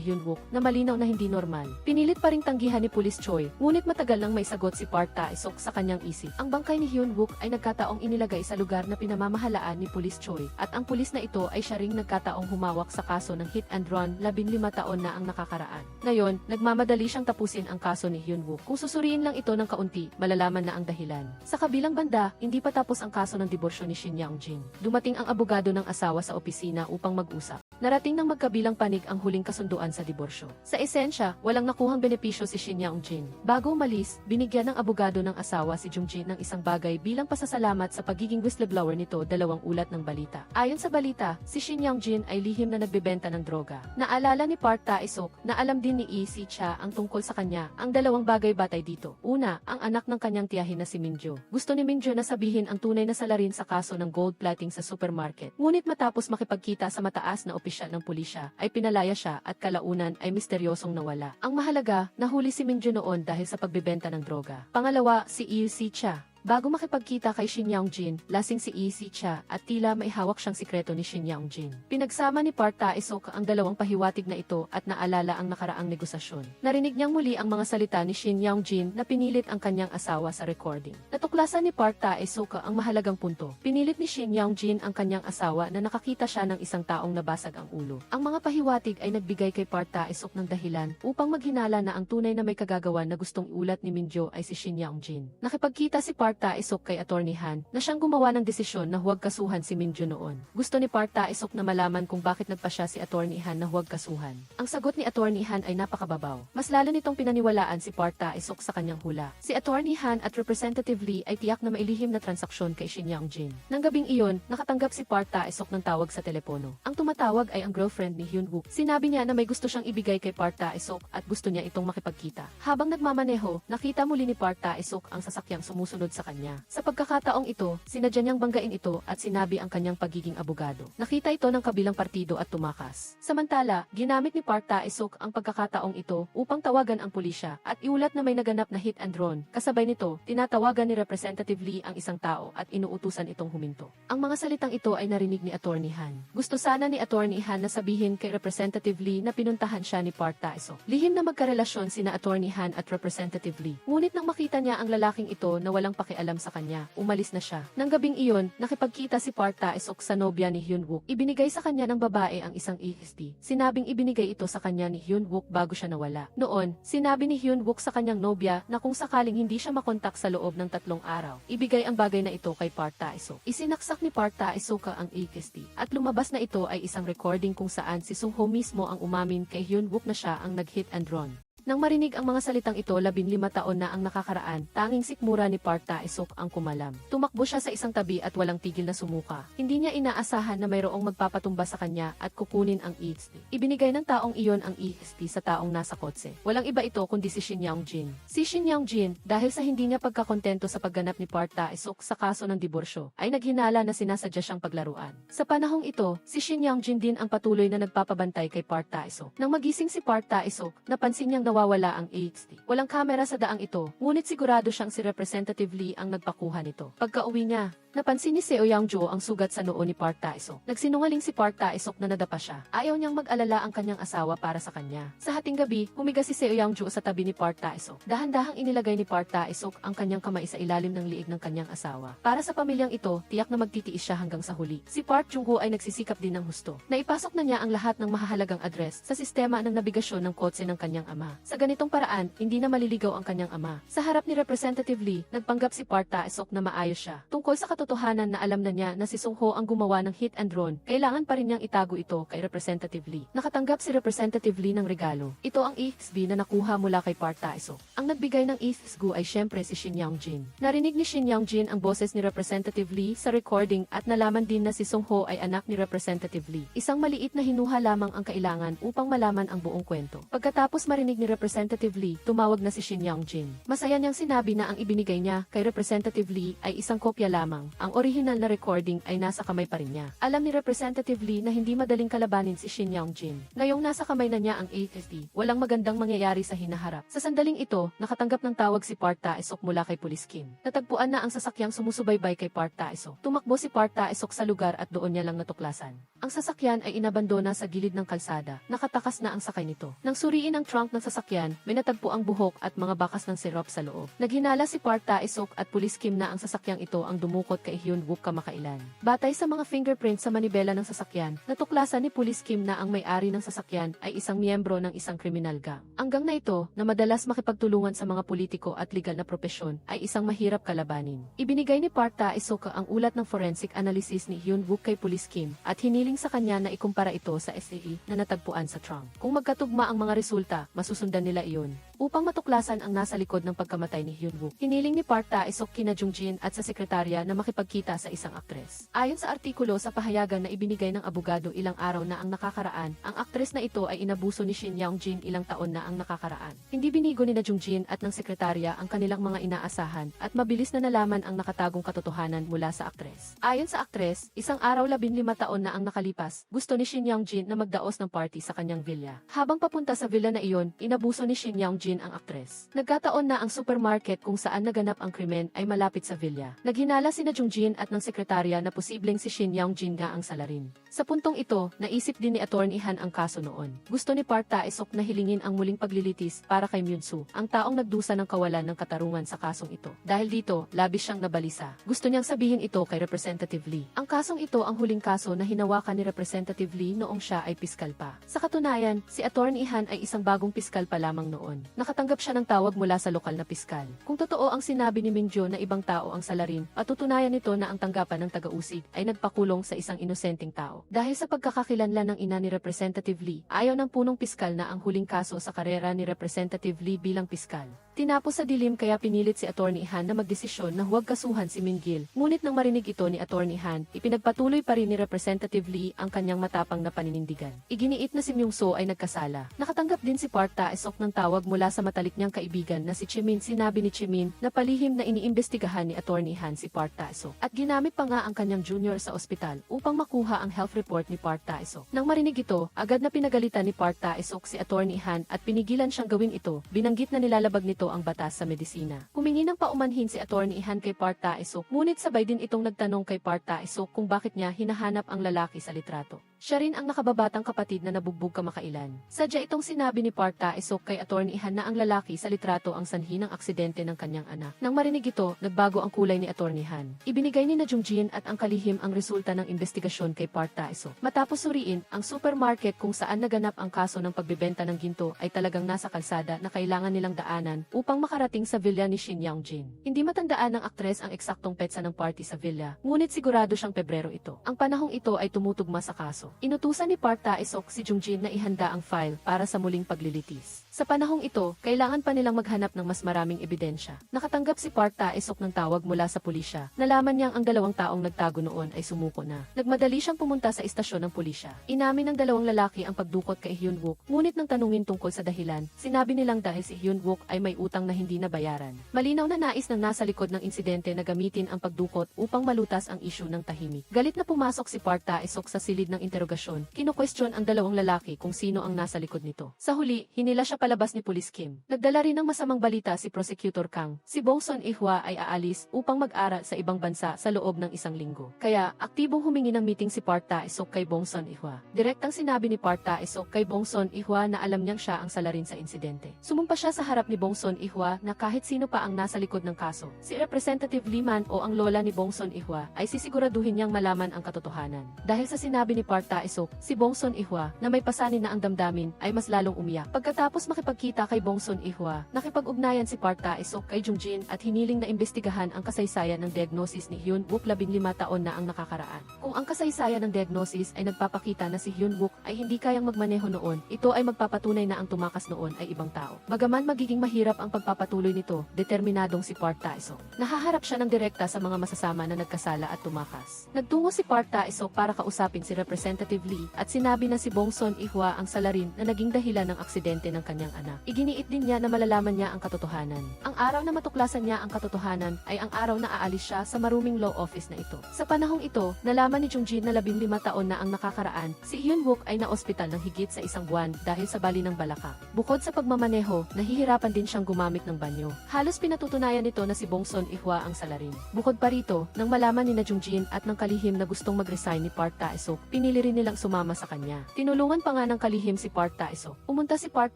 Hyun-wook na malinaw na hindi normal. Pinilit pa ring tanggihan ni Police Choi, ngunit matagal nang may sagot si Park Tae-suk sa kanyang isip. Ang bangkay ni Hyun-wook ay nagkataong inilagay sa lugar na pinamamahalaan ni Police Choi, at ang pulis na ito ay siya ring nagkataong humawak sa kaso ng hit and run 15 taon na ang nakakaraan. Ngayon, nagmamadali siyang tapusin ang kaso ni Hyun-wook. Kung susuriin lang ito ng kaunti, malalaman na ang dahilan. Sa kabilang banda, hindi pa tapos ang kaso ng diborsyo ni Shin Yang-jin. Dumating ang abogado ng asawa sa opisina upang mag-usap. Narating ng magkabilang panig ang huling kasunduan sa diborsyo. Sa esensya, walang nakuhang benepisyo si Shin Young-jin. Bago umalis, binigyan ng abogado ng asawa si Jung-jin ng isang bagay bilang pasasalamat sa pagiging whistleblower nito, 2 ulat ng balita. Ayon sa balita, si Shin Young-jin ay lihim na nagbebenta ng droga. Naalala ni Park Tae-suk na alam din ni Lee Si-cha ang tungkol sa kanya. Ang dalawang bagay batay dito. Una, ang anak ng kanyang tiyahin na si Minjo. Gusto ni Minjo na sabihin ang tunay na salarin sa kaso ng gold plating sa supermarket. Ngunit matapos makipagkita sa mataas na opisyal ng pulisya, ay pinalaya siya at kalaunan ay misteryosong nawala. Ang mahalaga, nahuli si Minjo noon dahil sa pagbebenta ng droga. Pangalawa, si Lee Si-cha. Bago makipagkita kay Shin Young-jin, lasing si Lee Si-cha at tila may hawak siyang sikreto ni Shin Young-jin. Pinagsama ni Park Tae-suk ang dalawang pahiwatig na ito at naalala ang nakaraang negosasyon. Narinig niyang muli ang mga salita ni Shin Young-jin na pinilit ang kanyang asawa sa recording. Natuklasan ni Park Tae-suk ang mahalagang punto. Pinilit ni Shin Young-jin ang kanyang asawa na nakakita siya ng isang taong nabasag ang ulo. Ang mga pahiwatig ay nagbigay kay Park Tae-suk ng dahilan upang maghinala na ang tunay na may kagagawan na gustong iulat ni Minjo ay si Shin Young-jin. Nakipagkita si Park Tae-suk kay Attorney Han na siyang gumawa ng desisyon na huwag kasuhan si Minjo noon. Gusto ni Park Tae-suk na malaman kung bakit nagpasya si Attorney Han na huwag kasuhan. Ang sagot ni Attorney Han ay napakababaw. Mas lalo nitong pinaniwalaan si Park Tae-suk sa kanyang hula. Si Attorney Han at Representative Lee ay tiyak na mailihim na transaksyon kay Shin Young-jin. Nang gabing iyon, nakatanggap si Park Tae-suk ng tawag sa telepono. Ang tumatawag ay ang girlfriend ni Hyun-wook. Sinabi niya na may gusto siyang ibigay kay Park Tae-suk at gusto niya itong makipagkita. Habang nagmamaneho, nakita muli ni Park Tae-suk ang sasakyang sumusunod sa kanya. Sa pagkakataong ito, sinadya niyang banggain ito at sinabi ang kanyang pagiging abogado. Nakita ito ng kabilang partido at tumakas. Samantala, ginamit ni Park Tae-suk ang pagkakataong ito upang tawagan ang pulisya at iulat na may naganap na hit and run. Kasabay nito, tinatawagan ni Representative Lee ang isang tao at inuutusan itong huminto. Ang mga salitang ito ay narinig ni Attorney Han. Gusto sana ni Attorney Han na sabihin kay Representative Lee na pinuntahan siya ni Park Tae-suk. Lihim na magkarelasyon sina Attorney Han at Representative Lee. Ngunit nang makita niya ang lalaking ito na walang pakialam sa kanya, umalis na siya. Nang gabing iyon, nakipagkita si Park Tae-suk sa nobya ni Hyun-wook. Ibinigay sa kanya ng babae ang isang ESD. Sinabing ibinigay ito sa kanya ni Hyun-wook bago siya nawala. Noon, sinabi ni Hyun-wook sa kanyang nobya na kung sakaling hindi siya makontak sa loob ng 3 araw, ibigay ang bagay na ito kay Park Tae-suk. Isinaksak ni Park Tae-suk ang ESD at lumabas na ito ay isang recording kung saan si Sung-ho mismo ang umamin kay Hyun-wook na siya ang nag-hit and run. Nang marinig ang mga salitang ito, 15 taon na ang nakakaraan, tanging sikmura ni Park Tae-suk ang kumalam. Tumakbo siya sa isang tabi at walang tigil na sumuka. Hindi niya inaasahan na mayroong magpapatumba sa kanya at kukunin ang ESD. Ibinigay ng taong iyon ang ESD sa taong nasa kotse. Walang iba ito kundi si Shin Young-jin. Si Shin Young-jin, dahil sa hindi niya pagkakontento sa pagganap ni Park Tae-suk sa kaso ng diborsyo, ay naghinala na sinasadya siyang paglaruan. Sa panahong ito, si Shin Young-jin din ang patuloy na nagpapabantay kay Park Tae-suk. Nang magising si Park Tae-suk, napansin niyang nawawala ang ESD. Walang kamera sa daang ito, ngunit sigurado siyang si Representative Lee ang nagpakuha nito. Pagka-uwi niya, napansin ni Seo Yang-jo ang sugat sa noo ni Park Tae-suk. Nagsinungaling si Park Tae-suk na nadapa siya. Ayaw niyang mag-alala ang kanyang asawa para sa kanya. Sa hating gabi, humiga si Seo Yang-jo sa tabi ni Park Tae-suk. Dahan-dahang inilagay ni Park Tae-suk ang kanyang kamay sa ilalim ng liig ng kanyang asawa. Para sa pamilyang ito, tiyak na magtitiis siya hanggang sa huli. Si Park Chung-ho ay nagsisikap din ng husto. Naipasok na niya ang lahat ng mahahalagang address sa sistema ng nabigasyon ng kotse ng kanyang ama. Sa ganitong paraan, hindi na maliligaw ang kanyang ama. Sa harap ni Representative Lee, nagpanggap si Park Tae-suk na maayos siya. Tungkol sa katotohanan na alam na niya na si Sung-ho ang gumawa ng hit and run, kailangan pa rin niyang itago ito kay Representative Lee. Nakatanggap si Representative Lee ng regalo. Ito ang ESB na nakuha mula kay Park Tae-suk. Ang nagbigay ng ESB ay syempre si Shin Young-jin. Narinig ni Shin Young-jin ang boses ni Representative Lee sa recording at nalaman din na si Sung-ho ay anak ni Representative Lee. Isang maliit na hinuha lamang ang kailangan upang malaman ang buong kwento. Pagkatapos marinig ni Representative Lee, tumawag na si Shin Young-jin. Masaya niyang sinabi na ang ibinigay niya kay Representative Lee ay isang kopya lamang. Ang original na recording ay nasa kamay pa rin niya. Alam ni Representative Lee na hindi madaling kalabanin si Shin Young-jin. Ngayong nasa kamay na niya ang AFD, walang magandang mangyayari sa hinaharap. Sa sandaling ito, nakatanggap ng tawag si Park Tae-suk mula kay Police Kim. Natagpuan na ang sasakyang sumusubaybay kay Park Tae-suk. Tumakbo si Park Tae-suk sa lugar at doon niya lang natuklasan. Ang sasakyan ay inabandona sa gilid ng kalsada. Nakatakas na ang sakay nito. Nang suriin ang trunk ng sasakyan, may natagpo ang buhok at mga bakas ng sirop sa loob. Naghinala si Park Tae-suk at Police Kim na ang sasakyang ito ang dumukot kay Hyun-wook kamakailan. Batay sa mga fingerprint sa manibela ng sasakyan, natuklasan ni Police Kim na ang may-ari ng sasakyan ay isang miyembro ng isang kriminal gang. Ang gang na ito, na madalas makipagtulungan sa mga politiko at legal na propesyon, ay isang mahirap kalabanin. Ibinigay ni Park Tae-seok ang ulat ng forensic analysis ni Hyun-wook kay Police Kim at hiniling sa kanya na ikumpara ito sa SAE na natagpuan sa trunk. Kung magkatugma ang mga resulta, masusundan nila iyon. Upang matuklasan ang nasa likod ng pagkamatay ni Hyun-wook, hiniling ni Park Tae-seok kina Jung-jin at sa sekretarya na makipagkita sa isang aktres. Ayon sa artikulo sa pahayagan na ibinigay ng abogado ilang araw na ang nakakaraan, ang aktres na ito ay inabuso ni Shin Yeong-jin ilang taon na ang nakakaraan. Hindi binigo ni na Jung-jin at ng sekretarya ang kanilang mga inaasahan at mabilis na nalaman ang nakatagong katotohanan mula sa aktres. Ayon sa aktres, isang araw 15 taon na ang nakalipas, gusto ni Shin Yeong-jin na magdaos ng party sa kanyang villa. Habang papunta sa villa na iyon, inabuso ni Shin Yeong-jin ang aktres. Nagkataon na ang supermarket kung saan naganap ang krimen ay malapit sa villa. Naghinala sina Jung-jin at ng sekretarya na posibleng si Shin Yeong-jin nga ang salarin. Sa puntong ito, naisip din ni Attorney Han ang kaso noon. Gusto ni Park Tae-seok na hilingin ang muling paglilitis para kay Myun-soo, ang taong nagdusa ng kawalan ng katarungan sa kasong ito. Dahil dito, labis siyang nabalisa. Gusto niyang sabihin ito kay Representative Lee. Ang kasong ito ang huling kaso na hinawakan ni Representative Lee noong siya ay piskal pa. Sa katunayan, si Attorney Han ay isang bagong piskal pa lamang noon. Nakatanggap siya ng tawag mula sa lokal na piskal. Kung totoo ang sinabi ni Ming-jo na ibang tao ang salarin, patutunayan nito na ang tanggapan ng taga-usig ay nagpakulong sa isang inosenteng tao. Dahil sa pagkakakilanlan ng ina ni Representative Lee, ayaw ng punong piskal na ang huling kaso sa karera ni Representative Lee bilang piskal. Tinapos sa dilim kaya pinilit si Attorney Han na magdesisyon na huwag kasuhan si Ming-gil. Ngunit nang marinig ito ni Attorney Han, ipinagpatuloy pa rin ni Representative Lee ang kanyang matapang na paninindigan. Iginiit na si Myung-soo ay nagkasala. Nakatanggap din si Park Tae-seok ng tawag mula sa matalik niyang kaibigan na si Chimin. Sinabi ni Chimin na palihim na iniimbestigahan ni Attorney Han si Park Tae-seok at ginamit pa nga ang kanyang junior sa ospital upang makuha ang health report ni Park Tae-seok. Nang marinig ito, agad na pinagalitan ni Park Tae-seok si Attorney Han at pinigilan siyang gawin ito. Binanggit na nilalabag nito ang batas sa medisina. Humingi ng paumanhin si Attorney Han kay Park Tae-seok, ngunit sabay din itong nagtanong kay Park Tae-seok kung bakit niya hinahanap ang lalaki sa litrato. Siya rin ang nakababatang kapatid na nabugbog kamakailan. Sadya itong sinabi ni Park Tae-seok kay Attorney Han na ang lalaki sa litrato ang sanhi ng aksidente ng kanyang anak. Nang marinig ito, nagbago ang kulay ni Attorney Han. Ibinigay ni na Jung-jin at ang kalihim ang resulta ng investigasyon kay Park Tae-seok. Matapos suriin, ang supermarket kung saan naganap ang kaso ng pagbebenta ng ginto ay talagang nasa kalsada na kailangan nilang daanan upang makarating sa villa ni Shin Yeong-jin. Hindi matandaan ng aktres ang eksaktong petsa ng party sa villa, ngunit sigurado siyang Pebrero ito. Ang panahong ito ay tumutugma sa kaso. Inutusan ni Park Tae-seok si Jung-jin na ihanda ang file para sa muling paglilitis. Sa panahong ito, kailangan pa nilang maghanap ng mas maraming ebidensya. Nakatanggap si Park Tae-seok ng tawag mula sa pulisya. Nalaman niyang ang dalawang taong nagtago noon ay sumuko na. Nagmadali siyang pumunta sa istasyon ng pulisya. Inamin ng dalawang lalaki ang pagdukot kay Hyun-wook, ngunit nang tanungin tungkol sa dahilan, sinabi nilang dahil si Hyun-wook ay may utang na hindi nabayaran. Malinaw na nais ng nasa likod ng insidente na gamitin ang pagdukot upang malutas ang isyu ng tahimik. Galit na pumasok si Park Tae-seok sa silid ng interogasyon. Kino-question ang dalawang lalaki kung sino ang nasa likod nito. Sa huli, hinila siya palabas ni Police Kim. Nagdala rin ng masamang balita si Prosecutor Kang. Si Bong Son-ihwa ay aalis upang mag-aral sa ibang bansa sa loob ng isang linggo. Kaya, aktibong humingi ng meeting si Park Tae-seok kay Bong Son-ihwa. Direktang sinabi ni Park Tae-seok kay Bong Son-ihwa na alam niyang siya ang salarin sa insidente. Sumumpa siya sa harap ni Bong Son-ihwa na kahit sino pa ang nasa likod ng kaso, si Representative Lee Man o ang lola ni Bong Son-ihwa ay sisiguraduhin niyang malaman ang katotohanan. Dahil sa sinabi ni Park Tae-seok, si Bong Son-ihwa na may pasanin na ang damdamin ay mas lalong umiyak. Pagkatapos makipagkita kay Bong Son-ihwa, nakipag-ugnayan si Park Tae-seok kay Jung-jin at hiniling na imbestigahan ang kasaysayan ng diagnosis ni Hyun-wook 15 taon na ang nakakaraan. Kung ang kasaysayan ng diagnosis ay nagpapakita na si Hyun-wook ay hindi kayang magmaneho noon, ito ay magpapatunay na ang tumakas noon ay ibang tao. Bagaman magiging mahirap ang pagpapatuloy nito, determinadong si Park Tae-seok. Nahaharap siya ng direkta sa mga masasama na nagkasala at tumakas. Nagtungo si Park Tae-seok para kausapin si Representative Lee at sinabi na si Bong Son-ihwa ang salarin na naging dahilan ng aksidente ng kanyang anak. Iginiit din niya na malalaman niya ang katotohanan. Ang araw na matuklasan niya ang katotohanan ay ang araw na aalis siya sa maruming law office na ito. Sa panahong ito, nalaman ni Jung-jin na 15 taon na ang nakakaraan, si Hyun-wook ay na-ospital ng higit sa isang buwan dahil sa bali ng balakang. Bukod sa pagmamaneho, nahihirapan din siyang gumamit ng banyo. Halos pinatutunayan nito na si Bong Son-ihwa ang salarin. Bukod pa rito, nang malaman ni na Jung-jin at ng kalihim na gustong mag-resign ni Park Tae-seok, pinili rin nilang sumama sa kanya. Tinulungan pa nga ng kalihim si Park Tae-seok. Pumunta si Park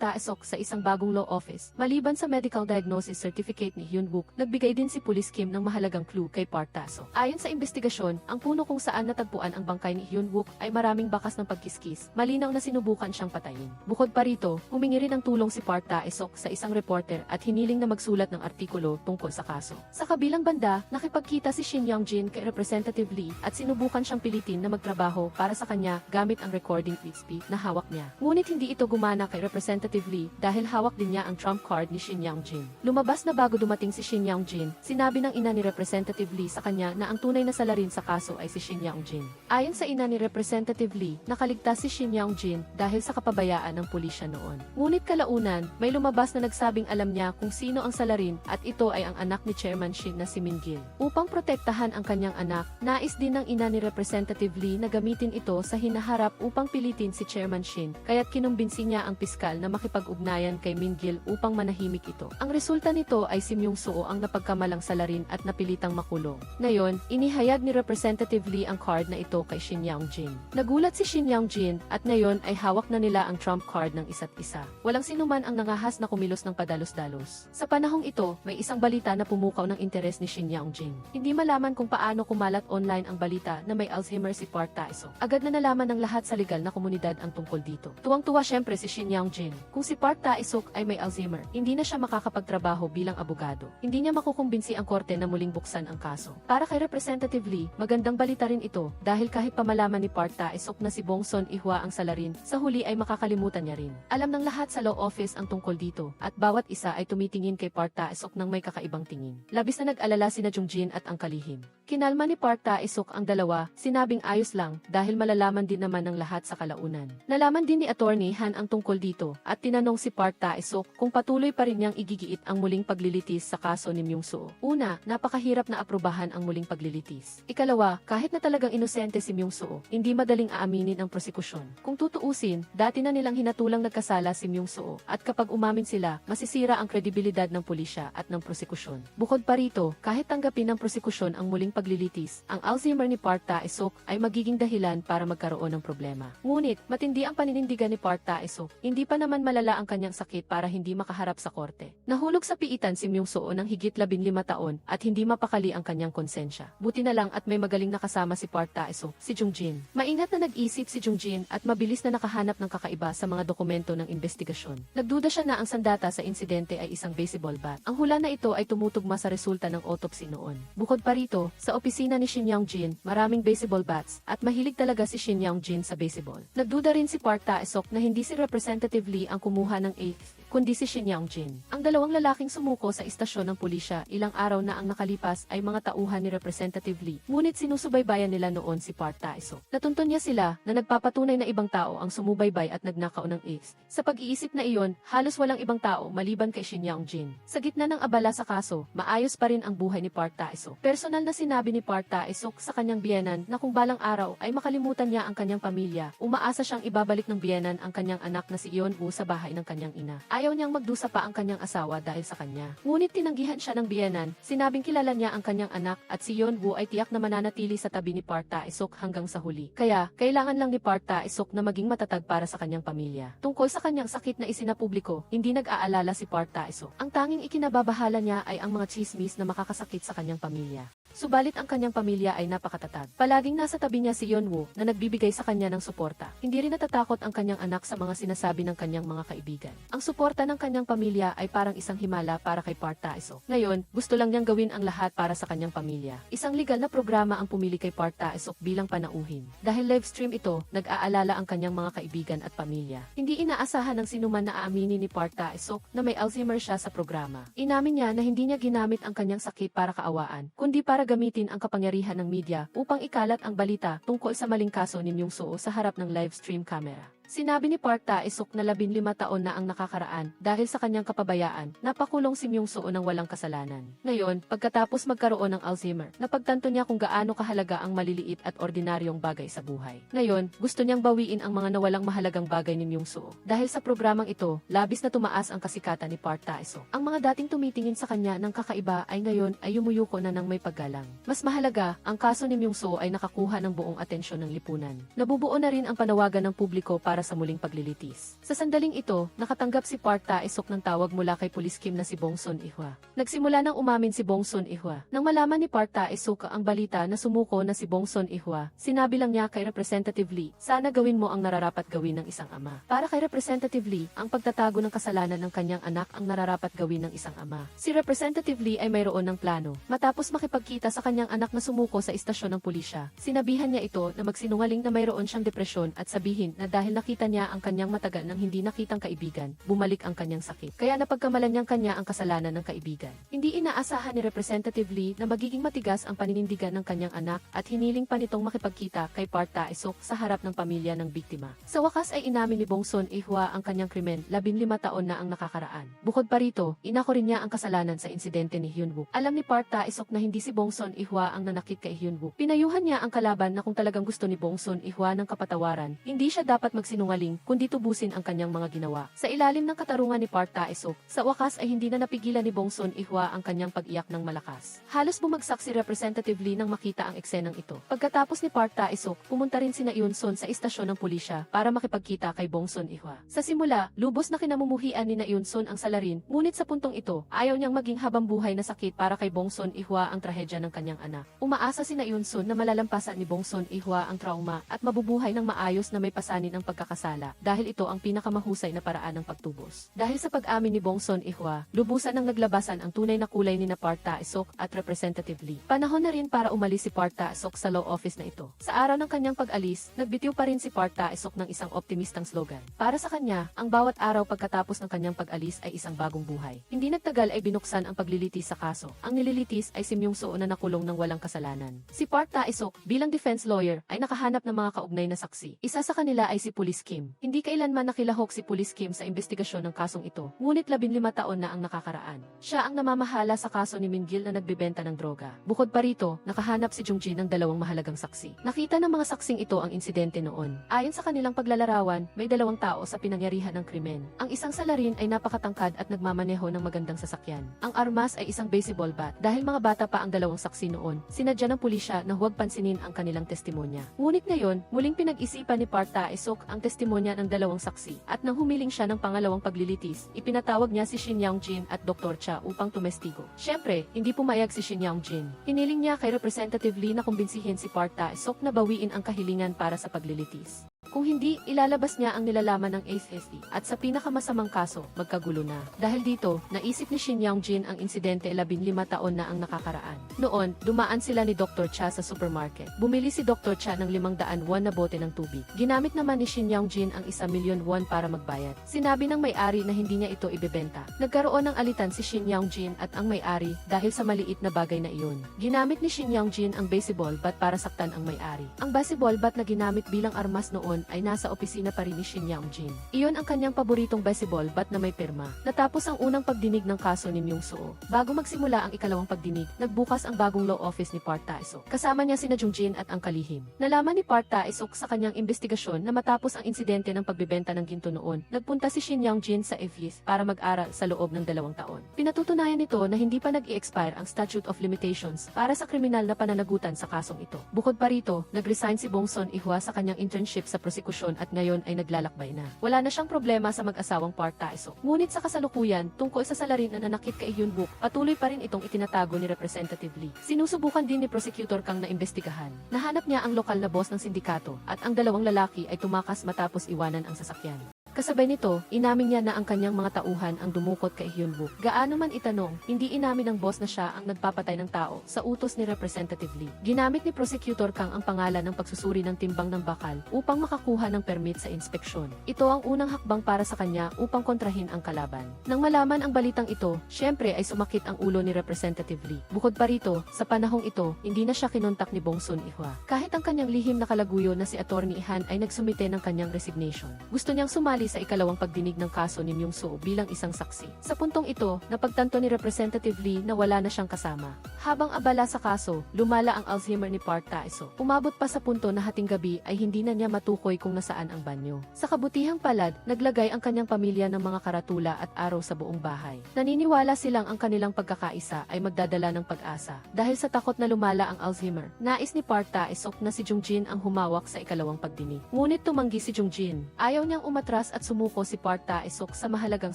Tae-seok pumasok sa isang bagong law office. Maliban sa medical diagnosis certificate ni Hyun-wook, nagbigay din si Police Kim ng mahalagang clue kay Park Ta-seok. Ayon sa investigasyon, ang puno kung saan natagpuan ang bangkay ni Hyun-wook ay maraming bakas ng pagkiskis. Malinaw na sinubukan siyang patayin. Bukod pa rito, humingi rin ng tulong si Park Ta-seok sa isang reporter at hiniling na magsulat ng artikulo tungkol sa kaso. Sa kabilang banda, nakipagkita si Shin Young-jin kay Representative Lee at sinubukan siyang pilitin na magtrabaho para sa kanya gamit ang recording USB na hawak niya. Ngunit hindi ito gumana kay Representative Lee dahil hawak din niya ang trump card ni Shin Young-jin. Lumabas na bago dumating si Shin Young-jin, sinabi ng ina ni Representative Lee sa kanya na ang tunay na salarin sa kaso ay si Shin Young-jin. Ayon sa ina ni Representative Lee, nakaligtas si Shin Young-jin dahil sa kapabayaan ng pulisya noon. Ngunit kalaunan, may lumabas na nagsabing alam niya kung sino ang salarin at ito ay ang anak ni Chairman Shin na si Min-gil. Upang protektahan ang kanyang anak, nais din ng ina ni Representative Lee na gamitin ito sa hinaharap upang pilitin si Chairman Shin, kaya't kinumbinsi niya ang piskal na makipag-ugnayan kay Min-gil upang manahimik ito. Ang resulta nito ay si Myung-soo ang napagkamalang salarin at napilitang makulong. Ngayon, inihayag ni Representative Lee ang card na ito kay Shin Young-jin. Nagulat si Shin Young-jin at ngayon ay hawak na nila ang trump card ng isa't isa. Walang sinuman ang nangahas na kumilos ng padalos-dalos. Sa panahong ito, may isang balita na pumukaw ng interes ni Shin Young-jin. Hindi malaman kung paano kumalat online ang balita na may Alzheimer si Park Ta-seok. Agad na nalaman ng lahat sa legal na komunidad ang tungkol dito. Tuwang-tuwa syempre si Shin Young-jin. Kung si Park Ta-seok ay may Alzheimer, hindi na siya makakapagtrabaho bilang abogado. Hindi niya makukumbinsi ang korte na muling buksan ang kaso. Para kay Representative Lee, magandang balita rin ito dahil kahit pamalaman ni Park Ta-seok na si Bong Son-ihwa ang salarin, sa huli ay makakalimutan niya rin. Alam ng lahat sa law office ang tungkol dito at bawat isa ay tumitingin kay Park Ta-seok ng may kakaibang tingin. Labis na nag-alala sina Jung-jin at ang kalihim. Kinalma ni Park Ta-seok ang dalawa, sinabing ayos lang dahil malalaman din naman ng lahat sa kalaunan. Nalaman din ni Attorney Han ang tungkol dito at tinanong si Park Ta-seok kung patuloy pa rin niyang igigiit ang muling paglilitis sa kaso ni Myung-soo. Una, napakahirap na aprubahan ang muling paglilitis. Ikalawa, kahit na talagang inosente si Myung-soo, hindi madaling aaminin ang prosekusyon. Kung tutuusin, dati na nilang hinatulang nagkasala si Myung-soo at kapag umamin sila, masisira ang kredibilidad ng pulisya at ng prosekusyon. Bukod pa rito, kahit tanggapin ng prosekusyon ang muling paglilitis, ang Alzheimer ni Park Ta-seok ay magiging dahilan para magkaroon ng problema. Ngunit, matindi ang paninindigan ni Park Ta-seok, hindi pa naman malala ang kanyang sakit para hindi makaharap sa korte. Nahulog sa piitan si Myung-soo ng higit 15 taon at hindi mapakali ang kanyang konsensya. Buti na lang at may magaling na kasama si Park Ta-seok, si Jung-jin. Maingat na nag-isip si Jung-jin at mabilis na nakahanap ng kakaiba sa mga dokumento ng investigasyon. Nagduda siya na ang sandata sa insidente ay isang baseball bat. Ang hula na ito ay tumutugma sa resulta ng autopsy noon. Bukod pa rito, sa opisina ni Shin Young-jin, maraming baseball bats at mahilig talaga si Shin Young-jin sa baseball. Nagduda rin si Park Ta-seok na hindi si Representative Lee ang kumuha ng eighth, kundi si Shin Young-jin. Ang dalawang lalaking sumuko sa istasyon ng pulisya ilang araw na ang nakalipas ay mga tauhan ni Representative Lee. Ngunit sinusubaybayan nila noon si Park Ta-seok. Natuntun niya sila na nagpapatunay na ibang tao ang sumubaybay at nagnakaw ng eighth. Sa pag-iisip na iyon, halos walang ibang tao maliban kay Shin Young-jin. Sa gitna ng abala sa kaso, maayos pa rin ang buhay ni Park Ta-seok. Personal na sinabi ni Park Ta-seok sa kanyang biyenan na kung balang araw ay makalimutan niya ang kanyang pamilya, umaasa siyang ibabalik ng biyenan ang kanyang anak na si Yeon-woo sa bahay ng kanyang ina. Ayaw niyang magdusa pa ang kanyang asawa dahil sa kanya. Ngunit tinanggihan siya ng biyenan, sinabing kilala niya ang kanyang anak at si Yeon-woo ay tiyak na mananatili sa tabi ni Park Ta-seok hanggang sa huli. Kaya, kailangan lang ni Park Ta-seok na maging matatag para sa kanyang pamilya. Tungkol sa kanyang sakit na isinapubliko, hindi nag-aalala si Park Ta-seok. Ang tanging ikinababahala niya ay ang mga chismis na makakasakit sa kanyang pamilya. Subalit ang kanyang pamilya ay napakatatag. Palaging nasa tabi niya si Yeon-woo na nagbibigay sa kanya ng suporta. Hindi rin natatakot ang kanyang anak sa mga sinasabi ng kanyang mga kaibigan. Ang suporta ng kanyang pamilya ay parang isang himala para kay Park Ta-seok. Ngayon, gusto lang niyang gawin ang lahat para sa kanyang pamilya. Isang legal na programa ang pumili kay Park Ta-seok bilang panauhin. Dahil live stream ito, nag-aalala ang kanyang mga kaibigan at pamilya. Hindi inaasahan ng sinuman na aaminin ni Park Ta-seok na may Alzheimer siya sa programa. Inamin niya na hindi niya ginamit ang kanyang sakit para kaawaan, kundi para gamitin ang kapangyarihan ng media upang ikalat ang balita tungkol sa maling kaso ni Myung-soo sa harap ng live stream camera. Sinabi ni Park Ta-seok na 15 taon na ang nakakaraan dahil sa kanyang kapabayaan, napakulong si Myung-soo ng walang kasalanan. Ngayon, pagkatapos magkaroon ng Alzheimer, napagtanto niya kung gaano kahalaga ang maliliit at ordinaryong bagay sa buhay. Ngayon, gusto niyang bawiin ang mga nawalang mahalagang bagay ni Myung-soo. Dahil sa programang ito, labis na tumaas ang kasikatan ni Park Ta-seok. Ang mga dating tumitingin sa kanya ng kakaiba ay ngayon ay yumuyuko na ng may paggalang. Mas mahalaga, ang kaso ni Myung-soo ay nakakuha ng buong atensyon ng lipunan. Nabubuo na rin ang panawagan ng publiko para para sa muling paglilitis. Sa sandaling ito, nakatanggap si Park Tae-suk ng tawag mula kay Police Kim na si Bong Sun-ihwa. Nagsimula nang umamin si Bong Sun-ihwa. Nang malaman ni Park Tae-suk ang balita na sumuko na si Bong Sun-ihwa, sinabi lang niya kay Representative Lee, sana gawin mo ang nararapat gawin ng isang ama. Para kay Representative Lee, ang pagtatago ng kasalanan ng kanyang anak ang nararapat gawin ng isang ama. Si Representative Lee ay mayroon ng plano. Matapos makipagkita sa kanyang anak na sumuko sa istasyon ng pulisya, sinabihan niya ito na magsinungaling na mayroon siyang depresyon at sabihin na dahil nakita niya ang kanyang matagal nang hindi nakitang kaibigan, bumalik ang kanyang sakit. Kaya napagkamalan niyang kanya ang kasalanan ng kaibigan. Hindi inaasahan ni Representative Lee na magiging matigas ang paninindigan ng kanyang anak at hiniling pa nitong makipagkita kay Park Tae-suk sa harap ng pamilya ng biktima. Sa wakas ay inamin ni Bong Sun-ihwa ang kanyang krimen 15 taon na ang nakakaraan. Bukod pa rito, inako rin niya ang kasalanan sa insidente ni Hyun-wook. Alam ni Park Tae-suk na hindi si Bong Sun-ihwa ang nanakit kay Hyun-wook. Pinayuhan niya ang kalaban na kung talagang gusto ni Bong Sun-ihwa ng kapatawaran, hindi siya dapat magsinungaling kundi tubusin ang kanyang mga ginawa. Sa ilalim ng katarungan ni Park Tae-suk, sa wakas ay hindi na napigilan ni Bong Sun-ihwa ang kanyang pag-iyak ng malakas. Halos bumagsak si Representative Lee nang makita ang eksenang ito. Pagkatapos ni Park Tae-suk, pumunta rin sina Yoon-sun sa istasyon ng pulisya para makipagkita kay Bong Sun-ihwa. Sa simula, lubos na kinamumuhian ni Yoon-sun ang salarin, ngunit sa puntong ito, ayaw niyang maging habang-buhay na sakit para kay Bong Sun-ihwa ang trahedya ng kanyang anak. Umaasa si Yoon-sun na malalampasan ni Bong Sun-ihwa ang trauma at mabubuhay ng maayos na may pasanin ang pagkakasala dahil ito ang pinakamahusay na paraan ng pagtubos. Dahil sa pag-amin ni Bong Sun-ihwa, lubusan ang naglabasan ang tunay na kulay ni Park Tae-suk at Representative Lee. Panahon na rin para umalis si Park Tae-suk sa law office na ito. Sa araw ng kanyang pag-alis, nagbitiw pa rin si Park Tae-suk ng isang optimistang slogan. Para sa kanya, ang bawat araw pagkatapos ng kanyang pag-alis ay isang bagong buhay. Hindi nagtagal ay binuksan ang paglilitis sa kaso. Ang nililitis ay si Myung-soo na nakulong ng walang kasalanan. Si Park Tae-suk, bilang defense lawyer, ay nakahanap ng mga kaugnay na saksi. Isa sa kanila ay si Police Kim. Hindi kailanman nakilahok si Police Kim sa investigasyon ng kasong ito, ngunit 15 taon na ang nakakaraan. Siya ang namamahala sa kaso ni Min-gil na nagbebenta ng droga. Bukod pa rito, nakahanap si Jung-jin ng 2 mahalagang saksi. Nakita ng mga saksing ito ang insidente noon. Ayon sa kanilang paglalarawan, may 2 tao sa pinangyarihan ng krimen. Ang isang salarin ay napakatangkad at nagmamaneho ng magandang sasakyan. Ang armas ay isang baseball bat. Dahil mga bata pa ang 2 saksi noon, sinadya ng pulisya na huwag pansinin ang kanilang testimonya. Ngunit ngayon, muling pinag-isipan ni Park Tae-suk ang testimonya ng 2 saksi at nang humiling siya ng pangalawang paglilitis, ipinatawag niya si Shin Young-jin at Dr. Cha upang tumestigo. Siyempre, hindi pumayag si Shin Young-jin. Hiniling niya kay Representative Lee na kumbinsihin si Park Tae-suk na bawiin ang kahilingan para sa paglilitis. Kung hindi, ilalabas niya ang nilalaman ng ASSE at sa pinakamasamang kaso, magkagulo na. Dahil dito, naisip ni Shin Young-jin ang insidente 15 taon na ang nakakaraan. Noon, dumaan sila ni Dr. Cha sa supermarket. Bumili si Dr. Cha ng 500 won na bote ng tubig. Ginamit naman ni Shin Young-jin ang 1,000,000 won para magbayad. Sinabi ng may-ari na hindi niya ito ibebenta. Nagkaroon ng alitan si Shin Young-jin at ang may-ari dahil sa maliit na bagay na iyon. Ginamit ni Shin Young-jin ang baseball bat para saktan ang may-ari. Ang baseball bat na ginamit bilang armas noon ay nasa opisina pa rin ni Shin Young-jin. Iyon ang kanyang paboritong baseball bat na may pirma. Natapos ang unang pagdinig ng kaso ni Myung-soo. Bago magsimula ang ikalawang pagdinig, nagbukas ang bagong law office ni Park Tae-suk. Kasama niya sina Jung-jin at ang kalihim. Nalaman ni Park Tae-suk sa kanyang investigasyon na matapos ang insidente ng pagbebenta ng ginto noon, nagpunta si Shin Young-jin sa EVIS para mag-aral sa loob ng 2 taon. Pinatutunayan nito na hindi pa nag-i-expire ang statute of limitations para sa kriminal na pananagutan sa kasong ito. Bukod pa rito, nag-resign si Bong Sun-ihwa sa kanyang internship sa prosekusyon at ngayon ay naglalakbay na. Wala na siyang problema sa mag-asawang Park Tae-suk. Ngunit sa kasalukuyan, tungkol sa salarin na nanakit kay Hyun-wook, patuloy pa rin itong itinatago ni Representative Lee. Sinusubukan din ni Prosecutor Kang na imbestigahan. Nahanap niya ang lokal na boss ng sindikato at ang 2 lalaki ay tumakas matapos iwanan ang sasakyan. Kasabay nito, inamin niya na ang kanyang mga tauhan ang dumukot kay Hyun-wook. Gaano man itanong, hindi inamin ng boss na siya ang nagpapatay ng tao sa utos ni Representative Lee. Ginamit ni Prosecutor Kang ang pangalan ng pagsusuri ng timbang ng bakal upang makakuha ng permit sa inspeksyon. Ito ang unang hakbang para sa kanya upang kontrahin ang kalaban. Nang malaman ang balitang ito, syempre ay sumakit ang ulo ni Representative Lee. Bukod pa rito, sa panahong ito, hindi na siya kinontak ni Bong Sun-ihwa. Kahit ang kanyang lihim na kalaguyo na si Attorney Han ay nagsumite ng kanyang resignation. Gusto niyang sumali sumali sa ikalawang pagdinig ng kaso ni Myung-soo bilang isang saksi. Sa puntong ito, napagtanto ni Representative Lee na wala na siyang kasama. Habang abala sa kaso, lumala ang Alzheimer ni Park Tae-suk. Umabot pa sa punto na hating gabi ay hindi na niya matukoy kung nasaan ang banyo. Sa kabutihang palad, naglagay ang kanyang pamilya ng mga karatula at araw sa buong bahay. Naniniwala silang ang kanilang pagkakaisa ay magdadala ng pag-asa. Dahil sa takot na lumala ang Alzheimer, nais ni Park Tae-suk na si Jung-jin ang humawak sa ikalawang pagdinig. Ngunit tumanggi si Jung-jin. Ayaw niyang umatras at sumuko si Park Tae-suk sa mahalagang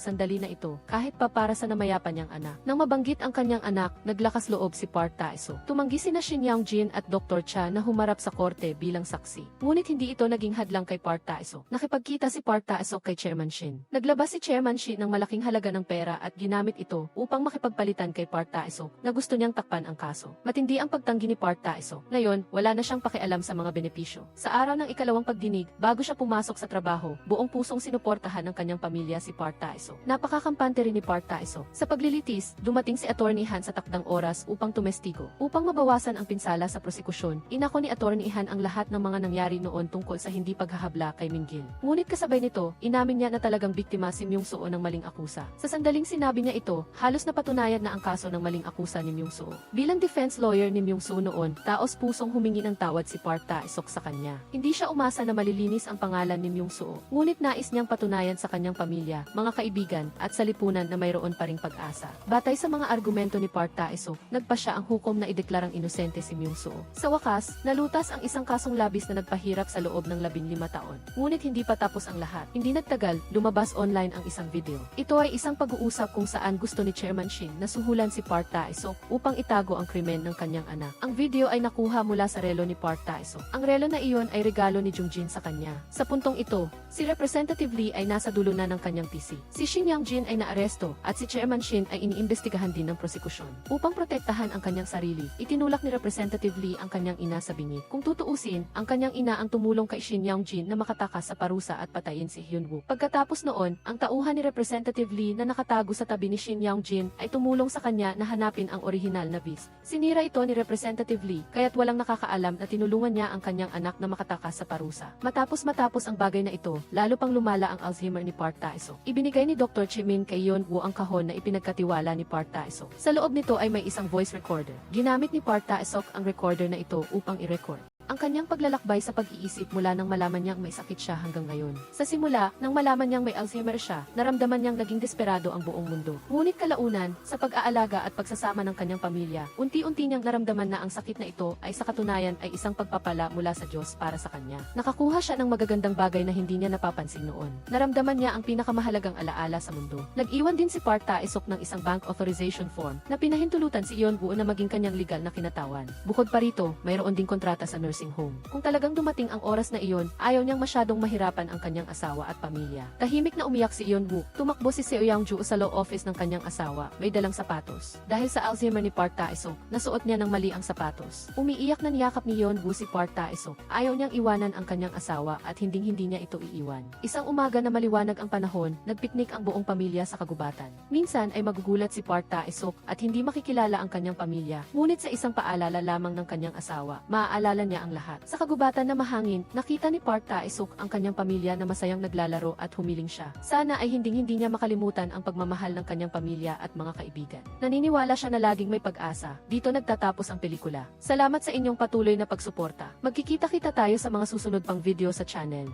sandali na ito, kahit pa para sa namayapa niyang anak. Nang mabanggit ang kanyang anak, naglakas loob si Park Tae-suk. Tumanggi sina Shin Young-jin at Dr. Cha na humarap sa korte bilang saksi. Ngunit hindi ito naging hadlang kay Park Tae-suk. Nakipagkita si Park Tae-suk kay Chairman Shin. Naglabas si Chairman Shin ng malaking halaga ng pera at ginamit ito upang makipagpalitan kay Park Tae-suk na gusto niyang takpan ang kaso. Matindi ang pagtanggi ni Park Tae-suk. Ngayon, wala na siyang pakialam sa mga benepisyo. Sa araw ng ikalawang pagdinig, bago siya pumasok sa trabaho, buong pusong sinuportahan ng kanyang pamilya si Park Tae-suk. Napakakampante rin ni Park Tae-suk. Sa paglilitis, dumating si Attorney Han sa takdang oras upang tumestigo. Upang mabawasan ang pinsala sa prosekusyon, inako ni Attorney Han ang lahat ng mga nangyari noon tungkol sa hindi paghahabla kay Min-gil. Ngunit kasabay nito, inamin niya na talagang biktima si Myung-soo ng maling akusa. Sa sandaling sinabi niya ito, halos napatunayan na ang kaso ng maling akusa ni Myung-soo. Bilang defense lawyer ni Myung-soo noon, taos pusong humingi ng tawad si Park Tae-suk sa kanya. Hindi siya umasa na malilinis ang pangalan ni Myung-soo, ngunit nais niyang patunayan sa kanyang pamilya, mga kaibigan, at sa lipunan na mayroon pa ring pag-asa. Batay sa mga argumento ni Park Tae-suk, nagpa siya ang hukom na ideklarang inosente si Myung-soo. Sa wakas, nalutas ang isang kasong labis na nagpahirap sa loob ng 15 taon. Ngunit hindi pa tapos ang lahat. Hindi nagtagal, lumabas online ang isang video. Ito ay isang pag-uusap kung saan gusto ni Chairman Shin na suhulan si Park Tae-suk upang itago ang krimen ng kanyang anak. Ang video ay nakuha mula sa relo ni Park Tae-suk. Ang relo na iyon ay regalo ni Jung-jin sa kanya. Sa puntong ito, si Representative Lee ay nasa dulo na ng kanyang PC. Si Shin Young-jin ay naaresto at si Chairman Shin ay iniimbestigahan din ng prosekusyon. Upang protektahan ang kanyang sarili, itinulak ni Representative Lee ang kanyang ina sa bingit. Kung tutuusin, ang kanyang ina ang tumulong kay Shin Young-jin na makatakas sa parusa at patayin si Hyun-woo. Pagkatapos noon, ang tauhan ni Representative Lee na nakatago sa tabi ni Shin Young-jin ay tumulong sa kanya na hanapin ang orihinal na beast. Sinira ito ni Representative Lee, kaya't walang nakakaalam na tinulungan niya ang kanyang anak na makatakas sa parusa. Matapos ang bagay na ito, lalo pang lumala ang Alzheimer ni Park Tae-suk. Ibinigay ni Dr. Chimin kay Hyun-woo ang kahon na ipinagkatiwala ni Park Tae-suk. Sa loob nito ay may isang voice recorder. Ginamit ni Park Tae-suk ang recorder na ito upang i-record ang kanyang paglalakbay sa pag-iisip mula nang malaman niyang may sakit siya hanggang ngayon. Sa simula, nang malaman niyang may Alzheimer siya, naramdaman niyang naging desperado ang buong mundo. Ngunit kalaunan, sa pag-aalaga at pagsasama ng kanyang pamilya, unti-unti niyang naramdaman na ang sakit na ito ay sa katunayan ay isang pagpapala mula sa Diyos para sa kanya. Nakakuha siya ng magagandang bagay na hindi niya napapansin noon. Naramdaman niya ang pinakamahalagang alaala sa mundo. Nag-iwan din si Park Tae-suk ng isang bank authorization form na pinahintulutan si Hyun-woo na maging kanyang legal na kinatawan. Bukod pa rito, mayroon ding kontrata sa nursing home. Kung talagang dumating ang oras na iyon, ayaw niyang masyadong mahirapan ang kanyang asawa at pamilya. Tahimik na umiyak si Hyun-woo. Tumakbo si Seo Young-ju sa law office ng kanyang asawa, may dalang sapatos. Dahil sa Alzheimer ni Park Tae-suk, nasuot niya ng mali ang sapatos. Umiiyak na niyakap ni Hyun-woo si Park Tae-suk. Ayaw niyang iwanan ang kanyang asawa at hinding-hindi niya ito iiwan. Isang umaga na maliwanag ang panahon, nagpiknik ang buong pamilya sa kagubatan. Minsan ay magugulat si Park Tae-suk at hindi makikilala ang kanyang pamilya. Ngunit sa isang paalala lamang ng kanyang asawa, maaalala niya ang lahat. Sa kagubatan na mahangin, nakita ni Park Tae-suk ang kanyang pamilya na masayang naglalaro at humiling siya. Sana ay hinding-hindi niya makalimutan ang pagmamahal ng kanyang pamilya at mga kaibigan. Naniniwala siya na laging may pag-asa. Dito nagtatapos ang pelikula. Salamat sa inyong patuloy na pagsuporta. Magkikita-kita tayo sa mga susunod pang video sa channel.